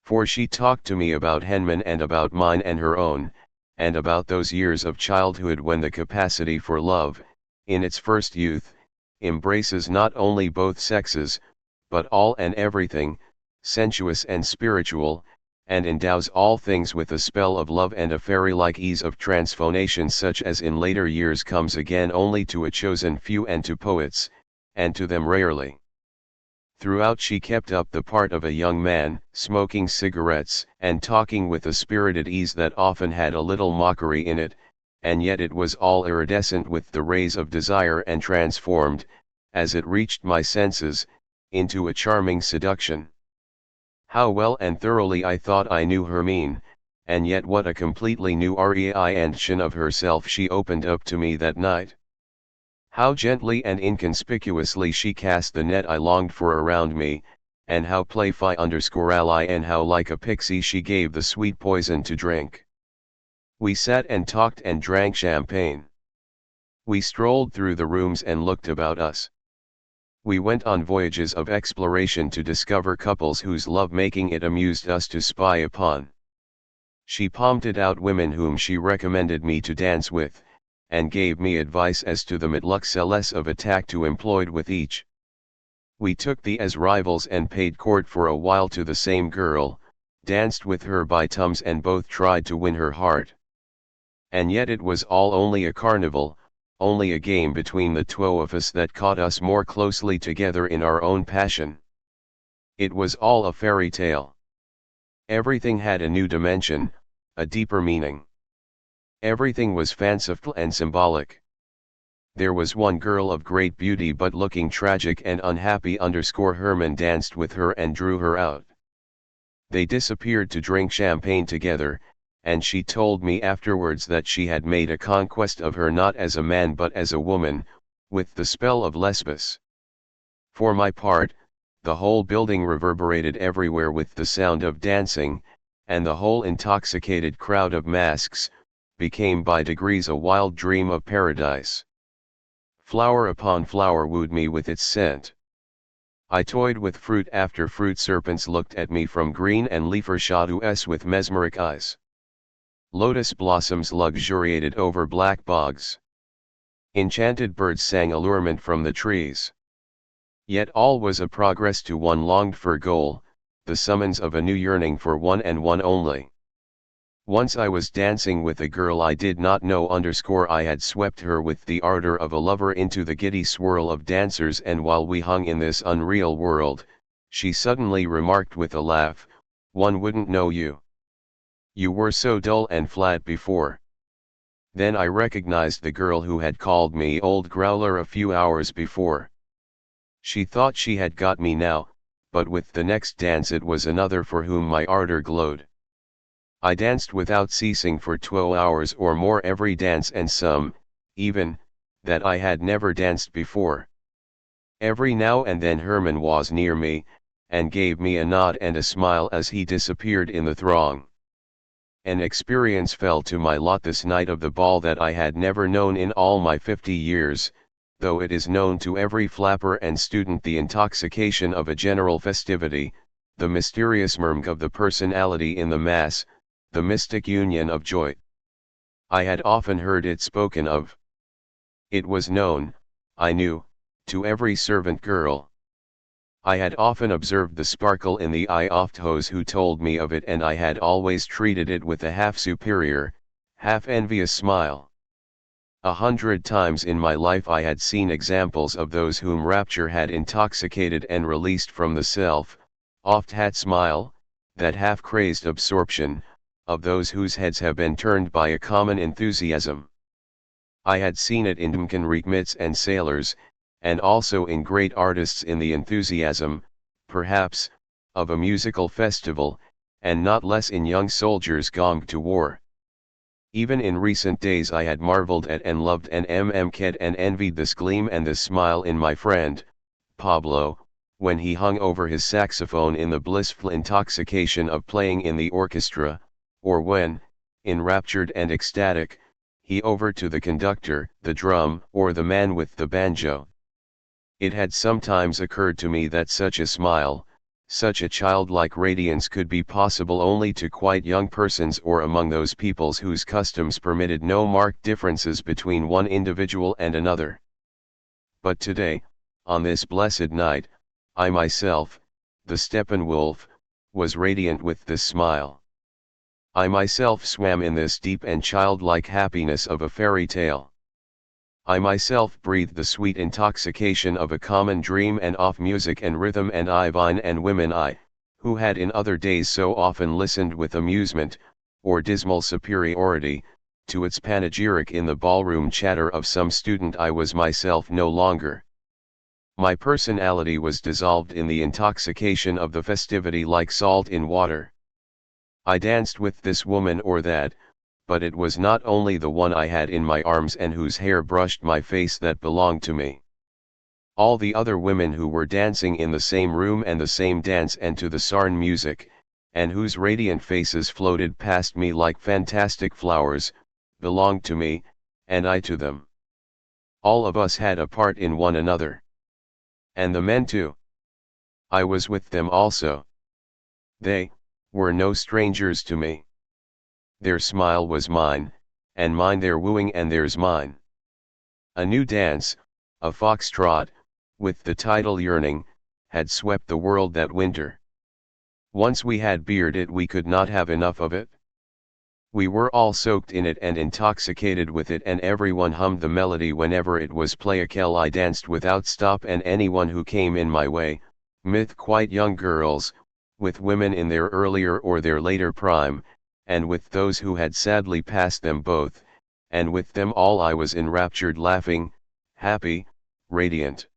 For she talked to me about Hermann and about mine and her own, and about those years of childhood when the capacity for love, in its first youth, embraces not only both sexes, but all and everything, sensuous and spiritual, and endows all things with a spell of love and a fairy-like ease of transformation such as in later years comes again only to a chosen few and to poets, and to them rarely. Throughout she kept up the part of a young man, smoking cigarettes and talking with a spirited ease that often had a little mockery in it, and yet it was all iridescent with the rays of desire and transformed, as it reached my senses, into a charming seduction. How well and thoroughly I thought I knew Hermine, and yet what a completely new representation of herself she opened up to me that night. How gently and inconspicuously she cast the net I longed for around me, and how playful_ally and how like a pixie she gave the sweet poison to drink. We sat and talked and drank champagne. We strolled through the rooms and looked about us. We went on voyages of exploration to discover couples whose love-making it amused us to spy upon. She pointed out women whom she recommended me to dance with, and gave me advice as to the methods of attack to employ with each. We took the as rivals and paid court for a while to the same girl, danced with her by tums and both tried to win her heart. And yet it was all only a carnival, only a game between the two of us that caught us more closely together in our own passion. It was all a fairy tale. Everything had a new dimension, a deeper meaning. Everything was fanciful and symbolic. There was one girl of great beauty but looking tragic and unhappy. Hermann danced with her and drew her out. They disappeared to drink champagne together, and she told me afterwards that she had made a conquest of her not as a man but as a woman, with the spell of Lesbos. For my part, the whole building reverberated everywhere with the sound of dancing, and the whole intoxicated crowd of masks became by degrees a wild dream of paradise. Flower upon flower wooed me with its scent. I toyed with fruit after fruit. Serpents looked at me from green and leafer shadows with mesmeric eyes. Lotus blossoms luxuriated over black bogs. Enchanted birds sang allurement from the trees. Yet all was a progress to one longed-for goal, the summons of a new yearning for one and one only. Once I was dancing with a girl I did not know. I had swept her with the ardor of a lover into the giddy swirl of dancers, and while we hung in this unreal world, she suddenly remarked with a laugh, "One wouldn't know you. You were so dull and flat before." Then I recognized the girl who had called me old growler a few hours before. She thought she had got me now, but with the next dance it was another for whom my ardor glowed. I danced without ceasing for 2 hours or more every dance, and some, even, that I had never danced before. Every now and then Hermann was near me, and gave me a nod and a smile as he disappeared in the throng. An experience fell to my lot this night of the ball that I had never known in all my 50 years, though it is known to every flapper and student, the intoxication of a general festivity, the mysterious murmur of the personality in the mass, the mystic union of joy. I had often heard it spoken of. It was known, I knew, to every servant girl. I had often observed the sparkle in the eye of those who told me of it, and I had always treated it with a half-superior, half-envious smile. 100 times in my life I had seen examples of those whom rapture had intoxicated and released from the self, oft had smile, that half-crazed absorption, of those whose heads have been turned by a common enthusiasm. I had seen it in Mkenreekmits and sailors, and also in great artists, in the enthusiasm, perhaps, of a musical festival, and not less in young soldiers gonged to war. Even in recent days I had marveled at and loved and mmked and envied this gleam and this smile in my friend, Pablo, when he hung over his saxophone in the blissful intoxication of playing in the orchestra, or when, enraptured and ecstatic, he over to the conductor, the drum, or the man with the banjo. It had sometimes occurred to me that such a smile, such a childlike radiance could be possible only to quite young persons, or among those peoples whose customs permitted no marked differences between one individual and another. But today, on this blessed night, I myself, the Steppenwolf, was radiant with this smile. I myself swam in this deep and childlike happiness of a fairy tale. I myself breathed the sweet intoxication of a common dream, and of music and rhythm and vine and women. I, who had in other days so often listened with amusement, or dismal superiority, to its panegyric in the ballroom chatter of some student, I was myself no longer. My personality was dissolved in the intoxication of the festivity like salt in water. I danced with this woman or that, but it was not only the one I had in my arms and whose hair brushed my face that belonged to me. All the other women who were dancing in the same room and the same dance and to the sarn music, and whose radiant faces floated past me like fantastic flowers, belonged to me, and I to them. All of us had a part in one another. And the men too. I was with them also. They were no strangers to me. Their smile was mine, and mine their wooing, and theirs mine. A new dance, a foxtrot, with the title Yearning, had swept the world that winter. Once we had beard it, we could not have enough of it. We were all soaked in it and intoxicated with it, and everyone hummed the melody whenever it was playakel. I danced without stop, and anyone who came in my way, with quite young girls, with women in their earlier or their later prime, and with those who had sadly passed them both, and with them all I was enraptured, laughing, happy, radiant.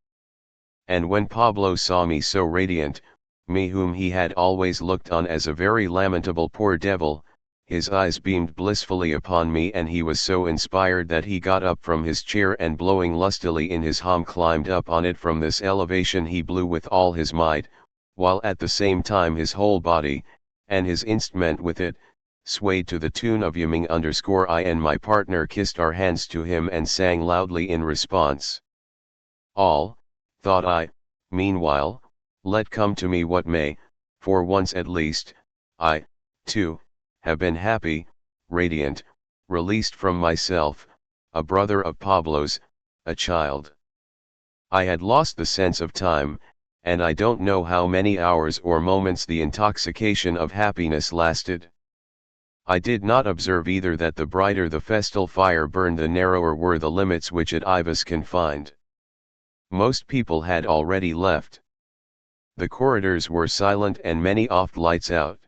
And when Pablo saw me so radiant, me whom he had always looked on as a very lamentable poor devil, his eyes beamed blissfully upon me, and he was so inspired that he got up from his chair, and blowing lustily in his hom climbed up on it. From this elevation he blew with all his might, while at the same time his whole body, and his instrument with it, swayed to the tune of Yaming _ I and my partner kissed our hands to him and sang loudly in response. All, thought I, meanwhile, let come to me what may, for once at least, I, too, have been happy, radiant, released from myself, a brother of Pablo's, a child. I had lost the sense of time, and I don't know how many hours or moments the intoxication of happiness lasted. I did not observe either that the brighter the festal fire burned, the narrower were the limits which it was confined. Most people had already left. The corridors were silent and many oft lights out.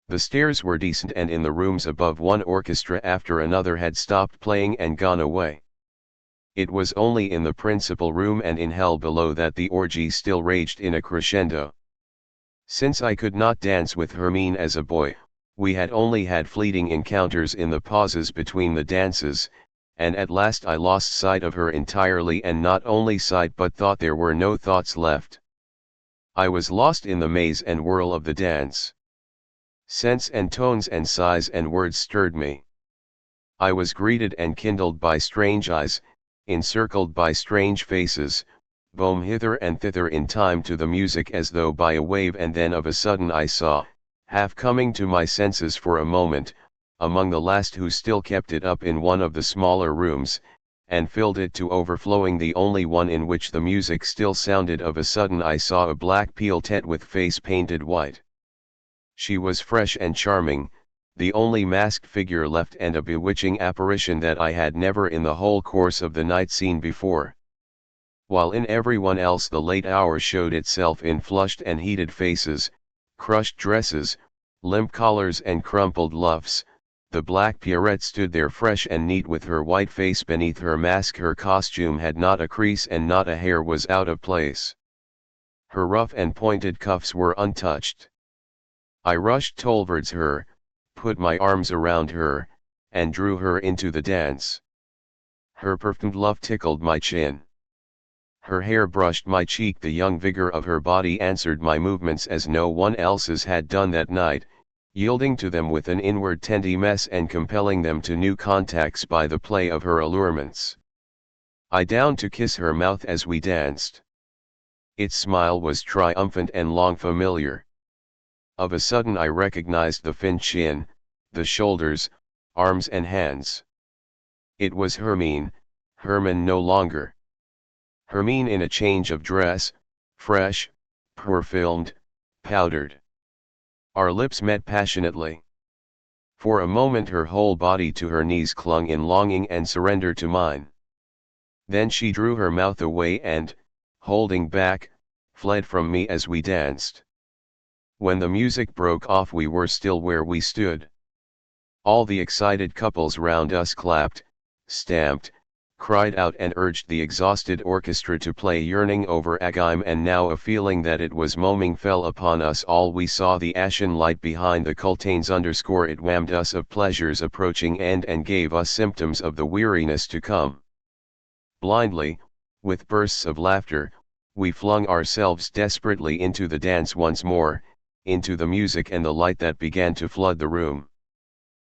The stairs were decent, and in the rooms above one orchestra after another had stopped playing and gone away. It was only in the principal room and in hell below that the orgy still raged in a crescendo. Since I could not dance with Hermine as a boy, we had only had fleeting encounters in the pauses between the dances, and at last I lost sight of her entirely, and not only sight but thought. There were no thoughts left. I was lost in the maze and whirl of the dance. Scents and tones and sighs and words stirred me. I was greeted and kindled by strange eyes, encircled by strange faces, boom hither and thither in time to the music as though by a wave, and then of a sudden I saw, half coming to my senses for a moment, among the last who still kept it up in one of the smaller rooms, and filled it to overflowing, the only one in which the music still sounded, of a sudden I saw a black pale tete with face painted white. She was fresh and charming, the only masked figure left, and a bewitching apparition that I had never in the whole course of the night seen before. While in everyone else the late hour showed itself in flushed and heated faces, crushed dresses, limp collars and crumpled luffs, the black Pierrette stood there fresh and neat with her white face beneath her mask. Her costume had not a crease and not a hair was out of place. Her rough and pointed cuffs were untouched. I rushed towards her, put my arms around her, and drew her into the dance. Her perfumed love tickled my chin. Her hair brushed my cheek. The young vigor of her body answered my movements as no one else's had done that night, yielding to them with an inward tenderness and compelling them to new contacts by the play of her allurements. I downed to kiss her mouth as we danced. Its smile was triumphant and long familiar. Of a sudden I recognized the thin chin, the shoulders, arms and hands. It was Hermann no longer. Hermann in a change of dress, fresh, perfumed, powdered. Our lips met passionately. For a moment her whole body to her knees clung in longing and surrender to mine. Then she drew her mouth away and, holding back, fled from me as we danced. When the music broke off we were still where we stood. All the excited couples round us clapped, stamped, cried out and urged the exhausted orchestra to play yearning over Agime, and now a feeling that it was moming fell upon us all. We saw the ashen light behind the cultains it whammed us of pleasures approaching and gave us symptoms of the weariness to come. Blindly, with bursts of laughter, we flung ourselves desperately into the dance once more, into the music and the light that began to flood the room.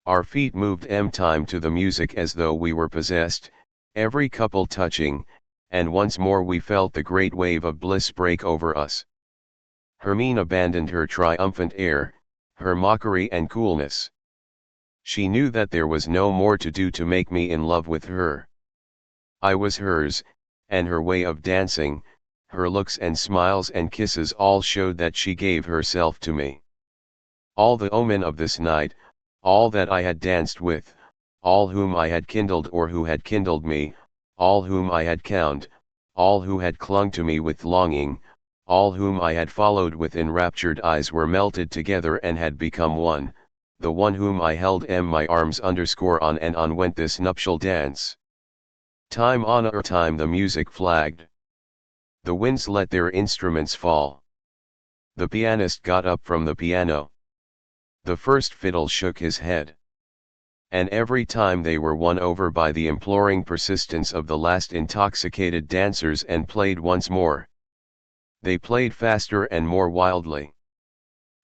Our feet moved time to the music as though we were possessed, every couple touching, and once more we felt the great wave of bliss break over us. Hermine abandoned her triumphant air, her mockery and coolness. She knew that there was no more to do to make me in love with her. I was hers, and her way of dancing, her looks and smiles and kisses all showed that she gave herself to me. All the omen of this night, all that I had danced with, all whom I had kindled or who had kindled me, all whom I had counted, all who had clung to me with longing, all whom I had followed with enraptured eyes were melted together and had become one, the one whom I held my arms on and on went this nuptial dance. Time on time the music flagged. The winds let their instruments fall. The pianist got up from the piano. The first fiddle shook his head. And every time they were won over by the imploring persistence of the last intoxicated dancers and played once more. They played faster and more wildly.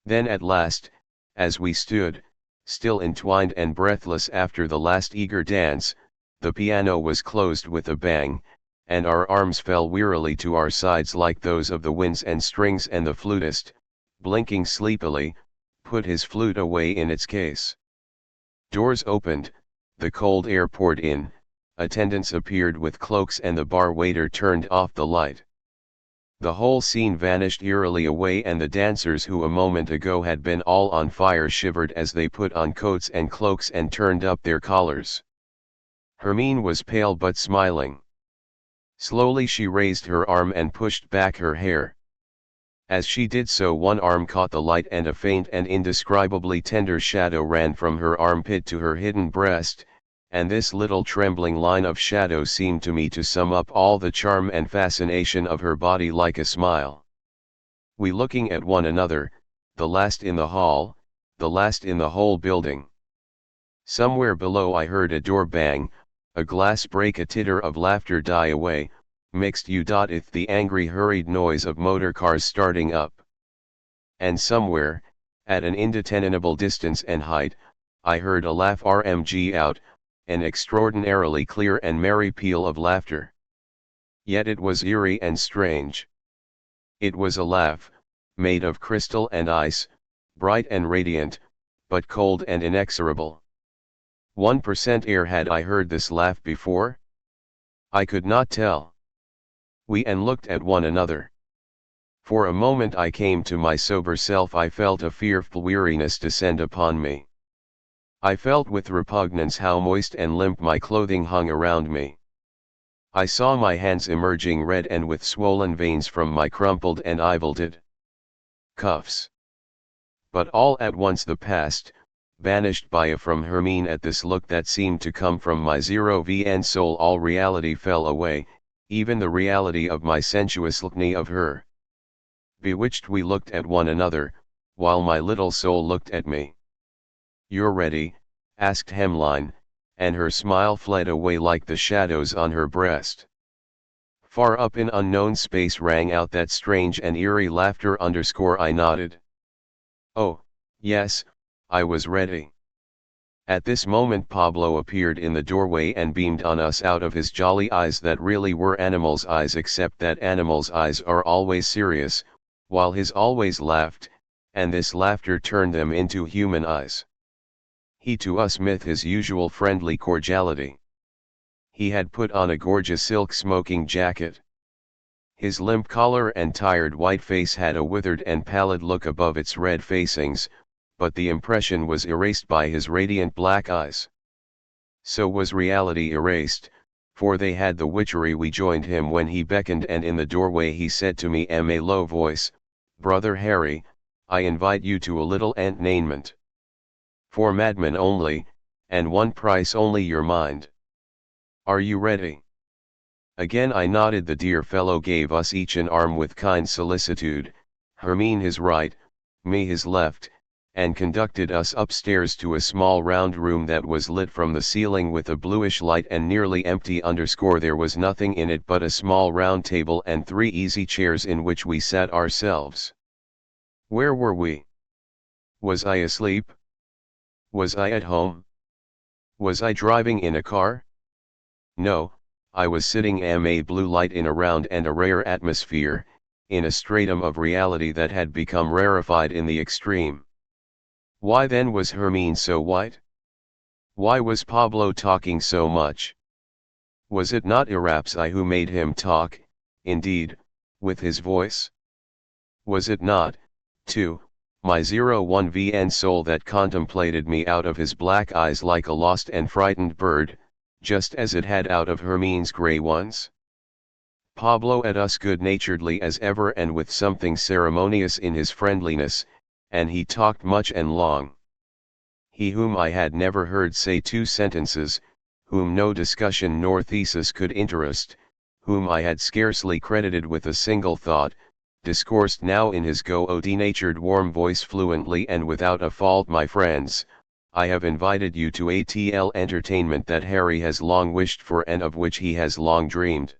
Then at last, as we stood, still entwined and breathless after the last eager dance, the piano was closed with a bang, and our arms fell wearily to our sides like those of the winds and strings, and the flutist, blinking sleepily, put his flute away in its case. Doors opened, the cold air poured in, attendants appeared with cloaks and the bar waiter turned off the light. The whole scene vanished eerily away, and the dancers who a moment ago had been all on fire shivered as they put on coats and cloaks and turned up their collars. Hermine was pale but smiling. Slowly she raised her arm and pushed back her hair. As she did so one arm caught the light and a faint and indescribably tender shadow ran from her armpit to her hidden breast, and this little trembling line of shadow seemed to me to sum up all the charm and fascination of her body like a smile. We looking at one another, the last in the hall, the last in the whole building. Somewhere below I heard a door bang, a glass break, a titter of laughter die away, mixed with the angry hurried noise of motor cars starting up. And somewhere, at an indeterminable distance and height, I heard a laugh rmg out, an extraordinarily clear and merry peal of laughter. Yet it was eerie and strange. It was a laugh, made of crystal and ice, bright and radiant, but cold and inexorable. 1% air. Had I heard this laugh before? I could not tell. We looked at one another. For a moment I came to my sober self. I felt a fearful weariness descend upon me. I felt with repugnance how moist and limp my clothing hung around me. I saw my hands emerging red and with swollen veins from my crumpled and ivilded cuffs. But all at once the past, banished by a from Hermine at this look that seemed to come from my 0vn soul, all reality fell away, even the reality of my sensuous lookne of her. Bewitched we looked at one another, while my little soul looked at me. "You're ready?" asked Hermine, and her smile fled away like the shadows on her breast. Far up in unknown space rang out that strange and eerie laughter. I nodded. Oh, yes, I was ready. At this moment Pablo appeared in the doorway and beamed on us out of his jolly eyes that really were animals' eyes, except that animals' eyes are always serious, while his always laughed, and this laughter turned them into human eyes. He to us with his usual friendly cordiality. He had put on a gorgeous silk smoking jacket. His limp collar and tired white face had a withered and pallid look above its red facings, but the impression was erased by his radiant black eyes. So was reality erased, for they had the witchery. We joined him when he beckoned, and in the doorway he said to me in a low voice, "Brother Harry, I invite you to a little entertainment. For madmen only, and one price only, your mind. Are you ready?" Again I nodded. The dear fellow gave us each an arm with kind solicitude, Hermine his right, me his left, and conducted us upstairs to a small round room that was lit from the ceiling with a bluish light and nearly empty. There was nothing in it but a small round table and 3 easy chairs in which we sat ourselves. Where were we? Was I asleep? Was I at home? Was I driving in a car? No, I was sitting in a blue light in a round and a rare atmosphere, in a stratum of reality that had become rarefied in the extreme. Why then was Hermine so white? Why was Pablo talking so much? Was it not Irapsi who made him talk, indeed, with his voice? Was it not, too, my 01vn soul that contemplated me out of his black eyes like a lost and frightened bird, just as it had out of Hermine's grey ones? Pablo at us good-naturedly as ever and with something ceremonious in his friendliness, and he talked much and long. He whom I had never heard say 2 sentences, whom no discussion nor thesis could interest, whom I had scarcely credited with a single thought, discoursed now in his good-natured warm voice fluently and without a fault. "My friends, I have invited you to a TL entertainment that Harry has long wished for and of which he has long dreamed.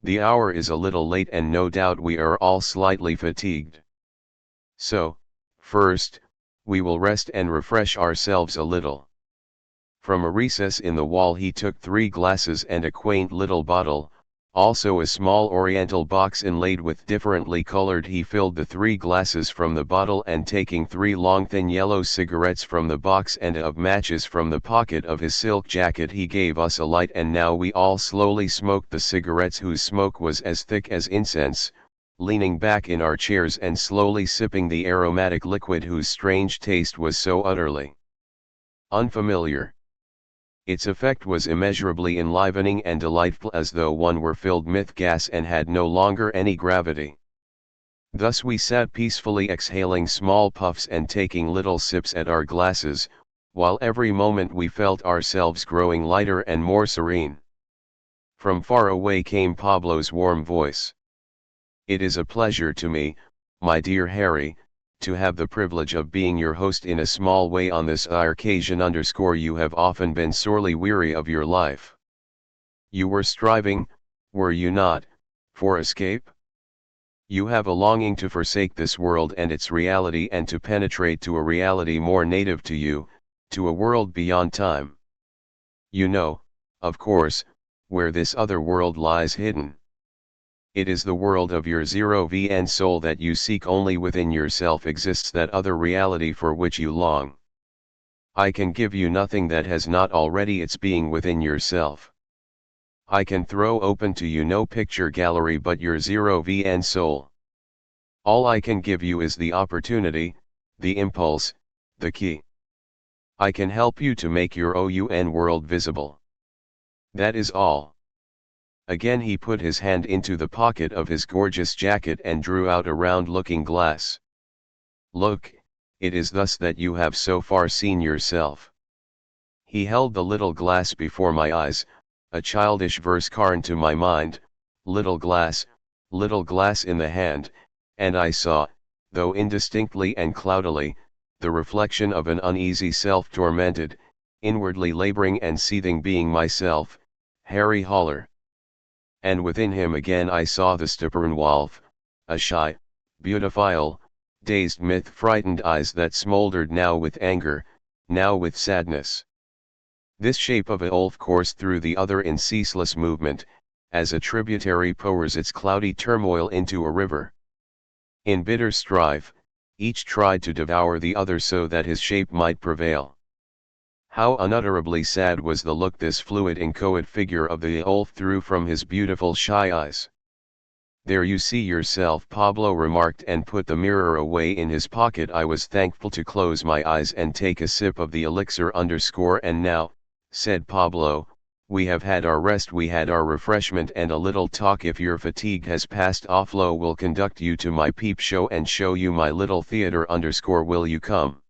The hour is a little late and no doubt we are all slightly fatigued. So, first, we will rest and refresh ourselves a little." From a recess in the wall he took 3 glasses and a quaint little bottle, also a small oriental box inlaid with differently colored. He filled the 3 glasses from the bottle and taking 3 long thin yellow cigarettes from the box and of matches from the pocket of his silk jacket, he gave us a light, and now we all slowly smoked the cigarettes whose smoke was as thick as incense, leaning back in our chairs and slowly sipping the aromatic liquid whose strange taste was so utterly unfamiliar. Its effect was immeasurably enlivening and delightful, as though one were filled with gas and had no longer any gravity. Thus we sat peacefully exhaling small puffs and taking little sips at our glasses, while every moment we felt ourselves growing lighter and more serene. From far away came Pablo's warm voice. "It is a pleasure to me, my dear Harry, to have the privilege of being your host in a small way on this occasion. You have often been sorely weary of your life. You were striving, Were you not, for escape? You have a longing to forsake this world and its reality and to penetrate to a reality more native to you, to a world beyond time. You know, of course, where this other world lies hidden. It is the world of your 0VN soul that you seek. Only within yourself exists that other reality for which you long. I can give you nothing that has not already its being within yourself. I can throw open to you no picture gallery but your 0VN soul. All I can give you is the opportunity, the impulse, the key. I can help you to make your OUN world visible. That is all. Again he put his hand into the pocket of his gorgeous jacket and drew out a round looking glass. Look, it is thus that you have so far seen yourself. He held the little glass before my eyes. A childish verse came to my mind, little glass in the hand, and I saw, though indistinctly and cloudily, the reflection of an uneasy self-tormented, inwardly laboring and seething being myself, Harry Haller. And within him again I saw the Steppenwolf, a shy, beautiful, dazed myth-frightened eyes that smoldered now with anger, now with sadness. This shape of a wolf coursed through the other in ceaseless movement, as a tributary pours its cloudy turmoil into a river. In bitter strife, each tried to devour the other so that his shape might prevail. How unutterably sad was the look this fluid inchoate figure of the wolf threw from his beautiful shy eyes. There you see yourself, Pablo remarked and put the mirror away in his pocket. I was thankful to close my eyes and take a sip of the elixir and now, said Pablo, we have had our rest, we had our refreshment and a little talk. If your fatigue has passed off, Lo will conduct you to my peep show and show you my little theater. Will you come?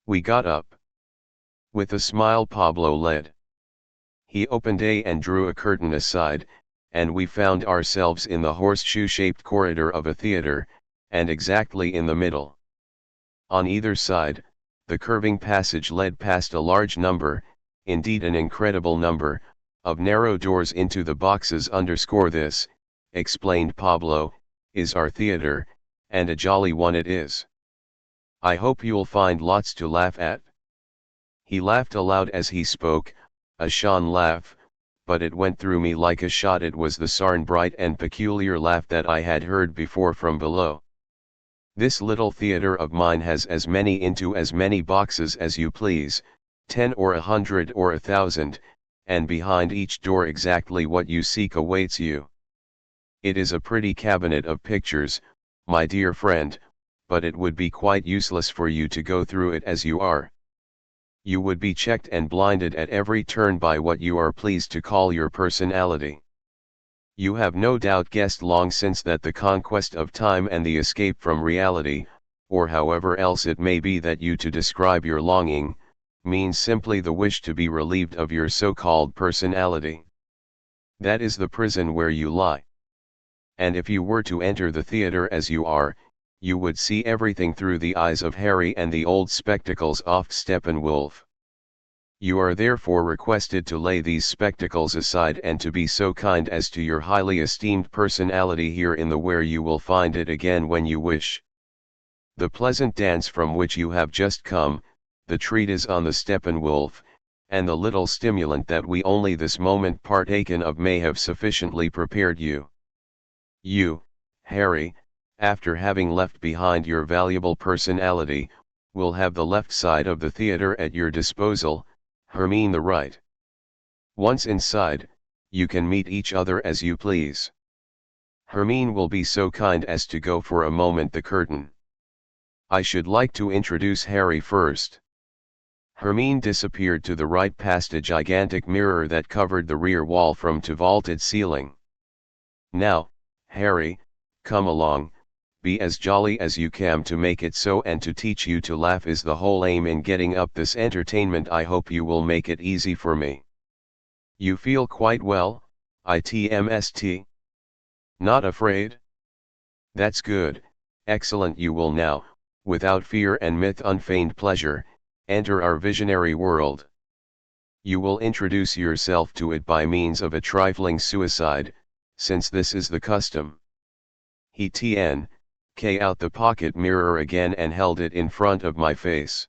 We got up. With a smile Pablo led. He opened and drew a curtain aside, and we found ourselves in the horseshoe-shaped corridor of a theater, and exactly in the middle. On either side, the curving passage led past a large number, indeed an incredible number, of narrow doors into the boxes. This, explained Pablo, is our theater, and a jolly one it is. I hope you'll find lots to laugh at. He laughed aloud as he spoke, a shon laugh, but it went through me like a shot. It was the sarn bright and peculiar laugh that I had heard before from below. This little theater of mine has as many boxes as you please, 10 or 100 or 1,000, and behind each door exactly what you seek awaits you. It is a pretty cabinet of pictures, my dear friend, but it would be quite useless for you to go through it as you are. You would be checked and blinded at every turn by what you are pleased to call your personality. You have no doubt guessed long since that the conquest of time and the escape from reality, or however else it may be that you to describe your longing, means simply the wish to be relieved of your so-called personality. That is the prison where you lie. And if you were to enter the theater as you are, you would see everything through the eyes of Harry and the old spectacles off Steppenwolf. You are therefore requested to lay these spectacles aside and to be so kind as to your highly esteemed personality here in the where you will find it again when you wish. The pleasant dance from which you have just come, the treatise on the Steppenwolf, and the little stimulant that we only this moment partaken of may have sufficiently prepared you. You, Harry, after having left behind your valuable personality, will have the left side of the theater at your disposal, Hermine the right. Once inside, you can meet each other as you please. Hermine will be so kind as to go for a moment the curtain. I should like to introduce Harry first. Hermine disappeared to the right past a gigantic mirror that covered the rear wall from to vaulted ceiling. Now, Harry, come along, be as jolly as you can. To make it so and to teach you to laugh is the whole aim in getting up this entertainment. I hope you will make it easy for me. You feel quite well, itmst? Not afraid? That's good, excellent. You will now, without fear and myth unfeigned pleasure, enter our visionary world. You will introduce yourself to it by means of a trifling suicide, since this is the custom. He K out the pocket mirror again and held it in front of my face.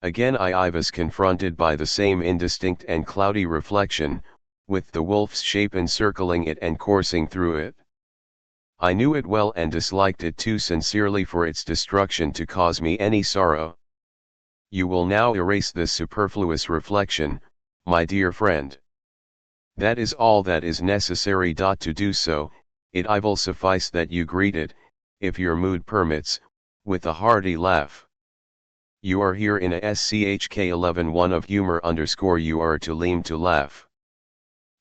Again I was confronted by the same indistinct and cloudy reflection, with the wolf's shape encircling it and coursing through it. I knew it well and disliked it too sincerely for its destruction to cause me any sorrow. You will now erase this superfluous reflection, my dear friend. That is all that is necessary. To do so, it will suffice that you greet it, if your mood permits, with a hearty laugh. You are here in a SCHK11 of humor _ you are to lean to laugh.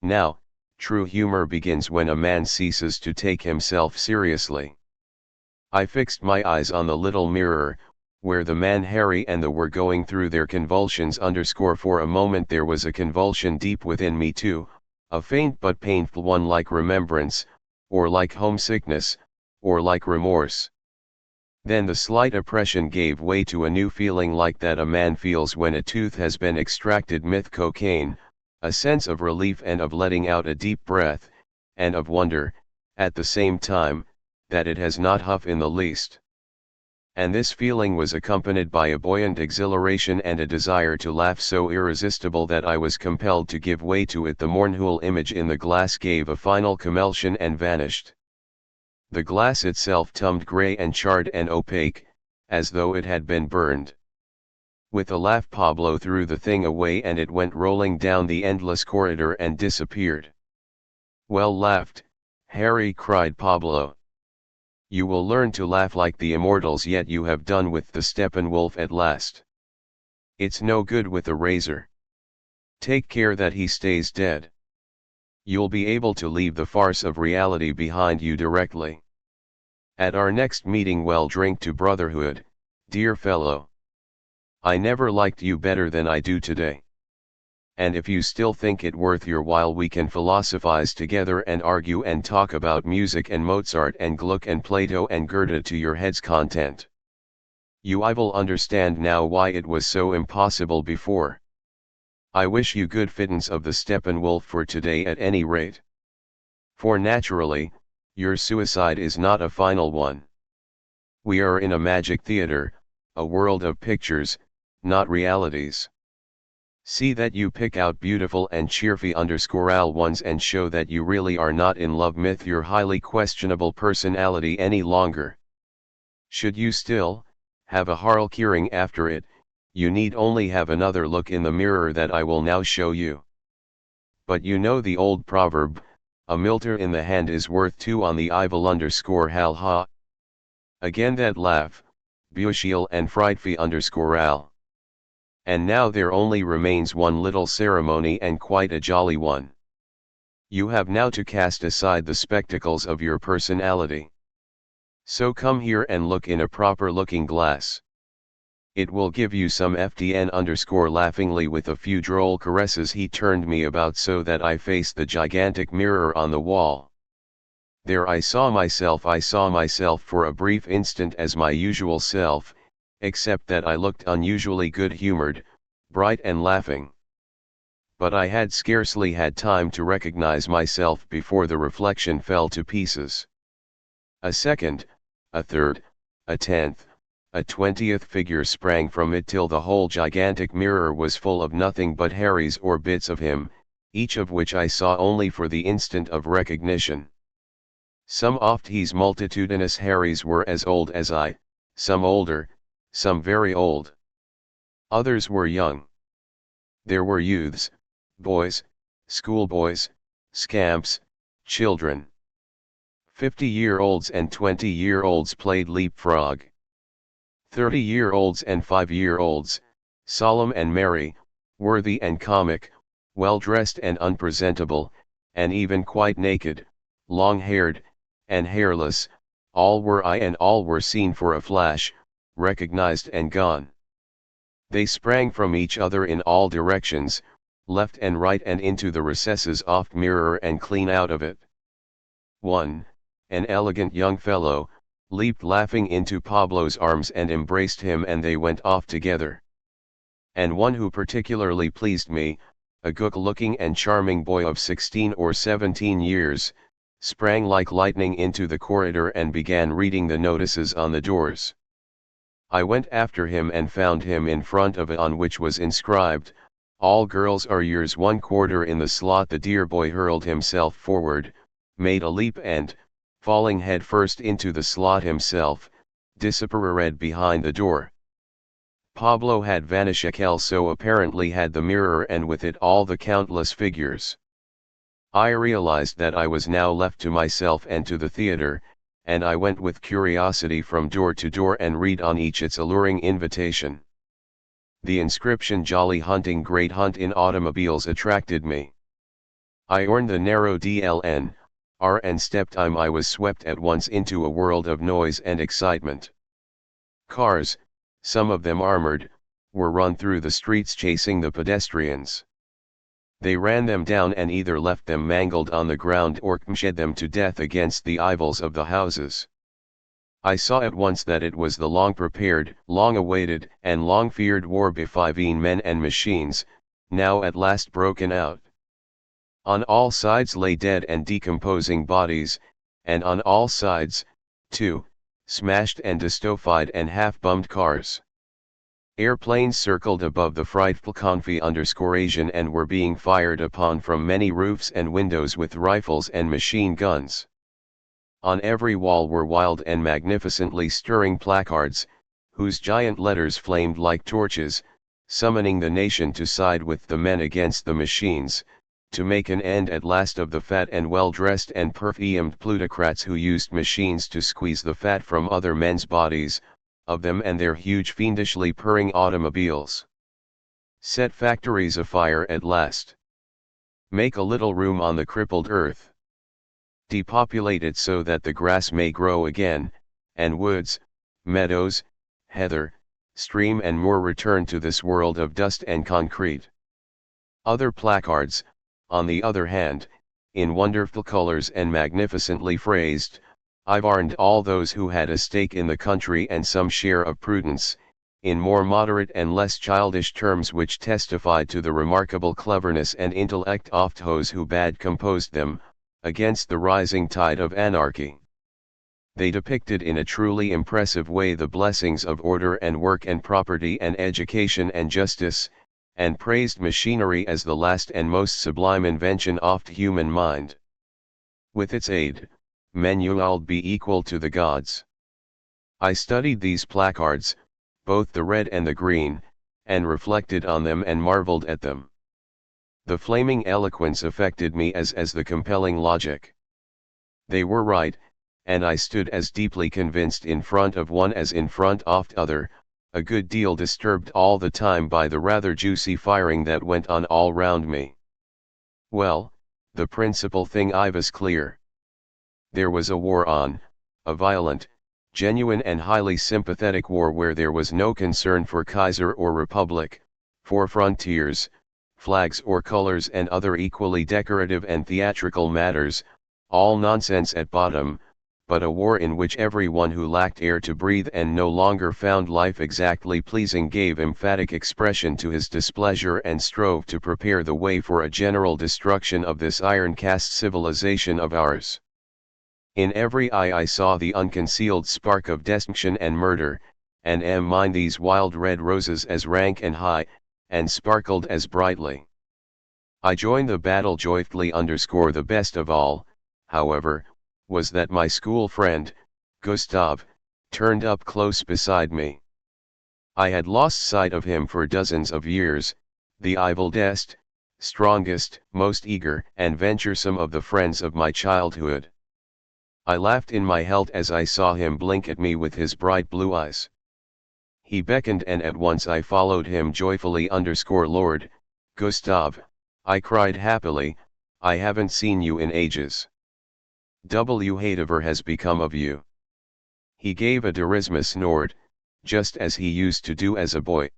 Now, true humor begins when a man ceases to take himself seriously. I fixed my eyes on the little mirror, where the man Harry and the were going through their convulsions _ for a moment there was a convulsion deep within me too, a faint but painful one, like remembrance, or like homesickness, or like remorse. Then the slight oppression gave way to a new feeling like that a man feels when a tooth has been extracted. Cocaine, a sense of relief and of letting out a deep breath, and of wonder, at the same time, that it has not huff in the least. And this feeling was accompanied by a buoyant exhilaration and a desire to laugh so irresistible that I was compelled to give way to it. The mournful image in the glass gave a final convulsion and vanished. The glass itself turned grey and charred and opaque, as though it had been burned. With a laugh Pablo threw the thing away and it went rolling down the endless corridor and disappeared. Well laughed, Harry, cried Pablo. You will learn to laugh like the immortals, yet you have done with the Steppenwolf at last. It's no good with a razor. Take care that he stays dead. You'll be able to leave the farce of reality behind you directly. At our next meeting, well, drink to brotherhood, dear fellow. I never liked you better than I do today. And if you still think it worth your while, we can philosophize together and argue and talk about music and Mozart and Gluck and Plato and Goethe to your head's content. I will understand now why it was so impossible before. I wish you good fittings of the Steppenwolf for today at any rate. For naturally, your suicide is not a final one. We are in a magic theater, a world of pictures, not realities. See that you pick out beautiful and cheerful _ ones and show that you really are not in love with your highly questionable personality any longer. Should you still have a harl-keering after it, you need only have another look in the mirror that I will now show you. But you know the old proverb, a milter in the hand is worth two on the evil _ hal ha. Again that laugh, beautiful and frightful _ al. And now there only remains one little ceremony, and quite a jolly one. You have now to cast aside the spectacles of your personality. So come here and look in a proper looking glass. It will give you some FDN _ laughingly with a few droll caresses he turned me about so that I faced the gigantic mirror on the wall. There I saw myself for a brief instant as my usual self, except that I looked unusually good-humored, bright and laughing. But I had scarcely had time to recognize myself before the reflection fell to pieces. A second, a third, a 10th, a 20th figure sprang from it till the whole gigantic mirror was full of nothing but Harrys or bits of him, each of which I saw only for the instant of recognition. Some oft his multitudinous Harrys were as old as I, some older, some very old. Others were young. There were youths, boys, schoolboys, scamps, children. 50-year-olds and 20-year-olds played leapfrog. 30-year-olds and 5-year-olds, solemn and merry, worthy and comic, well-dressed and unpresentable, and even quite naked, long-haired, and hairless, all were and all were seen for a flash, recognized and gone. They sprang from each other in all directions, left and right and into the recesses off mirror and clean out of it. One, an elegant young fellow, leaped laughing into Pablo's arms and embraced him, and they went off together. And one who particularly pleased me, a good-looking and charming boy of 16 or 17 years, sprang like lightning into the corridor and began reading the notices on the doors. I went after him and found him in front of it, on which was inscribed, "All girls are yours." 1/4 in the slot. The dear boy hurled himself forward, made a leap and, falling head first into the slot himself, disappeared behind the door. Pablo had vanished, so apparently had the mirror, and with it all the countless figures. I realized that I was now left to myself and to the theater, and I went with curiosity from door to door and read on each its alluring invitation. The inscription "Jolly Hunting, Great Hunt in Automobiles" attracted me. I orned the narrow DLN, R and stepped in. I was swept at once into a world of noise and excitement. Cars, some of them armored, were run through the streets chasing the pedestrians. They ran them down and either left them mangled on the ground or shed them to death against the ivals of the houses. I saw at once that it was the long-prepared, long-awaited, and long-feared war between men and machines, now at last broken out. On all sides lay dead and decomposing bodies, and on all sides, too, smashed and distorted and half-bummed cars. Airplanes circled above the frightful configuration and were being fired upon from many roofs and windows with rifles and machine guns. On every wall were wild and magnificently stirring placards, whose giant letters flamed like torches, summoning the nation to side with the men against the machines, to make an end at last of the fat and well-dressed and perfumed plutocrats who used machines to squeeze the fat from other men's bodies, of them and their huge fiendishly purring automobiles. Set factories afire at last. Make a little room on the crippled earth. Depopulate it so that the grass may grow again, and woods, meadows, heather, stream and moor return to this world of dust and concrete. Other placards, on the other hand, in wonderful colors and magnificently phrased, I warned all those who had a stake in the country and some share of prudence, in more moderate and less childish terms which testified to the remarkable cleverness and intellect of those who had composed them, against the rising tide of anarchy. They depicted in a truly impressive way the blessings of order and work and property and education and justice, and praised machinery as the last and most sublime invention of the human mind. With its aid, men you'll be equal to the gods. I studied these placards, both the red and the green, and reflected on them and marveled at them. The flaming eloquence affected me as the compelling logic. They were right, and I stood as deeply convinced in front of one as in front of the other, a good deal disturbed all the time by the rather juicy firing that went on all round me. Well, the principal thing I was clear. There was a war on, a violent, genuine and highly sympathetic war where there was no concern for Kaiser or Republic, for frontiers, flags or colors and other equally decorative and theatrical matters, all nonsense at bottom, but a war in which everyone who lacked air to breathe and no longer found life exactly pleasing gave emphatic expression to his displeasure and strove to prepare the way for a general destruction of this iron-cast civilization of ours. In every eye I saw the unconcealed spark of destruction and murder, and mine these wild red roses as rank and high, and sparkled as brightly. I joined the battle joyfully. The best of all, however, was that my school friend, Gustav, turned up close beside me. I had lost sight of him for dozens of years, the idlest, strongest, most eager and venturesome of the friends of my childhood. I laughed in my heart as I saw him blink at me with his bright blue eyes. He beckoned and at once I followed him joyfully. Lord, Gustav, I cried happily, I haven't seen you in ages. Whatever has become of you? He gave a derisive snort, just as he used to do as a boy.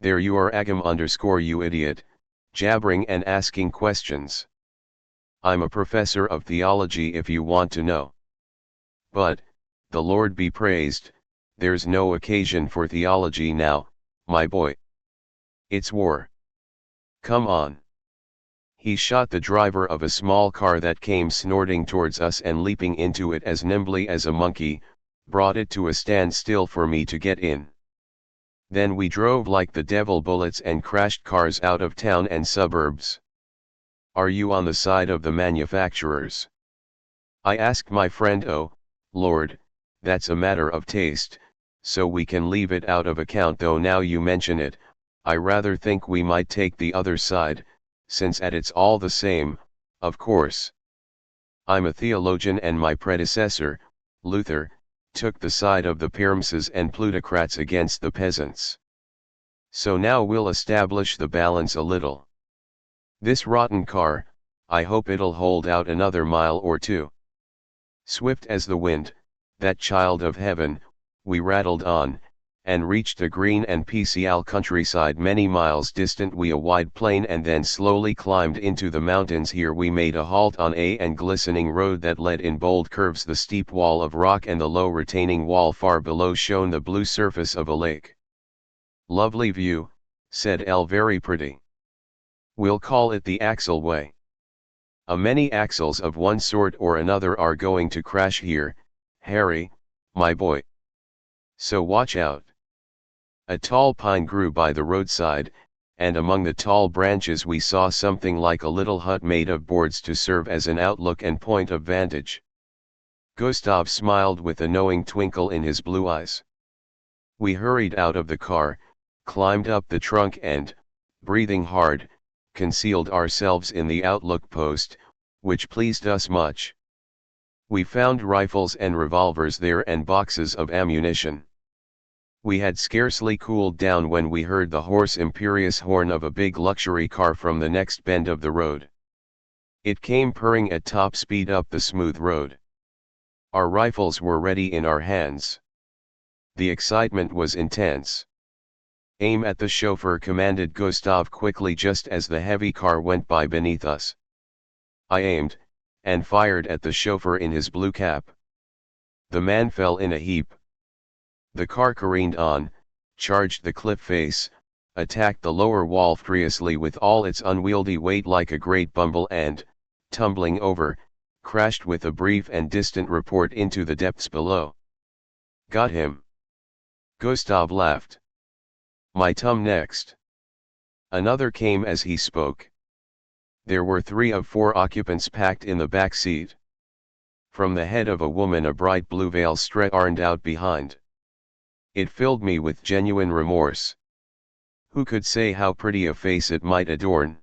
There you are again you idiot, jabbering and asking questions. I'm a professor of theology if you want to know. But, the Lord be praised, there's no occasion for theology now, my boy. It's war. Come on. He shot the driver of a small car that came snorting towards us and leaping into it as nimbly as a monkey, brought it to a standstill for me to get in. Then we drove like the devil bullets and crashed cars out of town and suburbs. Are you on the side of the manufacturers? I asked my friend. Oh, Lord, that's a matter of taste, so we can leave it out of account, though now you mention it, I rather think we might take the other side, since it's all the same, of course. I'm a theologian and my predecessor, Luther, took the side of the Pirmses and plutocrats against the peasants. So now we'll establish the balance a little. This rotten car, I hope it'll hold out another mile or two. Swift as the wind, that child of heaven, we rattled on, and reached a green and peaceful countryside many miles distant via a wide plain, and then slowly climbed into the mountains. Here we made a halt on a and glistening road that led in bold curves the steep wall of rock, and the low retaining wall far below shone the blue surface of a lake. Lovely view, said Elle, very pretty. We'll call it the Axel Way. Many axles of one sort or another are going to crash here, Harry, my boy. So watch out. A tall pine grew by the roadside, and among the tall branches we saw something like a little hut made of boards to serve as an outlook and point of vantage. Gustav smiled with a knowing twinkle in his blue eyes. We hurried out of the car, climbed up the trunk and, breathing hard, concealed ourselves in the outlook post, which pleased us much. We found rifles and revolvers there and boxes of ammunition. We had scarcely cooled down when we heard the hoarse imperious horn of a big luxury car from the next bend of the road. It came purring at top speed up the smooth road. Our rifles were ready in our hands. The excitement was intense. Aim at the chauffeur, commanded Gustav quickly just as the heavy car went by beneath us. I aimed, and fired at the chauffeur in his blue cap. The man fell in a heap. The car careened on, charged the cliff face, attacked the lower wall furiously with all its unwieldy weight like a great bumble and, tumbling over, crashed with a brief and distant report into the depths below. Got him. Gustav laughed. My tum next. Another came as he spoke. There were 3 of 4 occupants packed in the back seat. From the head of a woman a bright blue veil streamed out behind. It filled me with genuine remorse. Who could say how pretty a face it might adorn?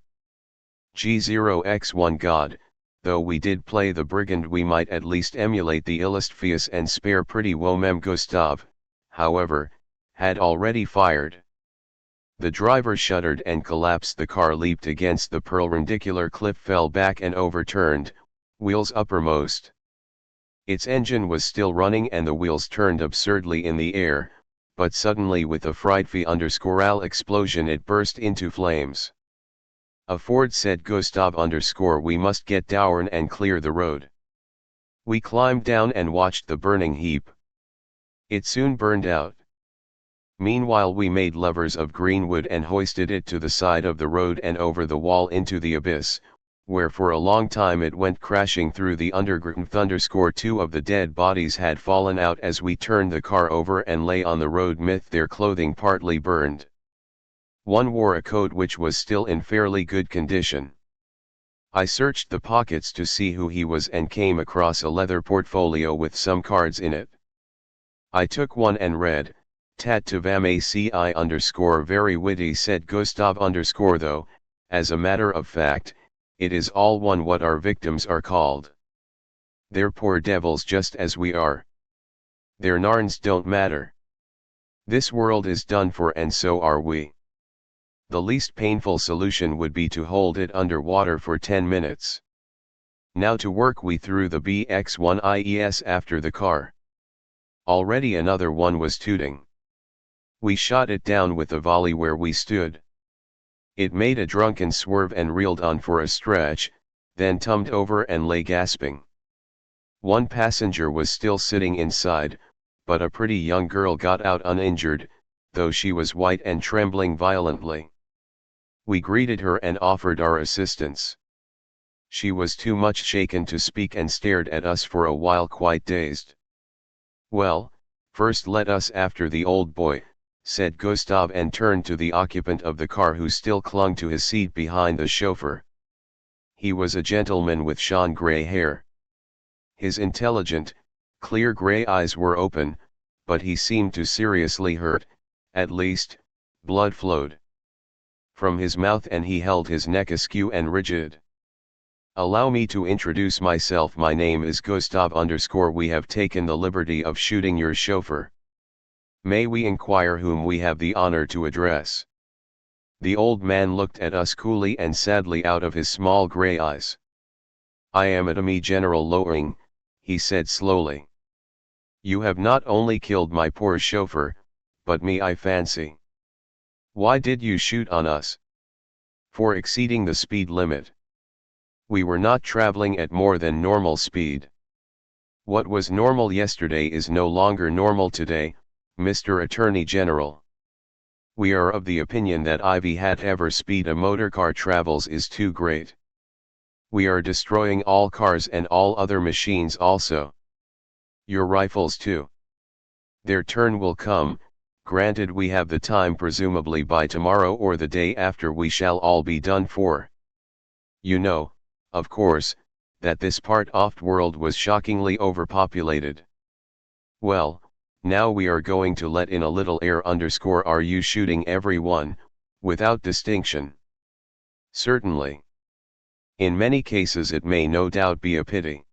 G0x1 God, though we did play the brigand, we might at least emulate the illustrious and spare pretty woman. Gustav, however, had already fired. The driver shuddered and collapsed. The car leaped against the perpendicular cliff, fell back and overturned, wheels uppermost. Its engine was still running and the wheels turned absurdly in the air, but suddenly with a frightful explosion it burst into flames. A Ford, said Gustav. We must get down and clear the road. We climbed down and watched the burning heap. It soon burned out. Meanwhile we made levers of green wood and hoisted it to the side of the road and over the wall into the abyss, where for a long time it went crashing through the underground. 2 of the dead bodies had fallen out as we turned the car over and lay on the road, their clothing partly burned. One wore a coat which was still in fairly good condition. I searched the pockets to see who he was and came across a leather portfolio with some cards in it. I took one and read, "Tat to Vamaci_, very witty," said Gustav. Though, as a matter of fact, it is all one what our victims are called. They're poor devils just as we are. Their narns don't matter. This world is done for and so are we. The least painful solution would be to hold it under water for 10 minutes. Now to work. We threw the BX-1IES after the car. Already another one was tooting. We shot it down with a volley where we stood. It made a drunken swerve and reeled on for a stretch, then tumbled over and lay gasping. One passenger was still sitting inside, but a pretty young girl got out uninjured, though she was white and trembling violently. We greeted her and offered our assistance. She was too much shaken to speak and stared at us for a while quite dazed. "Well, first let us after the old boy," said Gustav and turned to the occupant of the car who still clung to his seat behind the chauffeur. He was a gentleman with shine grey hair. His intelligent, clear grey eyes were open, but he seemed to seriously hurt, at least, blood flowed from his mouth and he held his neck askew and rigid. "Allow me to introduce myself. My name is Gustav _ we have taken the liberty of shooting your chauffeur. May we inquire whom we have the honor to address?" The old man looked at us coolly and sadly out of his small grey eyes. "I am Attorney General Loring," he said slowly. "You have not only killed my poor chauffeur, but me, I fancy. Why did you shoot on us?" "For exceeding the speed limit. We were not traveling at more than normal speed. What was normal yesterday is no longer normal today, Mr. Attorney General. We are of the opinion that whatever speed a motorcar travels is too great. We are destroying all cars and all other machines also. Your rifles too. Their turn will come, granted we have the time, presumably by tomorrow or the day after we shall all be done for. You know, of course, that this part of world was shockingly overpopulated. Well, now we are going to let in a little air _ are you shooting everyone, without distinction?" "Certainly. In many cases it may no doubt be a pity.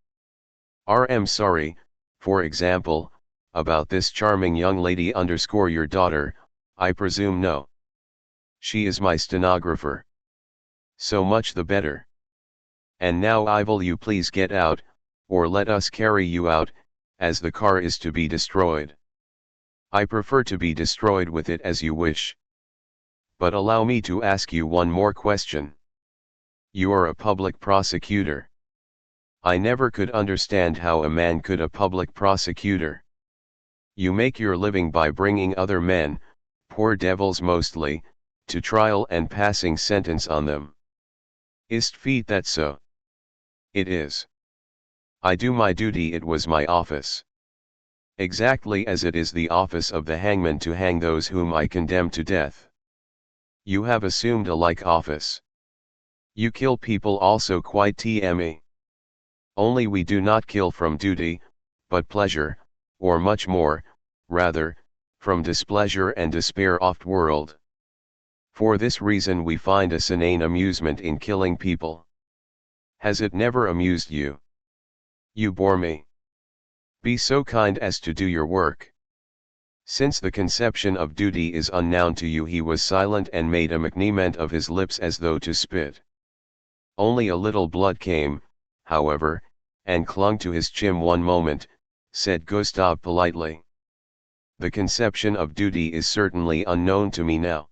I'm sorry, for example, about this charming young lady _ your daughter, I presume no? She is my stenographer. So much the better. And now will you please get out, or let us carry you out, as the car is to be destroyed." "I prefer to be destroyed with it, as you wish. But allow me to ask you one more question. You are a public prosecutor. I never could understand how a man could a public prosecutor. You make your living by bringing other men, poor devils mostly, to trial and passing sentence on them. Ist feet that so?" "It is. I do my duty. It was my office. Exactly as it is the office of the hangman to hang those whom I condemn to death. You have assumed a like office. You kill people also quite tme. Only we do not kill from duty, but pleasure, or much more, rather, from displeasure and despair oft world. For this reason we find a inane amusement in killing people. Has it never amused you? You bore me. Be so kind as to do your work." Since the conception of duty is unknown to you, he was silent and made a movement of his lips as though to spit. Only a little blood came, however, and clung to his chin. "One moment," said Gustav politely. "The conception of duty is certainly unknown to me now.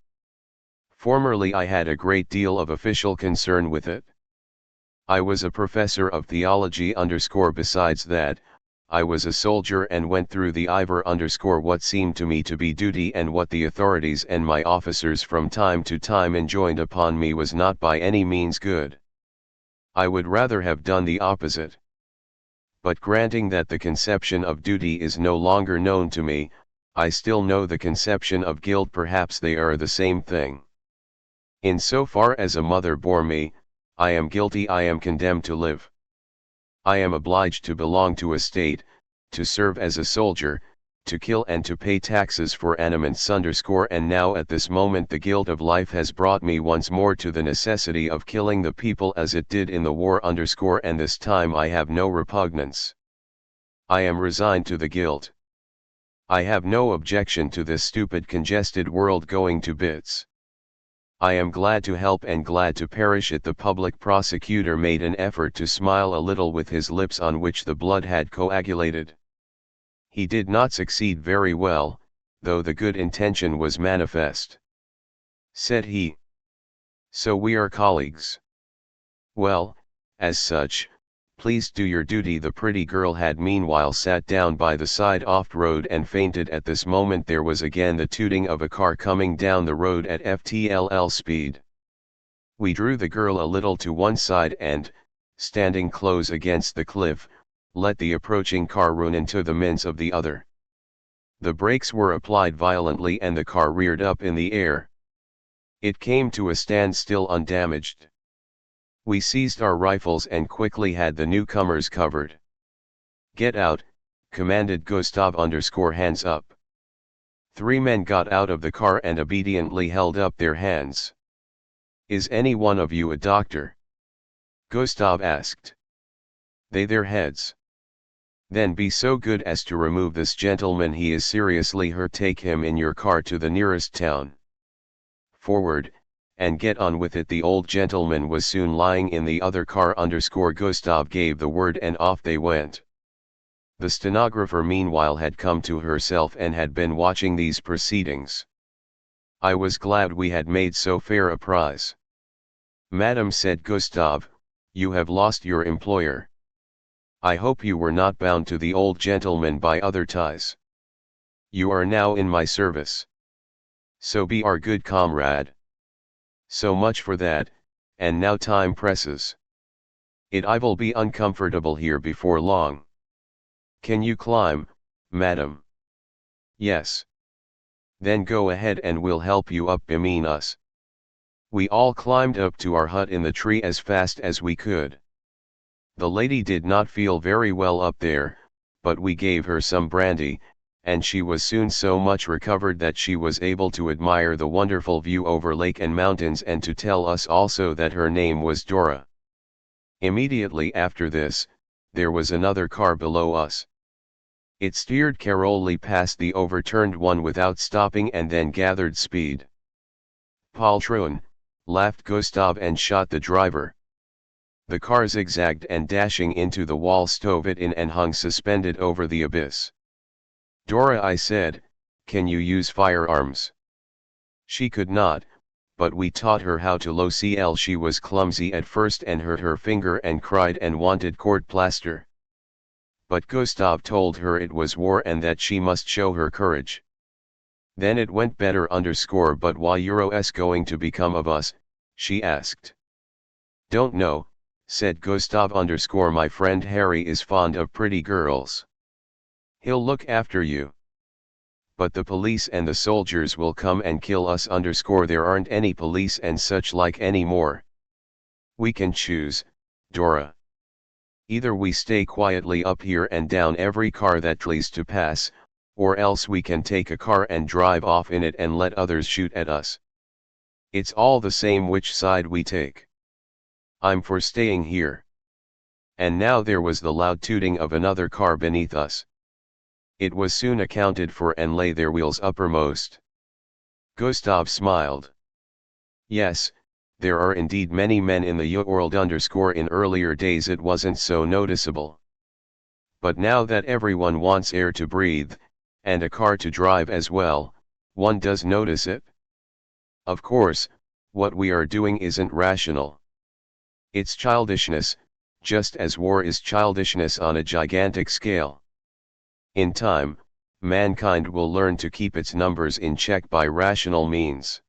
Formerly I had a great deal of official concern with it. I was a professor of theology _ besides that, I was a soldier and went through the Iver _ what seemed to me to be duty and what the authorities and my officers from time to time enjoined upon me was not by any means good. I would rather have done the opposite. But granting that the conception of duty is no longer known to me, I still know the conception of guilt. Perhaps they are the same thing. In so far as a mother bore me, I am guilty. I am condemned to live. I am obliged to belong to a state, to serve as a soldier, to kill and to pay taxes for animals _ and now at this moment the guilt of life has brought me once more to the necessity of killing the people as it did in the war _ and this time I have no repugnance. I am resigned to the guilt. I have no objection to this stupid congested world going to bits. I am glad to help and glad to perish it." The public prosecutor made an effort to smile a little with his lips on which the blood had coagulated. He did not succeed very well, though the good intention was manifest. Said he, "So we are colleagues. Well, as such, please do your duty." The pretty girl had meanwhile sat down by the side off road and fainted. At this moment there was again the tooting of a car coming down the road at FTLL speed. We drew the girl a little to one side and, standing close against the cliff, let the approaching car run into the minds of the other. The brakes were applied violently and the car reared up in the air. It came to a standstill undamaged. We seized our rifles and quickly had the newcomers covered. "Get out," commanded Gustav hands up. 3 men got out of the car and obediently held up their hands. "Is any one of you a doctor?" Gustav asked. They their heads. "Then be so good as to remove this gentleman, he is seriously hurt, take him in your car to the nearest town. Forward, and get on with it." The old gentleman was soon lying in the other car. Gustav gave the word and off they went. The stenographer meanwhile had come to herself and had been watching these proceedings. "I was glad we had made so fair a prize." "Madam," said Gustav, "you have lost your employer. I hope you were not bound to the old gentleman by other ties. You are now in my service. So be our good comrade. So much for that, and now time presses. I will be uncomfortable here before long. Can you climb, madam?" "Yes." "Then go ahead and we'll help you up between us." We all climbed up to our hut in the tree as fast as we could. The lady did not feel very well up there, but we gave her some brandy, and she was soon so much recovered that she was able to admire the wonderful view over lake and mountains and to tell us also that her name was Dora. Immediately after this, there was another car below us. It steered carefully past the overturned one without stopping and then gathered speed. "Poltroon," laughed Gustav and shot the driver. The car zigzagged and dashing into the wall stove it in and hung suspended over the abyss. "Dora," I said, "can you use firearms?" She could not, but we taught her how to load. She was clumsy at first and hurt her finger and cried and wanted court plaster. But Gustav told her it was war and that she must show her courage. Then it went better. But what is going to become of us, she asked. "Don't know," said Gustav. "My friend Harry is fond of pretty girls. He'll look after you. But the police and the soldiers will come and kill us. There aren't any police and such like anymore. We can choose, Dora. Either we stay quietly up here and down every car that please to pass, or else we can take a car and drive off in it and let others shoot at us. It's all the same which side we take. I'm for staying here." And now there was the loud tooting of another car beneath us. It was soon accounted for and lay their wheels uppermost. Gustav smiled. "Yes, there are indeed many men in the world. In earlier days it wasn't so noticeable. But now that everyone wants air to breathe, and a car to drive as well, one does notice it. Of course, what we are doing isn't rational. It's childishness, just as war is childishness on a gigantic scale. In time, mankind will learn to keep its numbers in check by rational means.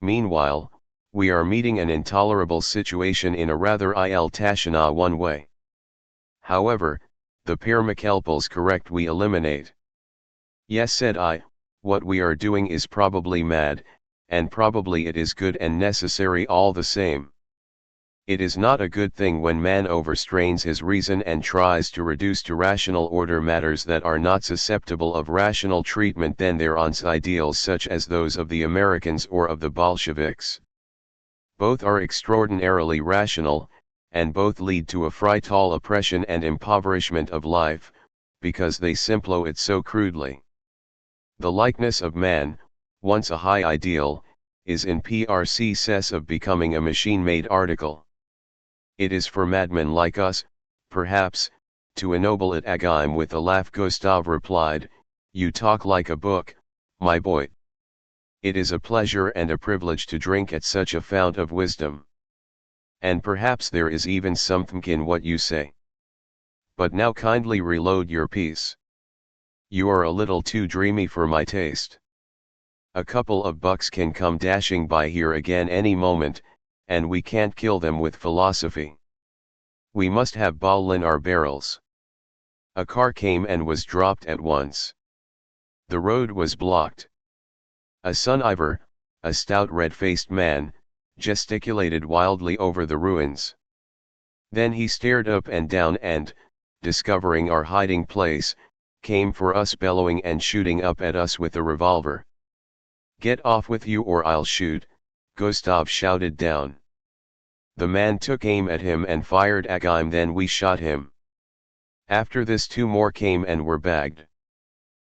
Meanwhile, we are meeting an intolerable situation in a rather ill-tashina one way. However, the pair McKelpel's correct, we eliminate." "Yes," said I, "what we are doing is probably mad, and probably it is good and necessary all the same. It is not a good thing when man overstrains his reason and tries to reduce to rational order matters that are not susceptible of rational treatment. Then there are ideals such as those of the Americans or of the Bolsheviks. Both are extraordinarily rational, and both lead to a frightful oppression and impoverishment of life, because they simplo it so crudely. The likeness of man, once a high ideal, is in process of becoming a machine-made article. It is for madmen like us, perhaps, to ennoble it again." With a laugh Gustav replied, "You talk like a book, my boy. It is a pleasure and a privilege to drink at such a fount of wisdom. And perhaps there is even something in what you say. But now kindly reload your piece. You are a little too dreamy for my taste. A couple of bucks can come dashing by here again any moment, and we can't kill them with philosophy. We must have ball in our barrels. A car came and was dropped at once. The road was blocked. A Suniver, a stout red-faced man, gesticulated wildly over the ruins. Then he stared up and down and, discovering our hiding place, came for us bellowing and shooting up at us with a revolver. "Get off with you or I'll shoot," Gustav shouted down. The man took aim at him and fired again, then we shot him. After this 2 more came and were bagged.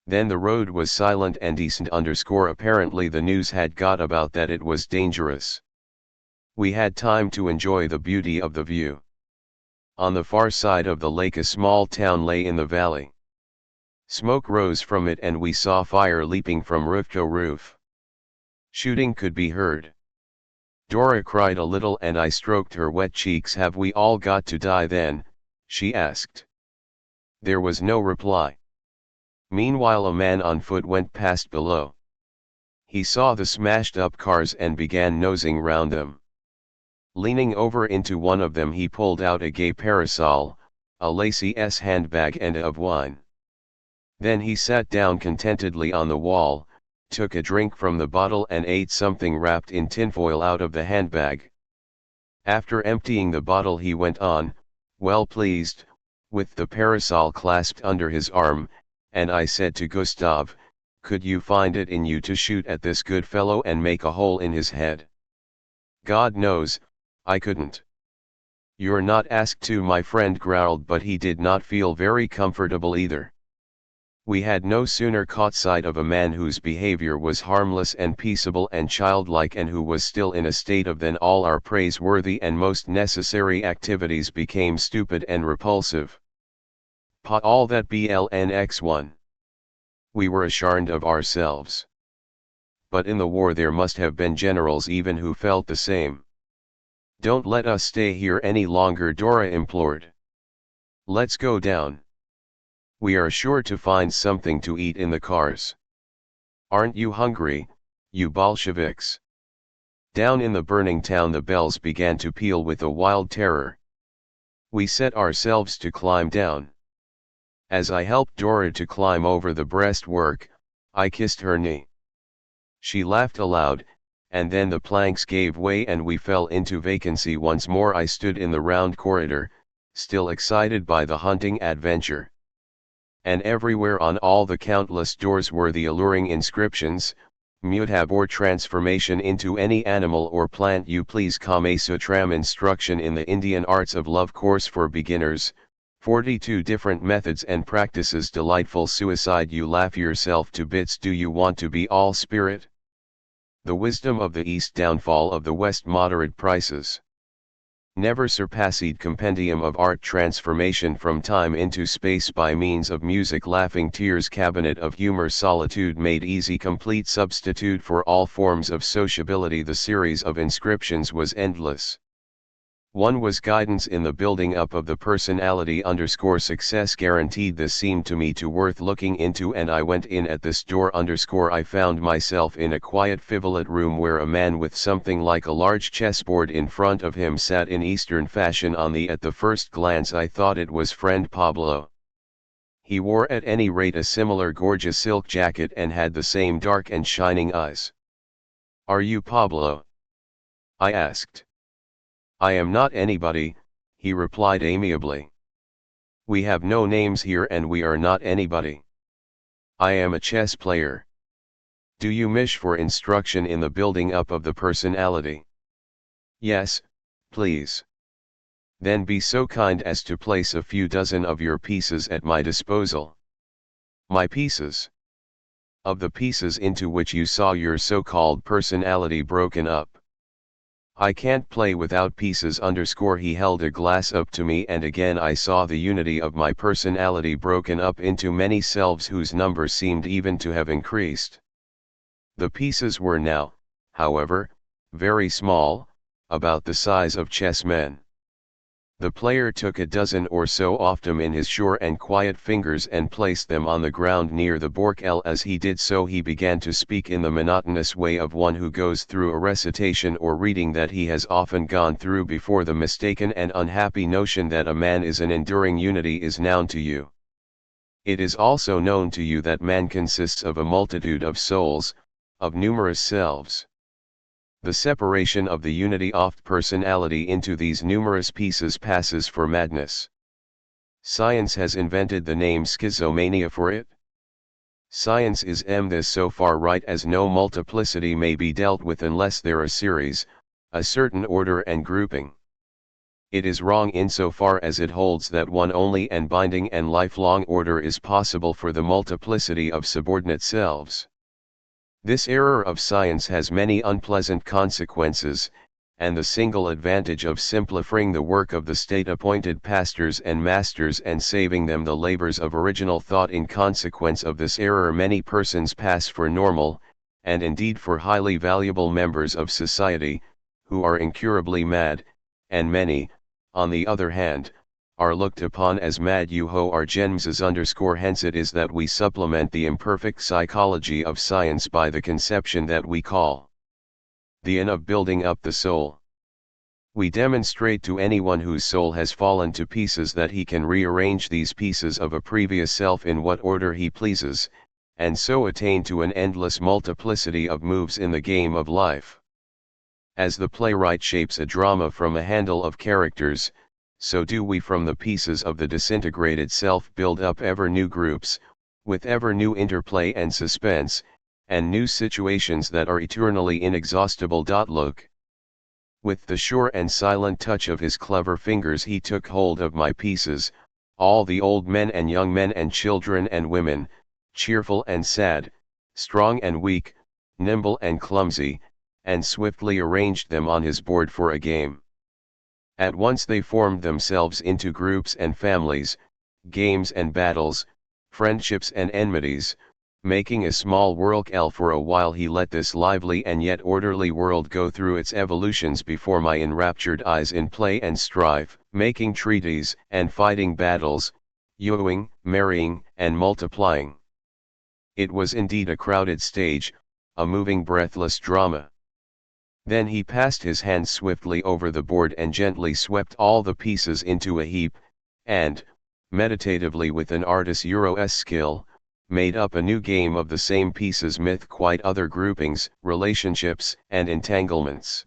Then the road was silent and decent. Apparently the news had got about that it was dangerous. We had time to enjoy the beauty of the view. On the far side of the lake a small town lay in the valley. Smoke rose from it and we saw fire leaping from roof to roof. Shooting could be heard. Dora cried a little and I stroked her wet cheeks. "Have we all got to die then?" she asked. There was no reply. Meanwhile a man on foot went past below. He saw the smashed up cars and began nosing round them. Leaning over into one of them he pulled out a gay parasol, a lacy handbag and of wine. Then he sat down contentedly on the wall, took a drink from the bottle and ate something wrapped in tinfoil out of the handbag. After emptying the bottle he went on, well pleased, with the parasol clasped under his arm, and I said to Gustav, "Could you find it in you to shoot at this good fellow and make a hole in his head?" "God knows, I couldn't." "You're not asked to," my friend growled, but he did not feel very comfortable either. We had no sooner caught sight of a man whose behavior was harmless and peaceable and childlike and who was still in a state of than all our praiseworthy and most necessary activities became stupid and repulsive. All that blnx1. We were ashamed of ourselves. But in the war there must have been generals even who felt the same. "Don't let us stay here any longer," Dora implored. "Let's go down. We are sure to find something to eat in the cars. Aren't you hungry, you Bolsheviks?" Down in the burning town the bells began to peal with a wild terror. We set ourselves to climb down. As I helped Dora to climb over the breastwork, I kissed her knee. She laughed aloud, and then the planks gave way and we fell into vacancy once more. I stood in the round corridor, still excited by the hunting adventure. And everywhere on all the countless doors were the alluring inscriptions, "Mutab or transformation into any animal or plant you please, Kama Sutram instruction in the Indian arts of love course for beginners, 42 different methods and practices, delightful suicide, you laugh yourself to bits, do you want to be all spirit? The wisdom of the East, downfall of the West, moderate prices. Never surpassed compendium of art, transformation from time into space by means of music, laughing tears, cabinet of humor, solitude made easy, complete substitute for all forms of sociability." The series of inscriptions was endless. One was guidance in the building up of the personality _ success guaranteed. This seemed to me too worth looking into and I went in at this door _ I found myself in a quiet fivelet room where a man with something like a large chessboard in front of him sat in Eastern fashion on the. At the first glance I thought it was friend Pablo. He wore at any rate a similar gorgeous silk jacket and had the same dark and shining eyes. "Are you Pablo?" I asked. "I am not anybody," he replied amiably. "We have no names here and we are not anybody. I am a chess player. Do you wish for instruction in the building up of the personality?" "Yes, please." "Then be so kind as to place a few dozen of your pieces at my disposal." "My pieces?" "Of the pieces into which you saw your so-called personality broken up. I can't play without pieces _ He held a glass up to me and again I saw the unity of my personality broken up into many selves whose number seemed even to have increased. The pieces were now, however, very small, about the size of chessmen. The player took a dozen or so of them in his sure and quiet fingers and placed them on the ground near the Borkel. As he did so, he began to speak in the monotonous way of one who goes through a recitation or reading that he has often gone through before. The mistaken and unhappy notion that a man is an enduring unity is known to you. It is also known to you that man consists of a multitude of souls, of numerous selves. The separation of the unity of personality into these numerous pieces passes for madness. Science has invented the name schizomania for it. Science is this so far right as no multiplicity may be dealt with unless there are series, a certain order and grouping. It is wrong insofar as it holds that one only and binding and lifelong order is possible for the multiplicity of subordinate selves. This error of science has many unpleasant consequences, and the single advantage of simplifying the work of the state-appointed pastors and masters and saving them the labors of original thought. In consequence of this error, many persons pass for normal, and indeed for highly valuable members of society, who are incurably mad, and many, on the other hand, are looked upon as mad. Hence it is that we supplement the imperfect psychology of science by the conception that we call the art of building up the soul. We demonstrate to anyone whose soul has fallen to pieces that he can rearrange these pieces of a previous self in what order he pleases, and so attain to an endless multiplicity of moves in the game of life. As the playwright shapes a drama from a handle of characters, so do we from the pieces of the disintegrated self build up ever new groups, with ever new interplay and suspense, and new situations that are eternally inexhaustible. Look. With the sure and silent touch of his clever fingers he took hold of my pieces, all the old men and young men and children and women, cheerful and sad, strong and weak, nimble and clumsy, and swiftly arranged them on his board for a game. At once they formed themselves into groups and families, games and battles, friendships and enmities, making a small world. For a while he let this lively and yet orderly world go through its evolutions before my enraptured eyes in play and strife, making treaties and fighting battles, yowing, marrying, and multiplying. It was indeed a crowded stage, a moving breathless drama. Then he passed his hand swiftly over the board and gently swept all the pieces into a heap, and, meditatively with an artist's skill, made up a new game of the same pieces with quite other groupings, relationships, and entanglements.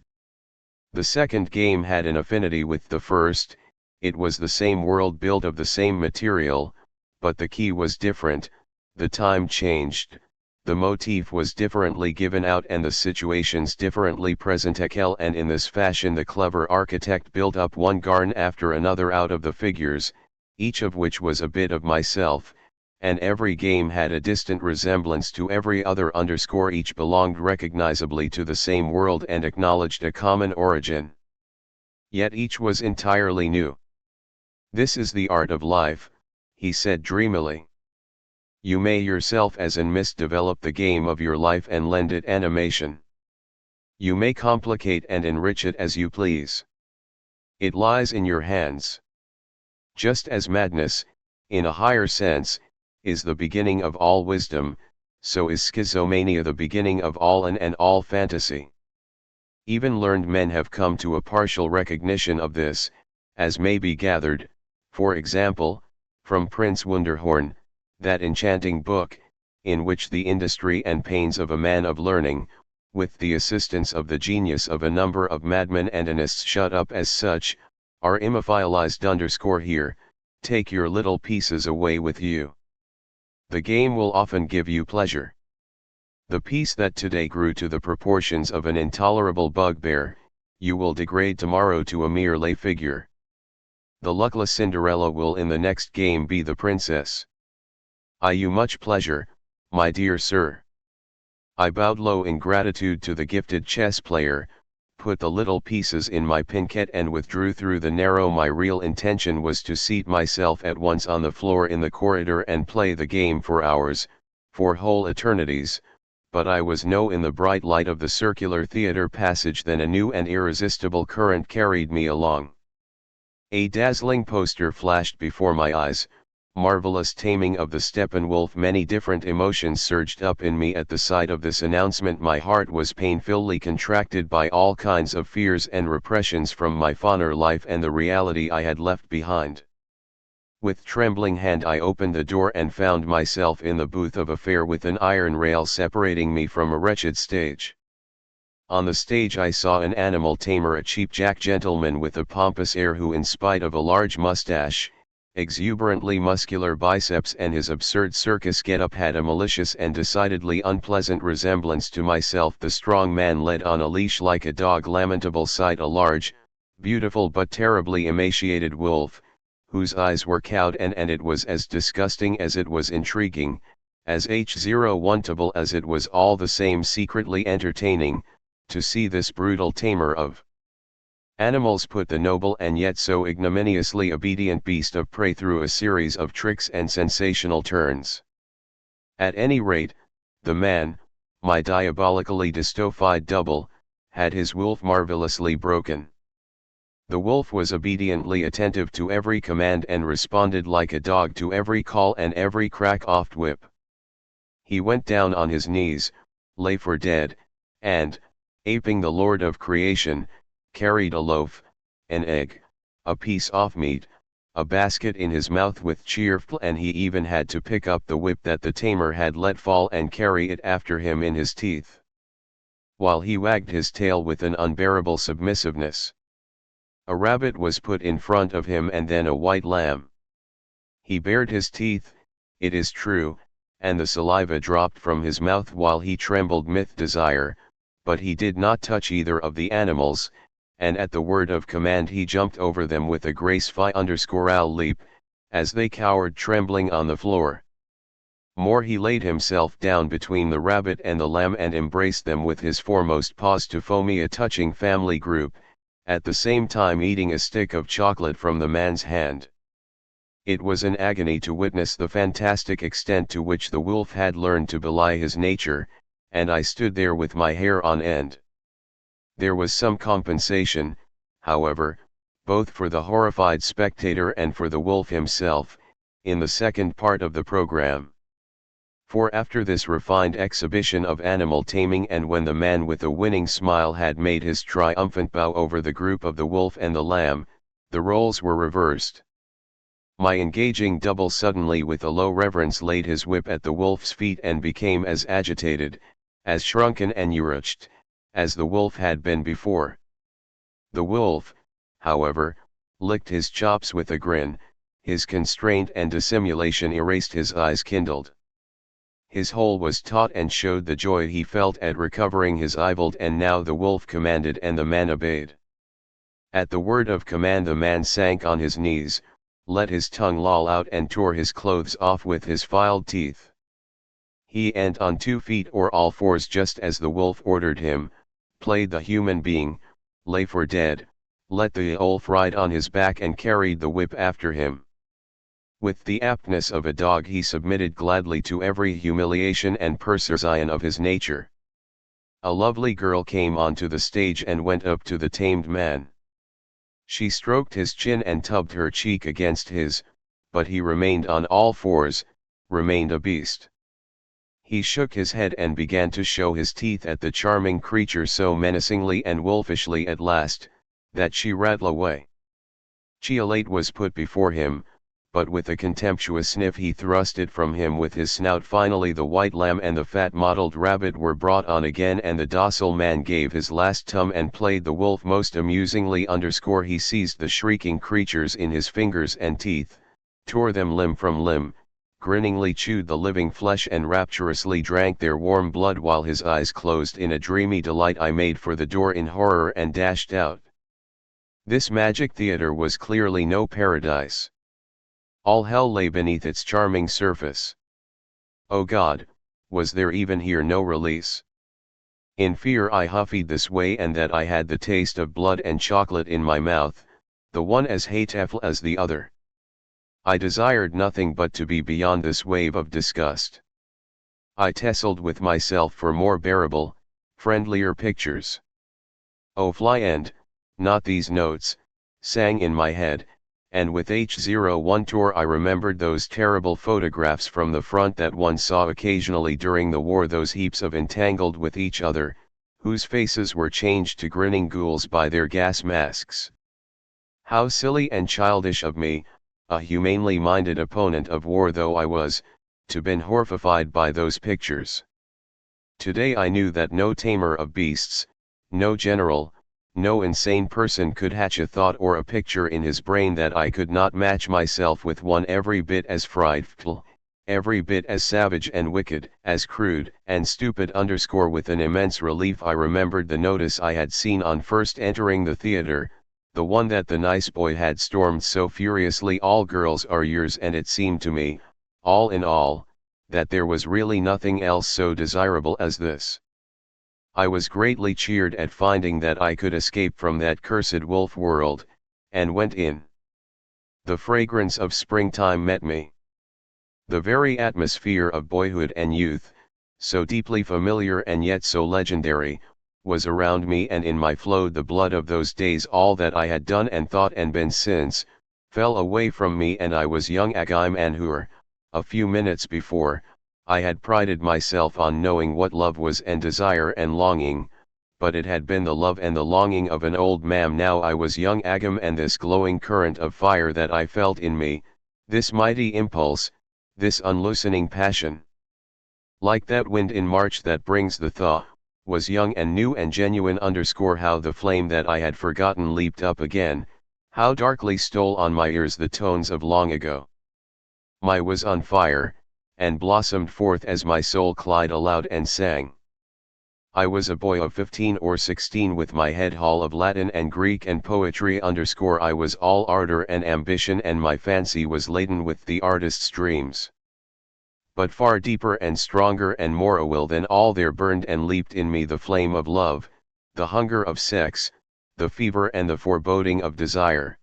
The second game had an affinity with the first. It was the same world built of the same material, but the key was different, the time changed. The motif was differently given out and the situations differently present. And in this fashion the clever architect built up one garden after another out of the figures, each of which was a bit of myself, and every game had a distant resemblance to every other. Each belonged recognizably to the same world and acknowledged a common origin. Yet each was entirely new. This is the art of life, he said dreamily. You may yourself as an mist develop the game of your life and lend it animation. You may complicate and enrich it as you please. It lies in your hands. Just as madness, in a higher sense, is the beginning of all wisdom, so is schizomania the beginning of all and all fantasy. Even learned men have come to a partial recognition of this, as may be gathered, for example, from Prince Wunderhorn, that enchanting book, in which the industry and pains of a man of learning, with the assistance of the genius of a number of madmen and anists shut up as such, are immobilized. Here, take your little pieces away with you. The game will often give you pleasure. The piece that today grew to the proportions of an intolerable bugbear, you will degrade tomorrow to a mere lay figure. The luckless Cinderella will in the next game be the princess. I you much pleasure, my dear sir. I bowed low in gratitude to the gifted chess player, put the little pieces in my piquet and withdrew through the narrow. My real intention was to seat myself at once on the floor in the corridor and play the game for hours, for whole eternities, but I was no in the bright light of the circular theater passage. Then a new and irresistible current carried me along. A dazzling poster flashed before my eyes, marvelous taming of the Steppenwolf. Many different emotions surged up in me at the sight of this announcement. My heart was painfully contracted by all kinds of fears and repressions from my former life and the reality I had left behind. With trembling hand I opened the door and found myself in the booth of a fair with an iron rail separating me from a wretched stage. On the stage I saw an animal tamer, a cheap-jack gentleman with a pompous air who, in spite of a large mustache, exuberantly muscular biceps and his absurd circus get-up, had a malicious and decidedly unpleasant resemblance to myself. The strong man led on a leash like a dog. Lamentable sight, a large, beautiful but terribly emaciated wolf, whose eyes were cowed, and it was as disgusting as it was intriguing, as H01-table as it was all the same secretly entertaining, to see this brutal tamer of animals put the noble and yet so ignominiously obedient beast of prey through a series of tricks and sensational turns. At any rate, the man, my diabolically dystopied double, had his wolf marvelously broken. The wolf was obediently attentive to every command and responded like a dog to every call and every crack of whip. He went down on his knees, lay for dead, and, aping the Lord of creation, carried a loaf, an egg, a piece of meat, a basket in his mouth with cheerful, and he even had to pick up the whip that the tamer had let fall and carry it after him in his teeth, while he wagged his tail with an unbearable submissiveness. A rabbit was put in front of him and then a white lamb. He bared his teeth, it is true, and the saliva dropped from his mouth while he trembled with desire, but he did not touch either of the animals, and at the word of command he jumped over them with a graceful leap, as they cowered trembling on the floor. More, he laid himself down between the rabbit and the lamb and embraced them with his foremost paws to form a touching family group, at the same time eating a stick of chocolate from the man's hand. It was an agony to witness the fantastic extent to which the wolf had learned to belie his nature, and I stood there with my hair on end. There was some compensation, however, both for the horrified spectator and for the wolf himself, in the second part of the program. For after this refined exhibition of animal taming, and when the man with a winning smile had made his triumphant bow over the group of the wolf and the lamb, the roles were reversed. My engaging double suddenly with a low reverence laid his whip at the wolf's feet and became as agitated, as shrunken and urged, as the wolf had been before. The wolf, however, licked his chops with a grin, his constraint and dissimulation erased, his eyes kindled. His whole was taut and showed the joy he felt at recovering his eyebald, and now the wolf commanded and the man obeyed. At the word of command the man sank on his knees, let his tongue loll out and tore his clothes off with his filed teeth. He and on 2 feet or all fours just as the wolf ordered him, played the human being, lay for dead, let the wolf ride on his back and carried the whip after him. With the aptness of a dog he submitted gladly to every humiliation and perversion of his nature. A lovely girl came onto the stage and went up to the tamed man. She stroked his chin and tubbed her cheek against his, but he remained on all fours, remained a beast. He shook his head and began to show his teeth at the charming creature so menacingly and wolfishly at last, that she rattled away. Chocolate was put before him, but with a contemptuous sniff he thrust it from him with his snout. Finally the white lamb and the fat mottled rabbit were brought on again, and the docile man gave his last tum and played the wolf most amusingly. He seized the shrieking creatures in his fingers and teeth, tore them limb from limb, grinningly chewed the living flesh and rapturously drank their warm blood while his eyes closed in a dreamy delight. I made for the door in horror and dashed out. This magic theater was clearly no paradise. All hell lay beneath its charming surface. Oh God, was there even here no release? In fear I huffied this way and that. I had the taste of blood and chocolate in my mouth, the one as hateful as the other. I desired nothing but to be beyond this wave of disgust. I tussled with myself for more bearable, friendlier pictures. Oh fly and, not these notes, sang in my head, and with H01 tour I remembered those terrible photographs from the front that one saw occasionally during the war, those heaps of entangled with each other, whose faces were changed to grinning ghouls by their gas masks. How silly and childish of me, a humanely minded opponent of war though I was, to been horrified by those pictures. Today I knew that no tamer of beasts, no general, no insane person could hatch a thought or a picture in his brain that I could not match myself with, one every bit as frightful, every bit as savage and wicked, as crude and stupid. With an immense relief I remembered the notice I had seen on first entering the theater, the one that the nice boy had stormed so furiously, "All girls are yours," and it seemed to me, all in all, that there was really nothing else so desirable as this. I was greatly cheered at finding that I could escape from that cursed wolf world, and went in. The fragrance of springtime met me. The very atmosphere of boyhood and youth, so deeply familiar and yet so legendary, was around me, and in my flowed the blood of those days. All that I had done and thought and been since, fell away from me, and I was young again, and who, a few minutes before, I had prided myself on knowing what love was, and desire and longing, but it had been the love and the longing of an old man. Now I was young again, and this glowing current of fire that I felt in me, this mighty impulse, this unloosening passion, like that wind in March that brings the thaw, was young and new and genuine. How the flame that I had forgotten leaped up again, how darkly stole on my ears the tones of long ago. My was on fire, and blossomed forth as my soul cried aloud and sang. I was a boy of 15 or 16 with my head full of Latin and Greek and poetry. I was all ardor and ambition, and my fancy was laden with the artist's dreams. But far deeper and stronger and more a will than all there burned and leaped in me the flame of love, the hunger of sex, the fever and the foreboding of desire.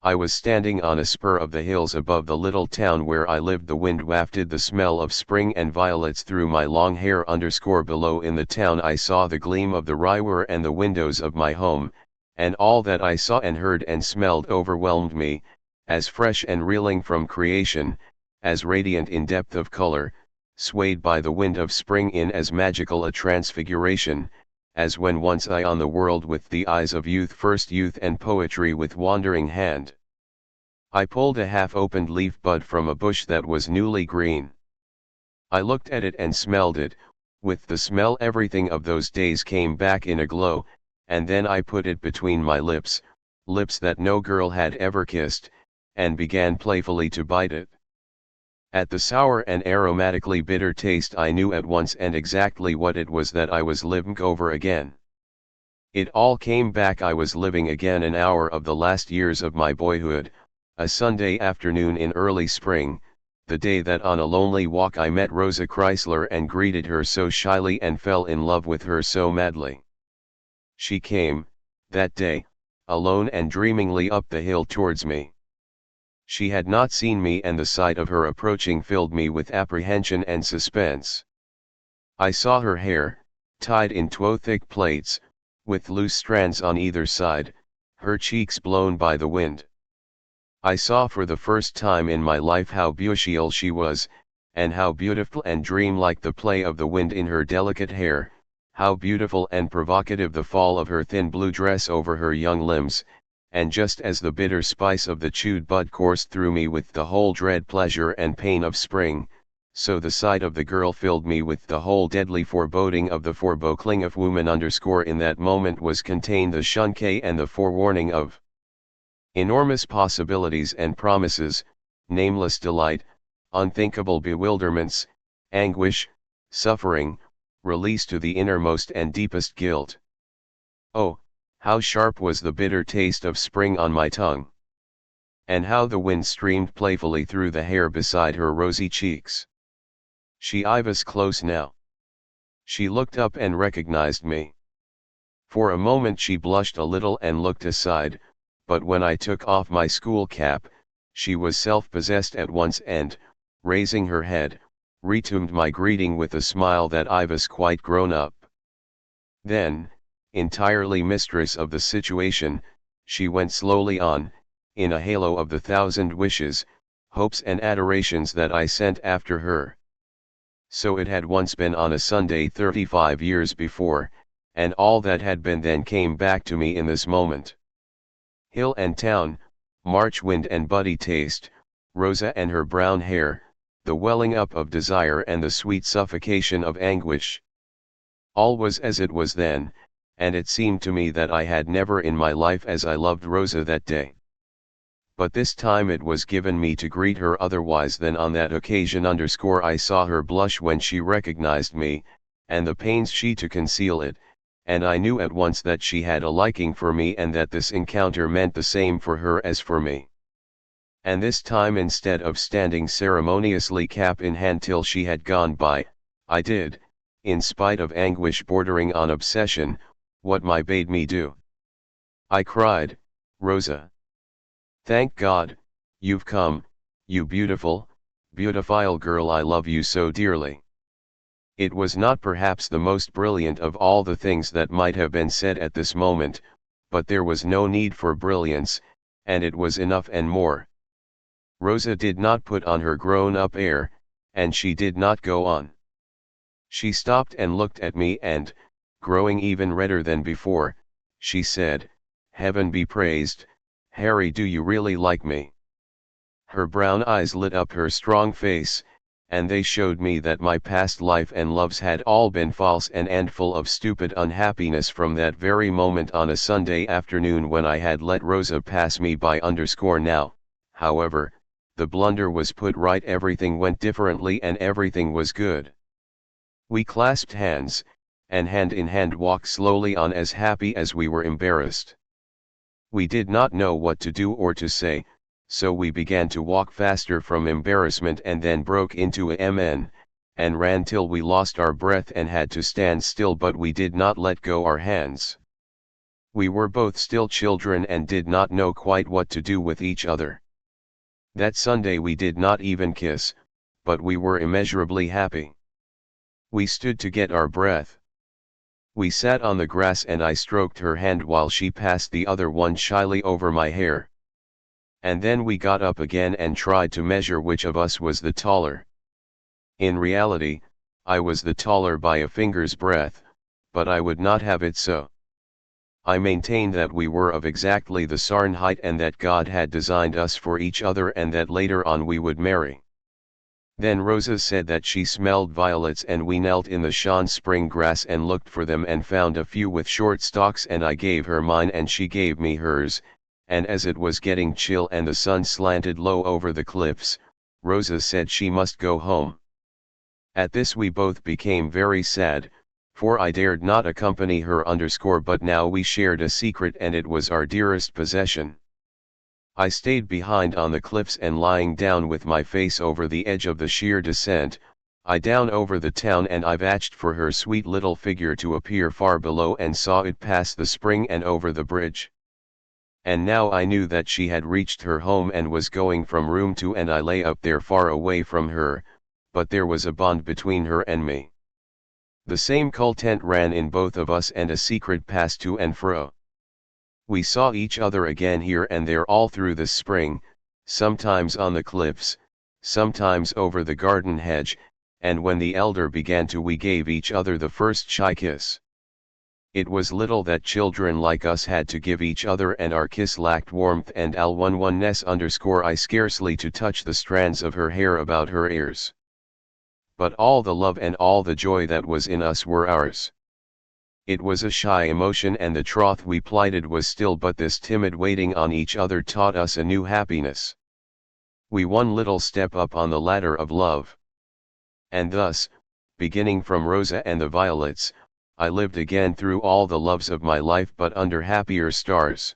I was standing on a spur of the hills above the little town where I lived. The wind wafted the smell of spring and violets through my long hair. Below in the town I saw the gleam of the Rye and the windows of my home, and all that I saw and heard and smelled overwhelmed me, as fresh and reeling from creation, as radiant in depth of color, swayed by the wind of spring in as magical a transfiguration, as when once I on the world with the eyes of youth, first youth and poetry. With wandering hand I pulled a half-opened leaf bud from a bush that was newly green. I looked at it and smelled it. With the smell everything of those days came back in a glow, and then I put it between my lips, lips that no girl had ever kissed, and began playfully to bite it. At the sour and aromatically bitter taste I knew at once and exactly what it was that I was living over again. It all came back. I was living again an hour of the last years of my boyhood, a Sunday afternoon in early spring, the day that on a lonely walk I met Rosa Chrysler and greeted her so shyly and fell in love with her so madly. She came, that day, alone and dreamingly up the hill towards me. She had not seen me, and the sight of her approaching filled me with apprehension and suspense. I saw her hair, tied in two thick plaits, with loose strands on either side, her cheeks blown by the wind. I saw for the first time in my life how beautiful she was, and how beautiful and dream-like the play of the wind in her delicate hair, how beautiful and provocative the fall of her thin blue dress over her young limbs. And just as the bitter spice of the chewed bud coursed through me with the whole dread pleasure and pain of spring, so the sight of the girl filled me with the whole deadly foreboding of the foreboding of woman. In that moment was contained the shunke and the forewarning of enormous possibilities and promises, nameless delight, unthinkable bewilderments, anguish, suffering, release to the innermost and deepest guilt. Oh, how sharp was the bitter taste of spring on my tongue! And how the wind streamed playfully through the hair beside her rosy cheeks. She was close now. She looked up and recognized me. For a moment she blushed a little and looked aside, but when I took off my school cap, she was self-possessed at once and, raising her head, returned my greeting with a smile that I was quite grown up. Then, entirely mistress of the situation, she went slowly on, in a halo of the thousand wishes, hopes and adorations that I sent after her. So it had once been on a Sunday 35 years before, and all that had been then came back to me in this moment. Hill and town, March wind and buddy taste, Rosa and her brown hair, the welling up of desire and the sweet suffocation of anguish. All was as it was then, and it seemed to me that I had never in my life as I loved Rosa that day. But this time it was given me to greet her otherwise than on that occasion. I saw her blush when she recognized me, and the pains she to conceal it, and I knew at once that she had a liking for me and that this encounter meant the same for her as for me. And this time, instead of standing ceremoniously cap in hand till she had gone by, I did, in spite of anguish bordering on obsession, what my bade me do. I cried, "Rosa! Thank God, you've come, you beautiful, beautiful girl, I love you so dearly." It was not perhaps the most brilliant of all the things that might have been said at this moment, but there was no need for brilliance, and it was enough and more. Rosa did not put on her grown-up air, and she did not go on. She stopped and looked at me and, growing even redder than before, she said, "Heaven be praised, Harry, do you really like me?" Her brown eyes lit up her strong face, and they showed me that my past life and loves had all been false and full of stupid unhappiness from that very moment on a Sunday afternoon when I had let Rosa pass me by. Now, however, the blunder was put right, everything went differently and everything was good. We clasped hands, and hand in hand walked slowly on, as happy as we were embarrassed. We did not know what to do or to say, so we began to walk faster from embarrassment and then broke into a mn, and ran till we lost our breath and had to stand still, but we did not let go our hands. We were both still children and did not know quite what to do with each other. That Sunday we did not even kiss, but we were immeasurably happy. We stood to get our breath. We sat on the grass and I stroked her hand while she passed the other one shyly over my hair. And then we got up again and tried to measure which of us was the taller. In reality, I was the taller by a finger's breadth, but I would not have it so. I maintained that we were of exactly the same height and that God had designed us for each other and that later on we would marry. Then Rosa said that she smelled violets, and we knelt in the shorn spring grass and looked for them and found a few with short stalks, and I gave her mine and she gave me hers, and as it was getting chill and the sun slanted low over the cliffs, Rosa said she must go home. At this we both became very sad, for I dared not accompany her. But now we shared a secret and it was our dearest possession. I stayed behind on the cliffs and lying down with my face over the edge of the sheer descent, I down over the town, and I watched for her sweet little figure to appear far below and saw it pass the spring and over the bridge. And now I knew that she had reached her home and was going from room to, and I lay up there far away from her, but there was a bond between her and me. The same content ran in both of us and a secret passed to and fro. We saw each other again here and there all through the spring, sometimes on the cliffs, sometimes over the garden hedge, and when the elder began to, we gave each other the first shy kiss. It was little that children like us had to give each other, and our kiss lacked warmth and all-one-oneness. I scarcely to touch the strands of her hair about her ears. But all the love and all the joy that was in us were ours. It was a shy emotion, and the troth we plighted was still, but this timid waiting on each other taught us a new happiness. We one little step up on the ladder of love. And thus, beginning from Rosa and the violets, I lived again through all the loves of my life, but under happier stars.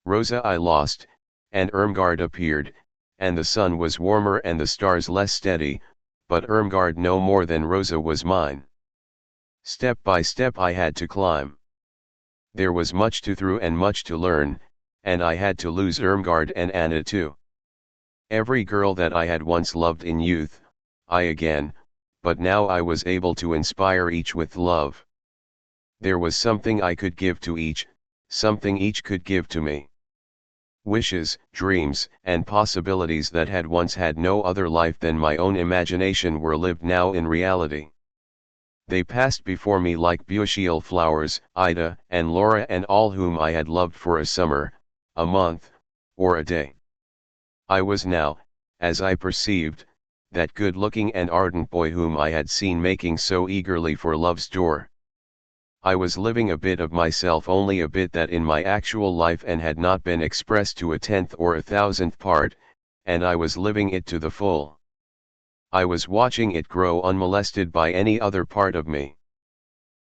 Rosa I lost, and Irmgard appeared, and the sun was warmer and the stars less steady, but Irmgard no more than Rosa was mine. Step by step I had to climb. There was much to through and much to learn, and I had to lose Irmgard and Anna too. Every girl that I had once loved in youth, I again, but now I was able to inspire each with love. There was something I could give to each, something each could give to me. wishes, dreams, and possibilities that had once had no other life than my own imagination were lived now in reality. They passed before me like Buchiel flowers, Ida and Laura and all whom I had loved for a summer, a month, or a day. I was now, as I perceived, that good-looking and ardent boy whom I had seen making so eagerly for love's door. I was living a bit of myself, only a bit that in my actual life and had not been expressed to a tenth or a thousandth part, and I was living it to the full. I was watching it grow unmolested by any other part of me.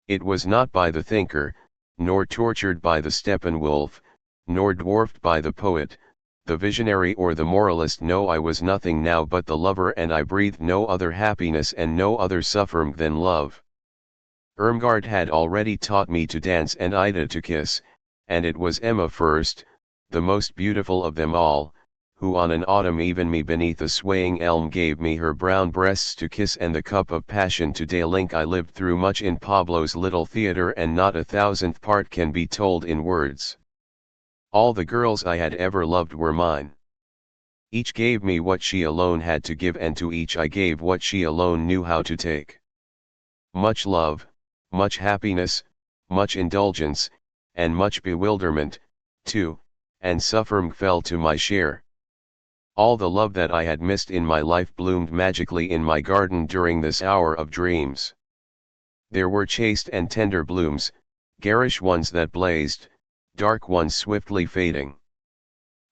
It was not by the thinker, nor tortured by the Steppenwolf, nor dwarfed by the poet, the visionary or the moralist. No, I was nothing now but the lover, and I breathed no other happiness and no other suffering than love. Irmgard had already taught me to dance and Ida to kiss, and it was Emma first, the most beautiful of them all, who on an autumn even beneath a swaying elm gave me her brown breasts to kiss and the cup of passion to drink. I lived through much in Pablo's little theater, and not a thousandth part can be told in words. All the girls I had ever loved were mine. Each gave me what she alone had to give, and to each I gave what she alone knew how to take. Much love, much happiness, much indulgence, and much bewilderment, too, and suffering fell to my share. All the love that I had missed in my life bloomed magically in my garden during this hour of dreams. There were chaste and tender blooms, garish ones that blazed, dark ones swiftly fading.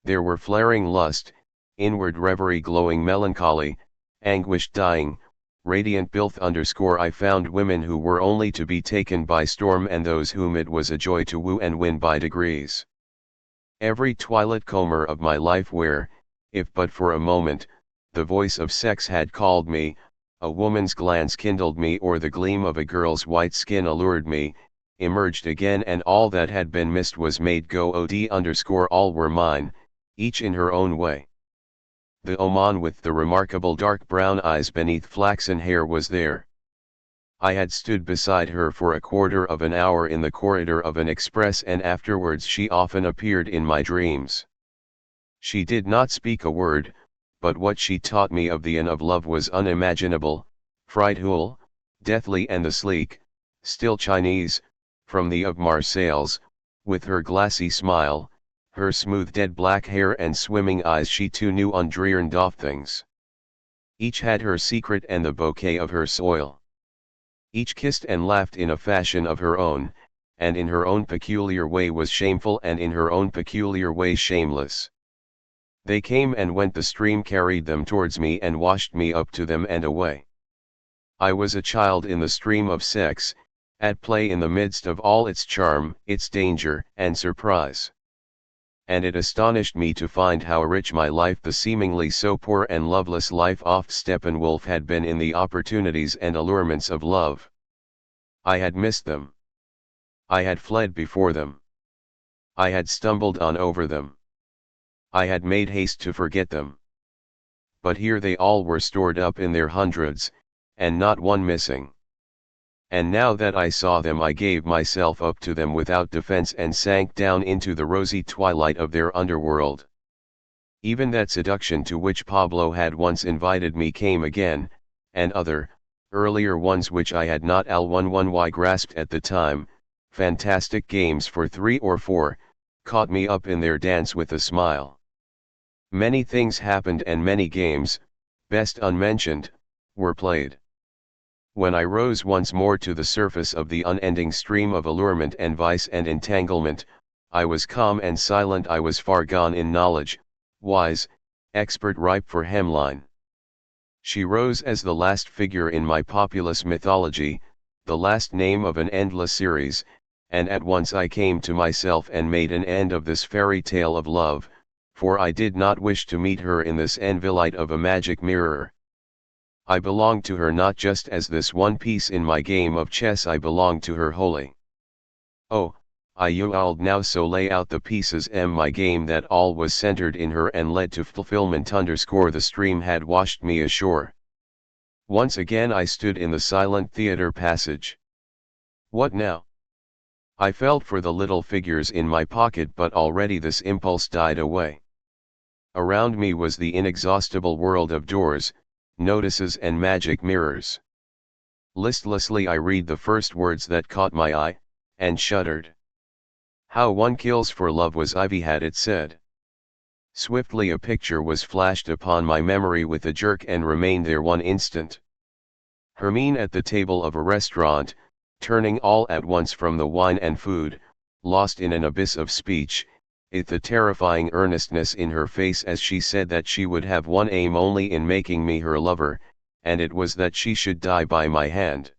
There were flaring lust, inward reverie, glowing melancholy, anguished dying, radiant bilth. I found women who were only to be taken by storm, and those whom it was a joy to woo and win by degrees. Every twilight comber of my life where, if but for a moment, the voice of sex had called me, a woman's glance kindled me, or the gleam of a girl's white skin allured me, emerged again, and all that had been missed was made go. All were mine, each in her own way. The Oman with the remarkable dark brown eyes beneath flaxen hair was there. I had stood beside her for a quarter of an hour in the corridor of an express, and afterwards she often appeared in my dreams. She did not speak a word, but what she taught me of the inn of love was unimaginable, frightful, deathly, and the sleek, still Chinese, from the of Marseilles, with her glassy smile, her smooth dead black hair and swimming eyes, she too knew undreamed of things. Each had her secret and the bouquet of her soil. Each kissed and laughed in a fashion of her own, and in her own peculiar way was shameful, and in her own peculiar way shameless. They came and went, the stream carried them towards me and washed me up to them and away. I was a child in the stream of sex, at play in the midst of all its charm, its danger, and surprise. And it astonished me to find how rich my life, the seemingly so poor and loveless life of Steppenwolf, had been in the opportunities and allurements of love. I had missed them. I had fled before them. I had stumbled on over them. I had made haste to forget them. But here they all were stored up in their hundreds, and not one missing. And now that I saw them, I gave myself up to them without defense, and sank down into the rosy twilight of their underworld. Even that seduction to which Pablo had once invited me came again, and other, earlier ones which I had not grasped at the time, fantastic games for 3 or 4, caught me up in their dance with a smile. Many things happened, and many games, best unmentioned, were played. When I rose once more to the surface of the unending stream of allurement and vice and entanglement, I was calm and silent. I was far gone in knowledge, wise, expert, ripe for hemline. She rose as the last figure in my populous mythology, the last name of an endless series, and at once I came to myself and made an end of this fairy tale of love, for I did not wish to meet her in this envy light of a magic mirror. I belonged to her not just as this one piece in my game of chess, I belonged to her wholly. Oh, I used now so lay out the pieces my game that all was centered in her and led to fulfillment. The stream had washed me ashore. Once again I stood in the silent theater passage. What now? I felt for the little figures in my pocket, but already this impulse died away. Around me was the inexhaustible world of doors, notices and magic mirrors. Listlessly I read the first words that caught my eye, and shuddered. How one kills for love was Ivy had it said. Swiftly a picture was flashed upon my memory with a jerk and remained there one instant. Hermine at the table of a restaurant, turning all at once from the wine and food, lost in an abyss of speech, it the terrifying earnestness in her face as she said that she would have one aim only in making me her lover, and it was that she should die by my hand.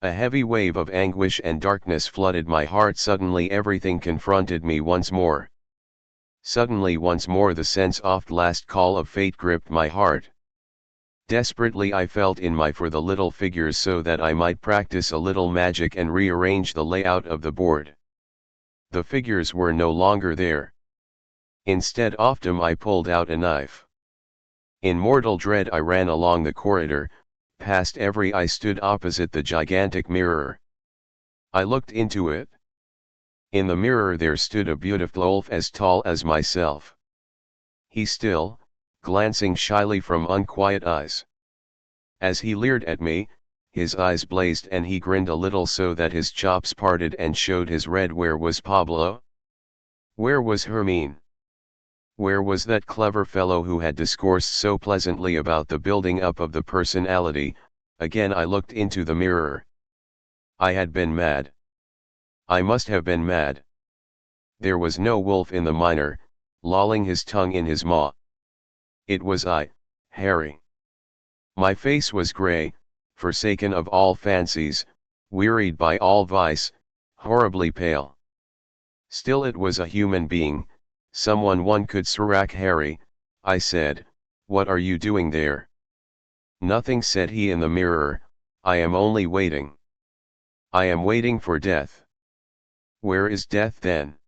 A heavy wave of anguish and darkness flooded my heart. Suddenly everything confronted me once more. Suddenly once more the sense-oft last call of fate gripped my heart. Desperately I felt in my for the little figures so that I might practice a little magic and rearrange the layout of the board. The figures were no longer there. Instead of them I pulled out a knife. In mortal dread I ran along the corridor, past every I stood opposite the gigantic mirror. I looked into it. In the mirror there stood a beautiful wolf as tall as myself. He still, glancing shyly from unquiet eyes. As he leered at me, his eyes blazed and he grinned a little so that his chops parted and showed his red. Where was Pablo? Where was Hermine? Where was that clever fellow who had discoursed so pleasantly about the building up of the personality? Again I looked into the mirror. I had been mad. I must have been mad. There was no wolf in the miner, lolling his tongue in his maw. It was I, Harry. My face was grey, forsaken of all fancies, wearied by all vice, horribly pale. Still it was a human being, someone one could sirac. Harry, I said, what are you doing there? Nothing, said he in the mirror, I am only waiting. I am waiting for death. Where is death then?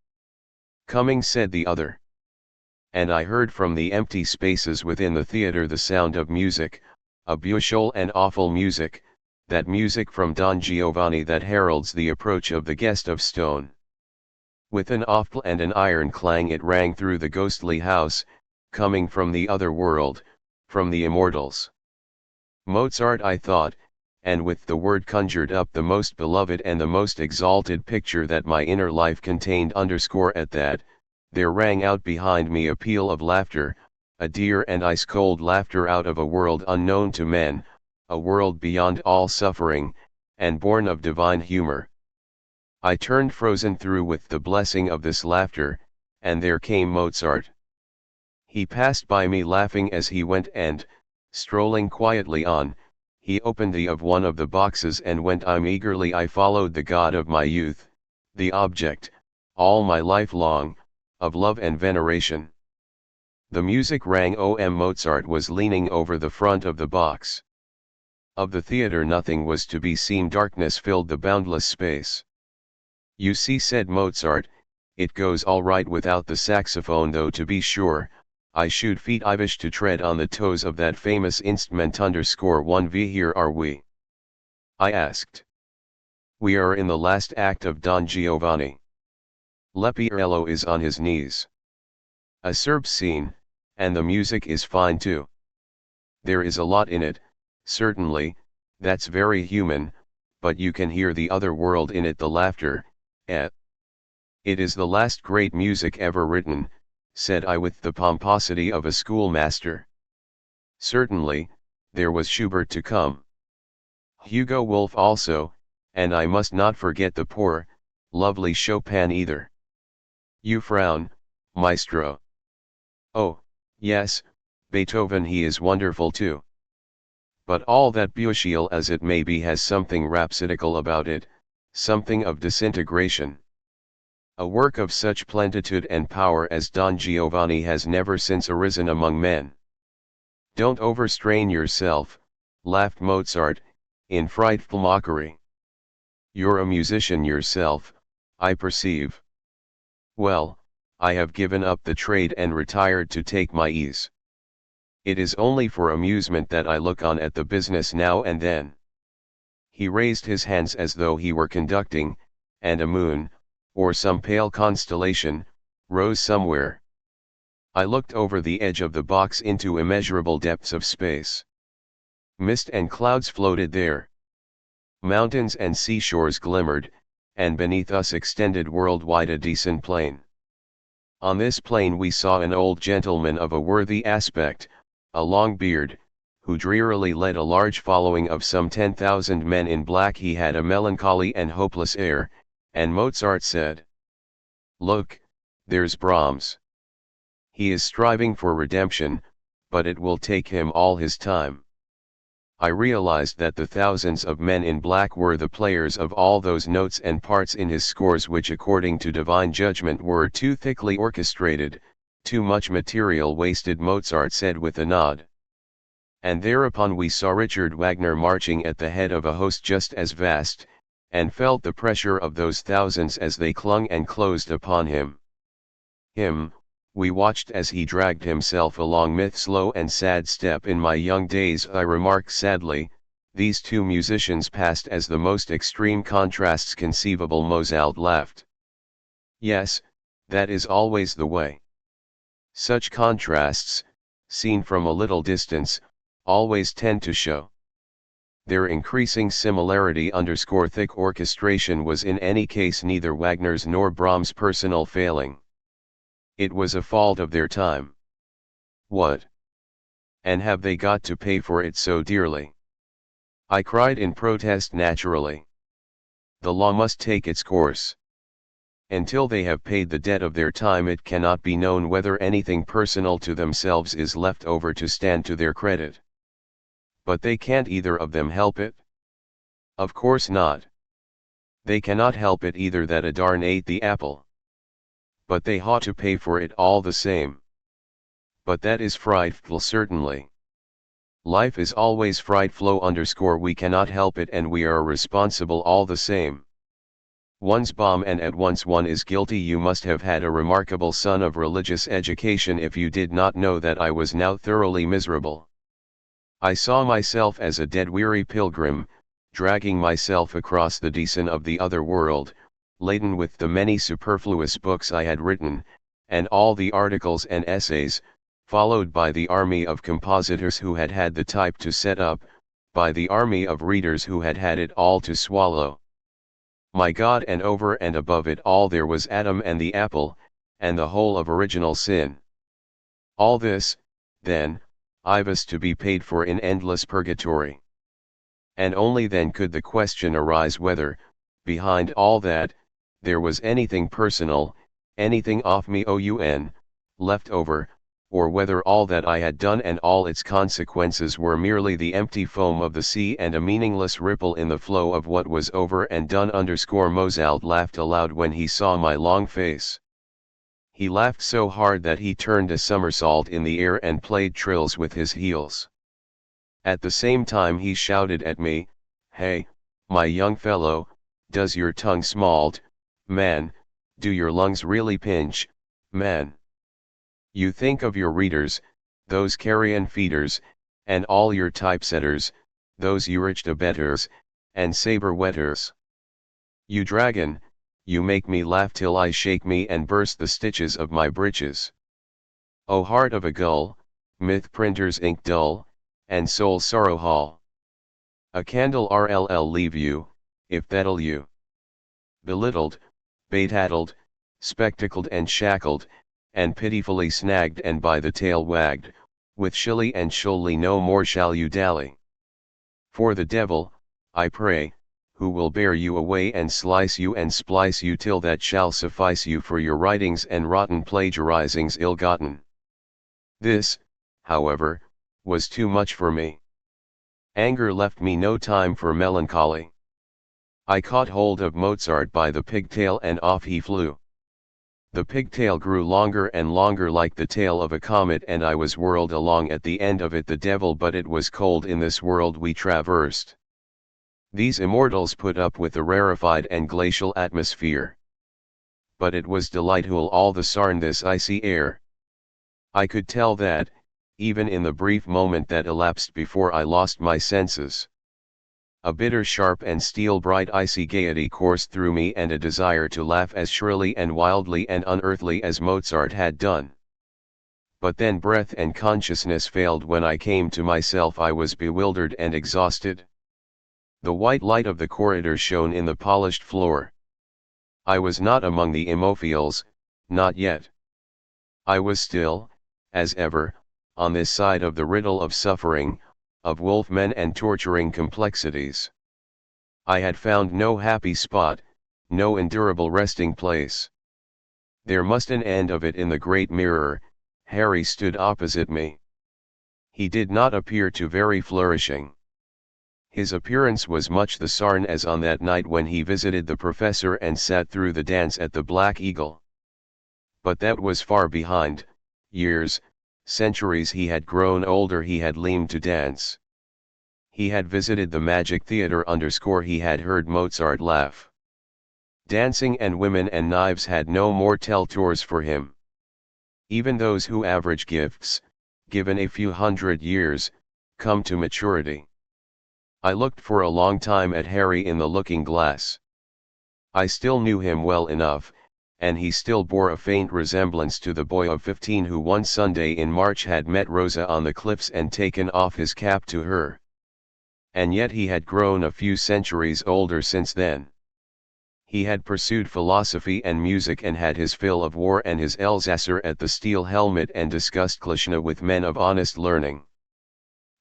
Coming, said the other. And I heard from the empty spaces within the theater the sound of music, a beautiful and awful music, that music from Don Giovanni that heralds the approach of the guest of stone. With an awful and an iron clang it rang through the ghostly house, coming from the other world, from the immortals. Mozart, I thought, and with the word conjured up the most beloved and the most exalted picture that my inner life contained. At that, there rang out behind me a peal of laughter, a dear and ice-cold laughter out of a world unknown to men, a world beyond all suffering, and born of divine humor. I turned frozen through with the blessing of this laughter, and there came Mozart. He passed by me laughing as he went and, strolling quietly on, he opened the of one of the boxes and went. Eagerly I followed the god of my youth, the object, all my life long, of love and veneration. The music rang. Mozart was leaning over the front of the box. Of the theater nothing was to be seen. Darkness filled the boundless space. You see, said Mozart, it goes all right without the saxophone, though to be sure, I should feet I wish to tread on the toes of that famous instrument. _1v Here are we? I asked. We are in the last act of Don Giovanni. Leporello is on his knees. A Serb scene, and the music is fine too. There is a lot in it, certainly, that's very human, but you can hear the other world in it, the laughter, It is the last great music ever written, said I with the pomposity of a schoolmaster. Certainly, there was Schubert to come. Hugo Wolf also, and I must not forget the poor, lovely Chopin either. You frown, maestro. Oh, yes, Beethoven, he is wonderful too. But all that beautiful as it may be has something rhapsodical about it, something of disintegration. A work of such plenitude and power as Don Giovanni has never since arisen among men. Don't overstrain yourself, laughed Mozart, in frightful mockery. You're a musician yourself, I perceive. Well, I have given up the trade and retired to take my ease. It is only for amusement that I look on at the business now and then. He raised his hands as though he were conducting, and a moon, or some pale constellation, rose somewhere. I looked over the edge of the box into immeasurable depths of space. Mist and clouds floated there. Mountains and seashores glimmered, and beneath us extended worldwide a decent plain. On this plain we saw an old gentleman of a worthy aspect, a long beard, who drearily led a large following of some 10,000 men in black. He had a melancholy and hopeless air, and Mozart said, "Look, there's Brahms. He is striving for redemption, but it will take him all his time." I realized that the thousands of men in black were the players of all those notes and parts in his scores which according to divine judgment were too thickly orchestrated, too much material wasted, Mozart said with a nod. And thereupon we saw Richard Wagner marching at the head of a host just as vast, and felt the pressure of those thousands as they clung and closed upon him. We watched as he dragged himself along with slow and sad step. In my young days, I remarked sadly, these two musicians passed as the most extreme contrasts conceivable. Mozart laughed. Yes, that is always the way. Such contrasts, seen from a little distance, always tend to show their increasing similarity. Thick orchestration was in any case neither Wagner's nor Brahms' personal failing. It was a fault of their time. What? And have they got to pay for it so dearly? I cried in protest. Naturally. The law must take its course. Until they have paid the debt of their time, it cannot be known whether anything personal to themselves is left over to stand to their credit. But they can't either of them help it? Of course not. They cannot help it either that a darn ate the apple. But they ought to pay for it all the same. But that is frightful, certainly. Life is always frightful. We cannot help it, and we are responsible all the same. One's bomb, and at once one is guilty. You must have had a remarkable son of religious education if you did not know that I was now thoroughly miserable. I saw myself as a dead weary pilgrim, dragging myself across the descent of the other world, laden with the many superfluous books I had written, and all the articles and essays, followed by the army of compositors who had had the type to set up, by the army of readers who had had it all to swallow. My God, and over and above it all there was Adam and the apple, and the whole of original sin. All this, then, I was to be paid for in endless purgatory. And only then could the question arise whether, behind all that, there was anything personal, anything off me left over, or whether all that I had done and all its consequences were merely the empty foam of the sea and a meaningless ripple in the flow of what was over and done. Mozart laughed aloud when he saw my long face. He laughed so hard that he turned a somersault in the air and played trills with his heels. At the same time he shouted at me, "Hey, my young fellow, does your tongue smalt, man? Do your lungs really pinch, man? You think of your readers, those carrion feeders, and all your typesetters, those Urichta betters, and saber wetters. You dragon, you make me laugh till I shake me and burst the stitches of my breeches. O heart of a gull, myth printer's ink dull, and soul sorrow hall. A candle rll leave you, if that'll you. Belittled, bait-addled, spectacled and shackled, and pitifully snagged and by the tail wagged, with shilly and shoally no more shall you dally. For the devil, I pray, who will bear you away and slice you and splice you till that shall suffice you for your writings and rotten plagiarizings ill-gotten." This, however, was too much for me. Anger left me no time for melancholy. I caught hold of Mozart by the pigtail and off he flew. The pigtail grew longer and longer like the tail of a comet, and I was whirled along at the end of it. The devil, but it was cold in this world we traversed. These immortals put up with the rarefied and glacial atmosphere. But it was delightful all the sarn this icy air. I could tell that, even in the brief moment that elapsed before I lost my senses. A bitter sharp and steel-bright icy gaiety coursed through me and a desire to laugh as shrilly and wildly and unearthly as Mozart had done. But then breath and consciousness failed. When I came to myself I was bewildered and exhausted. The white light of the corridor shone in the polished floor. I was not among the immophiles, not yet. I was still, as ever, on this side of the riddle of suffering, of wolf-men and torturing complexities. I had found no happy spot, no endurable resting place. There must an end of it in the great mirror. Harry stood opposite me. He did not appear to very flourishing. His appearance was much the sarn as on that night when he visited the professor and sat through the dance at the Black Eagle. But that was far behind, years, centuries. He had grown older, he had learned to dance. He had visited the Magic Theatre _ he had heard Mozart laugh. Dancing and women and knives had no more tell-tours for him. Even those who average gifts, given a few hundred years, come to maturity. I looked for a long time at Harry in the looking-glass. I still knew him well enough, and he still bore a faint resemblance to the boy of 15 who one Sunday in March had met Rosa on the cliffs and taken off his cap to her. And yet he had grown a few centuries older since then. He had pursued philosophy and music and had his fill of war and his Elsasser at the steel helmet and discussed Klishna with men of honest learning.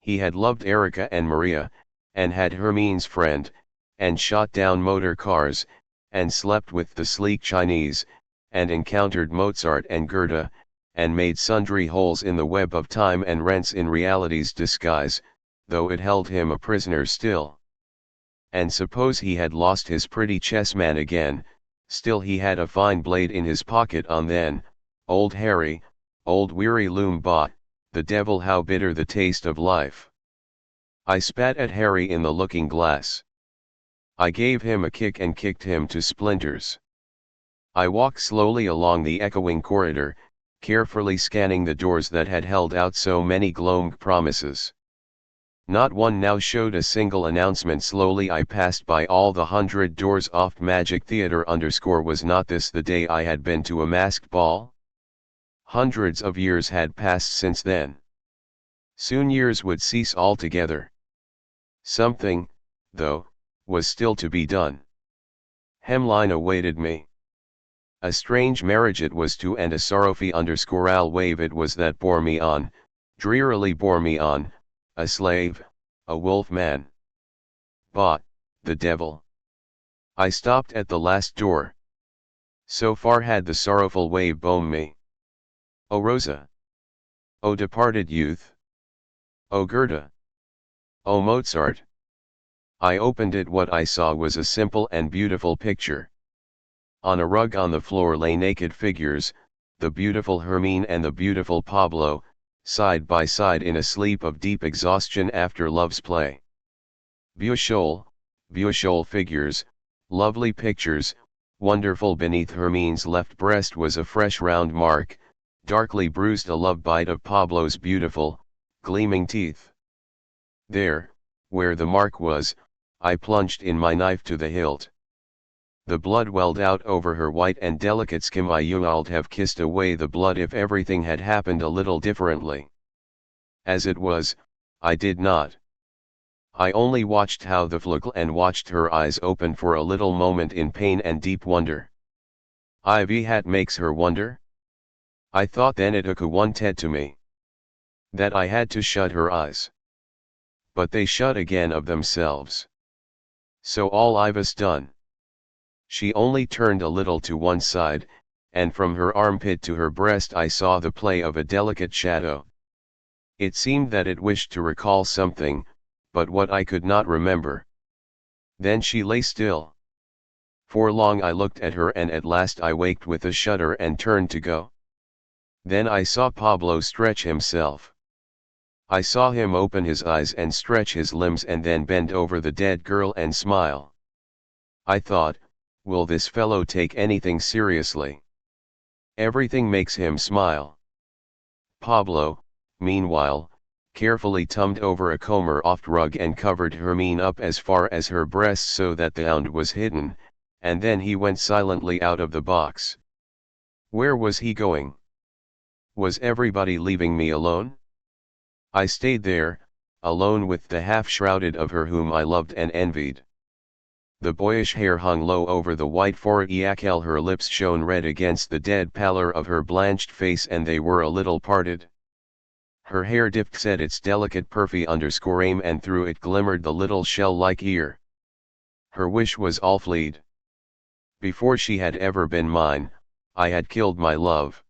He had loved Erica and Maria, and had Hermine's friend, and shot down motor cars, and slept with the sleek Chinese, and encountered Mozart and Goethe, and made sundry holes in the web of time and rents in reality's disguise, though it held him a prisoner still. And suppose he had lost his pretty chessman again, still he had a fine blade in his pocket on then. Old Harry, old weary loom bought, the devil, how bitter the taste of life. I spat at Harry in the looking-glass. I gave him a kick and kicked him to splinters. I walked slowly along the echoing corridor, carefully scanning the doors that had held out so many glowing promises. Not one now showed a single announcement. Slowly I passed by all the 100 doors off Magic Theatre _ was not this the day I had been to a masked ball? Hundreds of years had passed since then. Soon years would cease altogether. Something, though, was still to be done. Hemline awaited me. A strange marriage it was too, and a sorrowful _ wave it was that bore me on, drearily bore me on, a slave, a wolf man. But, the devil. I stopped at the last door. So far had the sorrowful wave borne me. O Rosa! O departed youth! O Goethe! O Mozart! I opened it. What I saw was a simple and beautiful picture. On a rug on the floor lay naked figures, the beautiful Hermine and the beautiful Pablo, side by side in a sleep of deep exhaustion after love's play. Beautiful figures, lovely pictures, wonderful. Beneath Hermine's left breast was a fresh round mark, darkly bruised, a love bite of Pablo's beautiful, gleaming teeth. There, where the mark was, I plunged in my knife to the hilt. The blood welled out over her white and delicate skin. I would have kissed away the blood if everything had happened a little differently. As it was, I did not. I only watched how the flugel and watched her eyes open for a little moment in pain and deep wonder. Ivy hat makes her wonder? I thought then it occurred one ted to me. That I had to shut her eyes. But they shut again of themselves. So all I was done. She only turned a little to one side, and from her armpit to her breast I saw the play of a delicate shadow. It seemed that it wished to recall something, but what I could not remember. Then she lay still. For long I looked at her, and at last I waked with a shudder and turned to go. Then I saw Pablo stretch himself. I saw him open his eyes and stretch his limbs and then bend over the dead girl and smile. I thought, will this fellow take anything seriously? Everything makes him smile. Pablo, meanwhile, carefully tumbed over a comber-oft rug and covered Hermine up as far as her breasts so that the hound was hidden, and then he went silently out of the box. Where was he going? Was everybody leaving me alone? I stayed there, alone with the half-shrouded of her whom I loved and envied. The boyish hair hung low over the white forehead, her lips shone red against the dead pallor of her blanched face and they were a little parted. Her hair dipped set its delicate perfy_aim and through it glimmered the little shell-like ear. Her wish was all fleed. Before she had ever been mine, I had killed my love.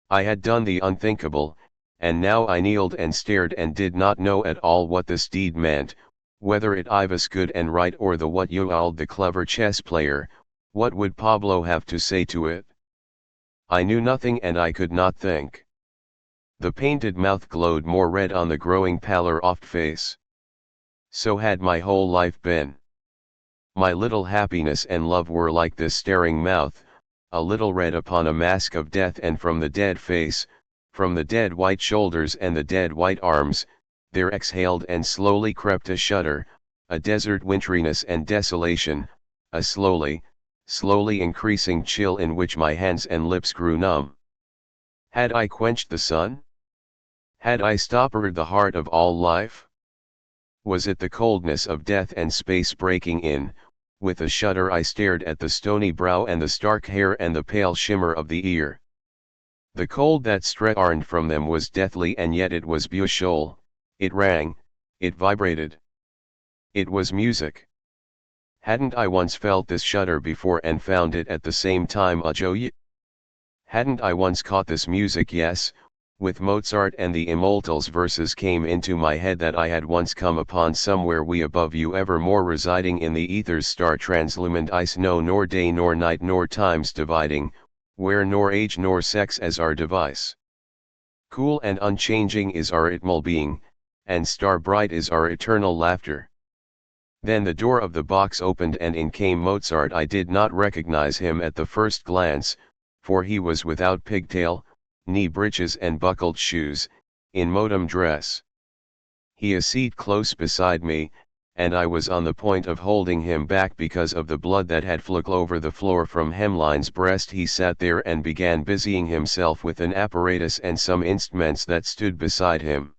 I had done the unthinkable, and now I kneeled and stared and did not know at all what this deed meant, whether it was good and right or the what you called the clever chess player, what would Pablo have to say to it? I knew nothing and I could not think. The painted mouth glowed more red on the growing pallor-oft face. So had my whole life been. My little happiness and love were like this staring mouth, a little red upon a mask of death, and from the dead face, from the dead white shoulders and the dead white arms, there exhaled and slowly crept a shudder, a desert winteriness and desolation, a slowly, slowly increasing chill in which my hands and lips grew numb. Had I quenched the sun? Had I stoppered the heart of all life? Was it the coldness of death and space breaking in? With a shudder I stared at the stony brow and the stark hair and the pale shimmer of the ear. The cold that streamed from them was deathly, and yet it was beautiful. It rang, it vibrated. It was music. Hadn't I once felt this shudder before and found it at the same time a joy? Hadn't I once caught this music? Yes, with Mozart, and the Immortals verses came into my head that I had once come upon somewhere we above you evermore residing in the ether's star translumined ice, no nor day nor night nor times dividing, where nor age nor sex as our device. Cool and unchanging is our eternal being, and star bright is our eternal laughter. Then the door of the box opened and in came Mozart. I did not recognize him at the first glance, for he was without pigtail, knee breeches and buckled shoes, in modem dress. He sat close beside me, and I was on the point of holding him back because of the blood that had flowed over the floor from Hemline's breast. He sat there and began busying himself with an apparatus and some instruments that stood beside him.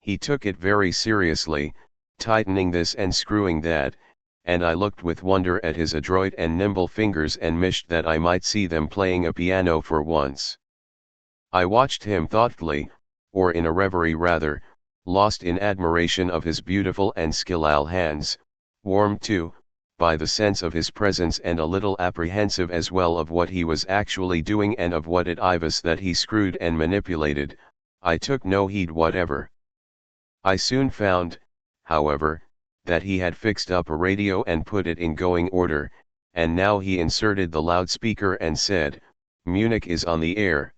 He took it very seriously, tightening this and screwing that, and I looked with wonder at his adroit and nimble fingers and wished that I might see them playing a piano for once. I watched him thoughtfully, or in a reverie rather, lost in admiration of his beautiful and skillful hands, warmed too, by the sense of his presence and a little apprehensive as well of what he was actually doing and of what it was that he screwed and manipulated. I took no heed whatever. I soon found, however, that he had fixed up a radio and put it in going order, and now he inserted the loudspeaker and said, "Munich is on the air.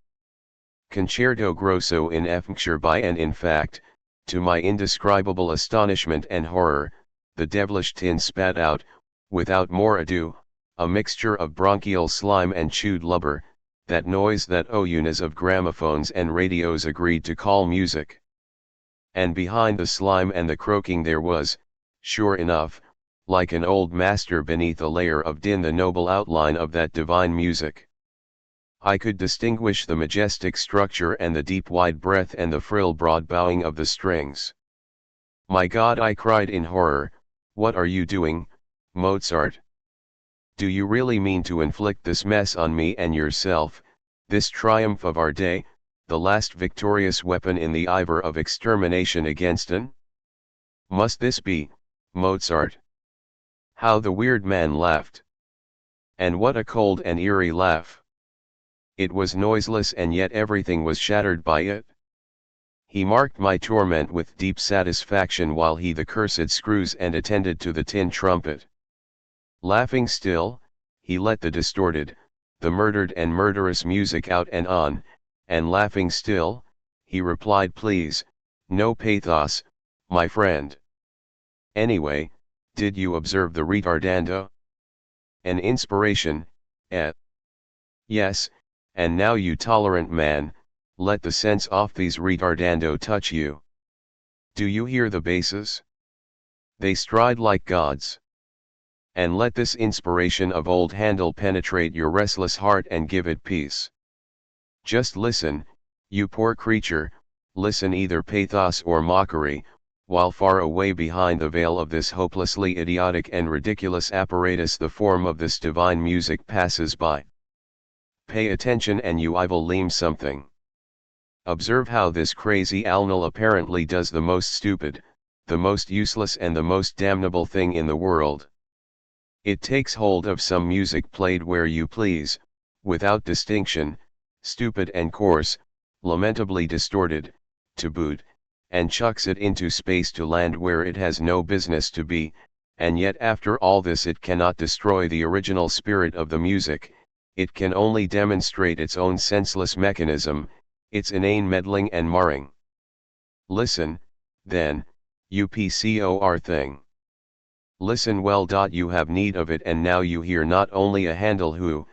Concerto Grosso in F major by," and in fact, to my indescribable astonishment and horror, the devilish tin spat out, without more ado, a mixture of bronchial slime and chewed blubber, that noise that owners of gramophones and radios agreed to call music. And behind the slime and the croaking there was, sure enough, like an old master beneath a layer of din, the noble outline of that divine music. I could distinguish the majestic structure and the deep wide breath and the frill broad bowing of the strings. "My God," I cried in horror, "what are you doing, Mozart? Do you really mean to inflict this mess on me and yourself, this triumph of our day, the last victorious weapon in the ivor of extermination against an? Must this be, Mozart?" How the weird man laughed! And what a cold and eerie laugh! It was noiseless and yet everything was shattered by it. He marked my torment with deep satisfaction while he the cursed screws and attended to the tin trumpet. Laughing still, he let the distorted, the murdered and murderous music out and on, and laughing still, he replied, "Please, no pathos, my friend. Anyway, did you observe the retardando? An inspiration, eh? Yes, and now you tolerant man, let the sense off these retardando touch you. Do you hear the basses? They stride like gods. And let this inspiration of old Handel penetrate your restless heart and give it peace. Just listen, you poor creature, listen, either pathos or mockery, while far away behind the veil of this hopelessly idiotic and ridiculous apparatus the form of this divine music passes by. Pay attention and you I will learn something. Observe how this crazy animal apparently does the most stupid, the most useless and the most damnable thing in the world. It takes hold of some music played where you please, without distinction, stupid and coarse, lamentably distorted, to boot, and chucks it into space to land where it has no business to be, and yet after all this it cannot destroy the original spirit of the music, it can only demonstrate its own senseless mechanism, its inane meddling and marring. Listen, then, you poor thing. Listen well. You have need of it, and now you hear not only a Handel who,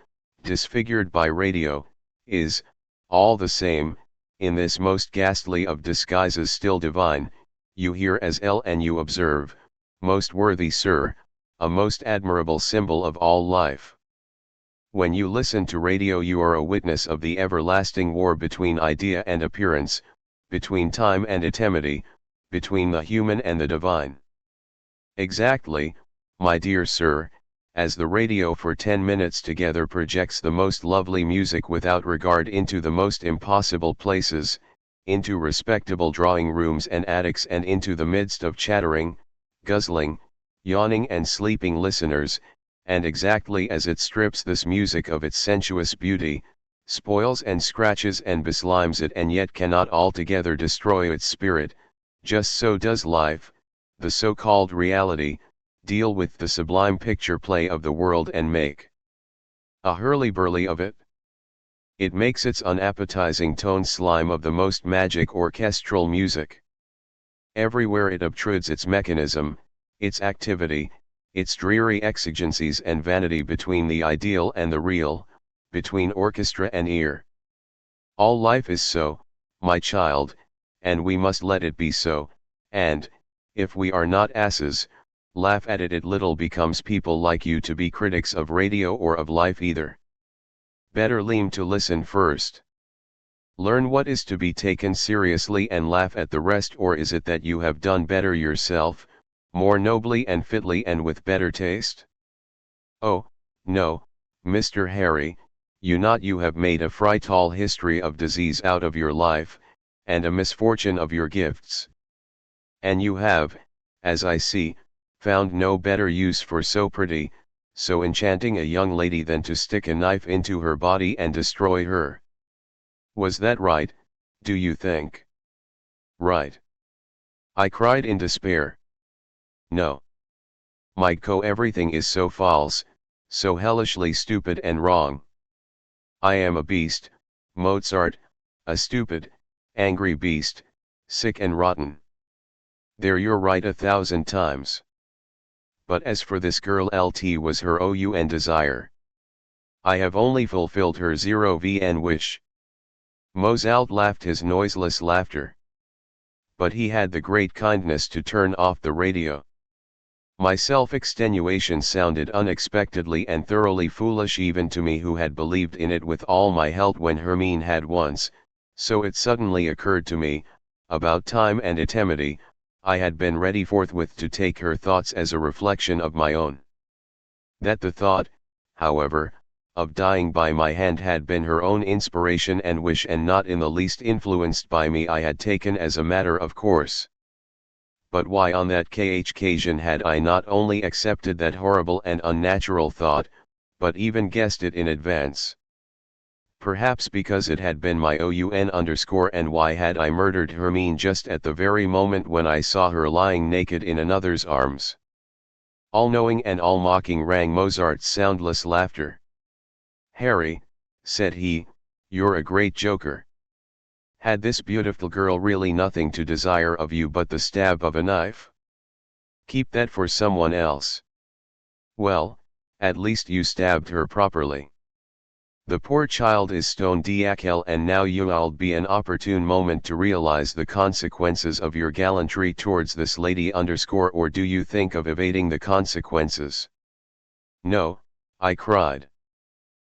disfigured by radio, is, all the same, in this most ghastly of disguises still divine, you hear as L and you observe, most worthy sir, a most admirable symbol of all life. When you listen to radio you are a witness of the everlasting war between idea and appearance, between time and eternity, between the human and the divine. Exactly, my dear sir, as the radio for 10 minutes together projects the most lovely music without regard into the most impossible places, into respectable drawing rooms and attics and into the midst of chattering, guzzling, yawning and sleeping listeners, and exactly as it strips this music of its sensuous beauty, spoils and scratches and beslimes it and yet cannot altogether destroy its spirit, just so does life, the so-called reality, deal with the sublime picture play of the world and make a hurly-burly of it. It makes its unappetizing tone slime of the most magic orchestral music. Everywhere it obtrudes its mechanism, its activity, its dreary exigencies and vanity between the ideal and the real, between orchestra and ear. All life is so, my child, and we must let it be so, and, if we are not asses, laugh at it. It little becomes people like you to be critics of radio or of life either. Better learn to listen first. Learn what is to be taken seriously and laugh at the rest, or is it that you have done better yourself, more nobly and fitly and with better taste? Oh, no, Mr. Harry, you have made a frightful history of disease out of your life, and a misfortune of your gifts. And you have, as I see, found no better use for so pretty, so enchanting a young lady than to stick a knife into her body and destroy her. Was that right, do you think? Right. I cried in despair. No. My everything is so false, so hellishly stupid and wrong. I am a beast, Mozart, a stupid, angry beast, sick and rotten. There you're right 1,000 times. But as for this girl, LT was her own desire. I have only fulfilled her 0vn wish. Mozart laughed his noiseless laughter. But he had the great kindness to turn off the radio. My self-extenuation sounded unexpectedly and thoroughly foolish even to me who had believed in it with all my heart when Hermine had once, so it suddenly occurred to me, about time and eternity, I had been ready forthwith to take her thoughts as a reflection of my own. That the thought, however, of dying by my hand had been her own inspiration and wish and not in the least influenced by me I had taken as a matter of course. But why on that occasion had I not only accepted that horrible and unnatural thought, but even guessed it in advance? Perhaps because it had been my own underscore. And why had I murdered Hermine just at the very moment when I saw her lying naked in another's arms? All-knowing and all-mocking rang Mozart's soundless laughter. Harry, said he, you're a great joker. Had this beautiful girl really nothing to desire of you but the stab of a knife? Keep that for someone else. Well, at least you stabbed her properly. The poor child is stone diakel, and now you'll be an opportune moment to realize the consequences of your gallantry towards this lady underscore, or do you think of evading the consequences? No, I cried.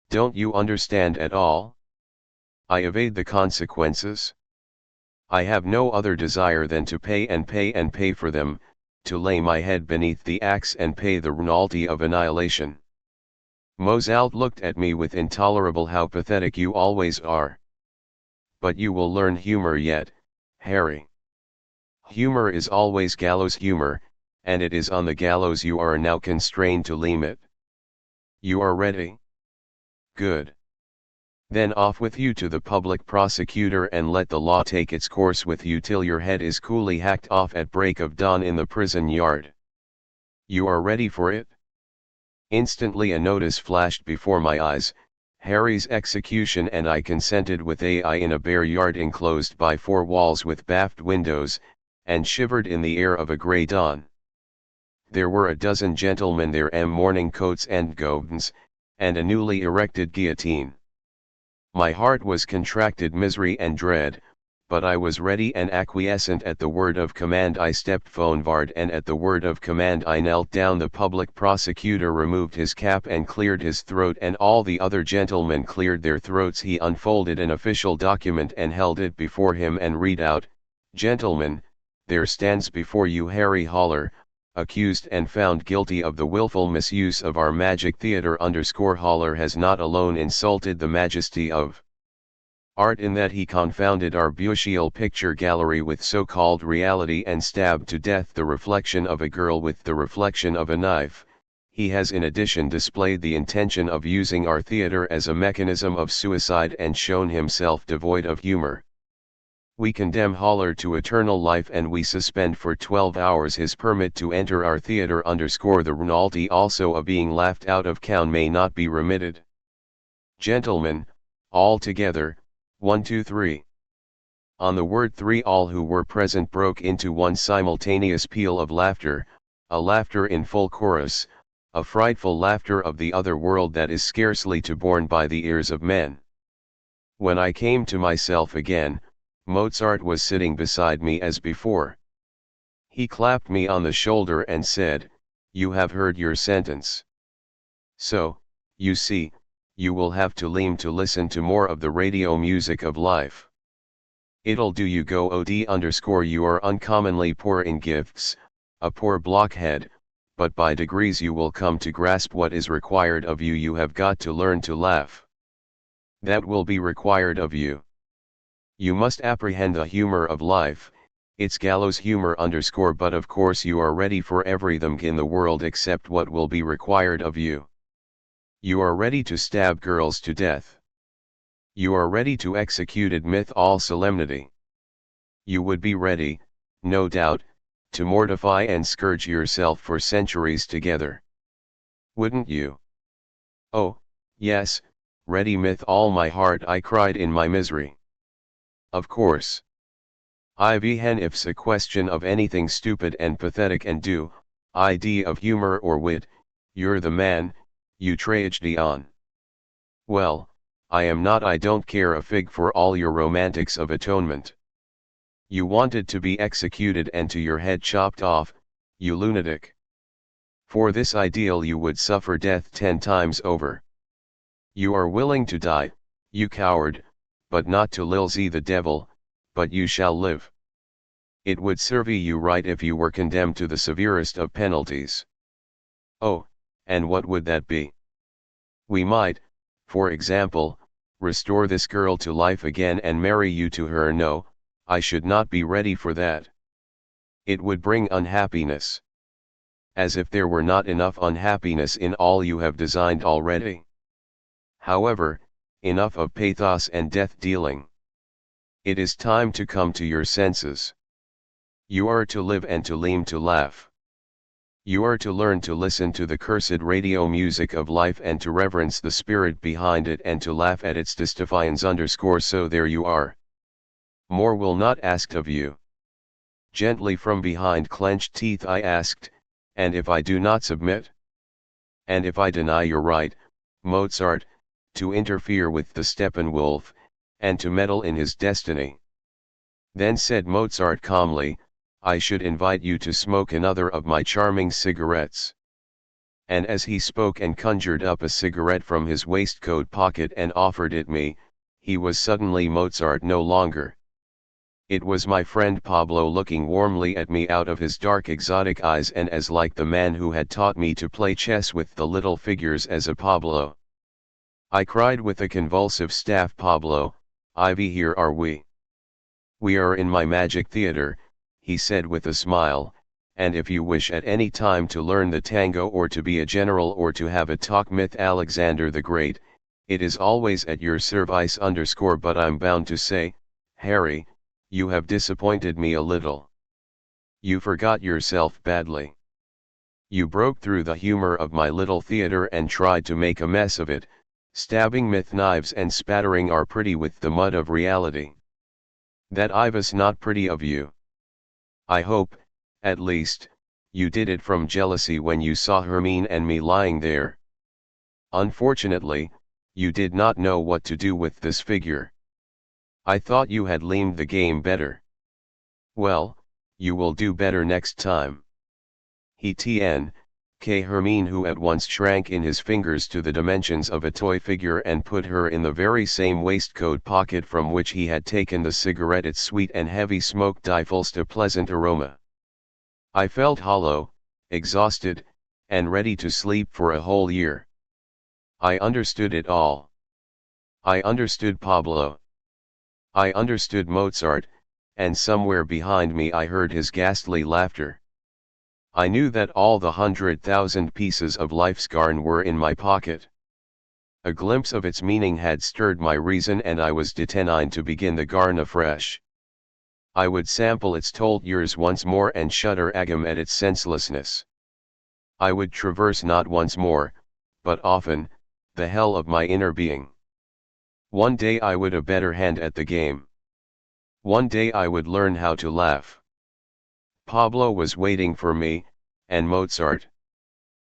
Don't you understand at all? I evade the consequences. I have no other desire than to pay and pay and pay for them, to lay my head beneath the axe and pay the penalty of annihilation. Mozart looked at me with intolerable "How pathetic you always are. But you will learn humor yet, Harry. Humor is always gallows humor, and it is on the gallows you are now constrained to lean it. You are ready? Good. Then off with you to the public prosecutor, and let the law take its course with you till your head is coolly hacked off at break of dawn in the prison yard. You are ready for it? Instantly a notice flashed before my eyes, Harry's execution, and I consented with AI in a bare yard enclosed by 4 walls with baffed windows, and shivered in the air of a grey dawn. There were a dozen gentlemen there, morning coats and gowns, and a newly erected guillotine. My heart was contracted misery and dread, but I was ready and acquiescent. At the word of command I stepped forward, and at the word of command I knelt down. The public prosecutor removed his cap and cleared his throat, and all the other gentlemen cleared their throats. He unfolded an official document and held it before him and read out, "Gentlemen, there stands before you Harry Haller, accused and found guilty of the willful misuse of our magic theater _ Haller has not alone insulted the majesty of art in that he confounded our beautiful picture gallery with so-called reality and stabbed to death the reflection of a girl with the reflection of a knife. He has in addition displayed the intention of using our theater as a mechanism of suicide and shown himself devoid of humor. We condemn Haller to eternal life, and we suspend for 12 hours his permit to enter our theater _ the penalty also of being laughed out of town may not be remitted. Gentlemen, all together, 1 2 3. On the word 3 all who were present broke into one simultaneous peal of laughter, a laughter in full chorus, a frightful laughter of the other world that is scarcely to be borne by the ears of men. When I came to myself again, Mozart was sitting beside me as before. He clapped me on the shoulder and said, "You have heard your sentence. So, you see, you will have to learn to listen to more of the radio music of life. It'll do you go od _ you are uncommonly poor in gifts, a poor blockhead, but by degrees you will come to grasp what is required of you. You have got to learn to laugh. That will be required of you. You must apprehend the humor of life, its gallows humor _ but of course you are ready for everything in the world except what will be required of you. You are ready to stab girls to death. You are ready to execute it with all solemnity. You would be ready, no doubt, to mortify and scourge yourself for centuries together. Wouldn't you? Oh, yes, ready with all my heart, I cried in my misery. Of course. Even if's a question of anything stupid and pathetic and do, idea of humor or wit, you're the man, you tragedian. Well, I am not. I don't care a fig for all your romantics of atonement. You wanted to be executed and to your head chopped off, you lunatic. For this ideal you would suffer death 10 times over. You are willing to die, you coward, but not to lilzy the devil, but you shall live. It would serve you right if you were condemned to the severest of penalties. Oh, and what would that be? We might, for example, restore this girl to life again and marry you to her. No, I should not be ready for that. It would bring unhappiness. As if there were not enough unhappiness in all you have designed already. However, enough of pathos and death-dealing. It is time to come to your senses. You are to live and to learn to laugh. You are to learn to listen to the cursed radio music of life and to reverence the spirit behind it and to laugh at its defiance _ so there you are. More will not ask of you. Gently from behind clenched teeth I asked, and if I do not submit? And if I deny your right, Mozart, to interfere with the Steppenwolf, and to meddle in his destiny. Then said Mozart calmly, I should invite you to smoke another of my charming cigarettes. And as he spoke and conjured up a cigarette from his waistcoat pocket and offered it me, he was suddenly Mozart no longer. It was my friend Pablo looking warmly at me out of his dark exotic eyes and as like the man who had taught me to play chess with the little figures as a Pablo. I cried with a convulsive staff, Pablo, Ivy, here are we. We are in my magic theater, he said with a smile, and if you wish at any time to learn the tango or to be a general or to have a talk with Alexander the Great, it is always at your service. But I'm bound to say, Harry, you have disappointed me a little. You forgot yourself badly. You broke through the humor of my little theater and tried to make a mess of it, stabbing with knives and spattering our pretty with the mud of reality. That I was not pretty of you. I hope, at least, you did it from jealousy when you saw Hermine and me lying there. Unfortunately, you did not know what to do with this figure. I thought you had learned the game better. Well, you will do better next time. He Tn. K. Hermine, who at once shrank in his fingers to the dimensions of a toy figure and put her in the very same waistcoat pocket from which he had taken the cigarette. Its sweet and heavy smoke diffused a pleasant aroma. I felt hollow, exhausted, and ready to sleep for a whole year. I understood it all. I understood Pablo. I understood Mozart, and somewhere behind me I heard his ghastly laughter. I knew that all the 100,000 pieces of life's garn were in my pocket. A glimpse of its meaning had stirred my reason and I was determined to begin the garn afresh. I would sample its told years once more and shudder agam at its senselessness. I would traverse not once more, but often, the hell of my inner being. One day I would a better hand at the game. One day I would learn how to laugh. Pablo was waiting for me, and Mozart.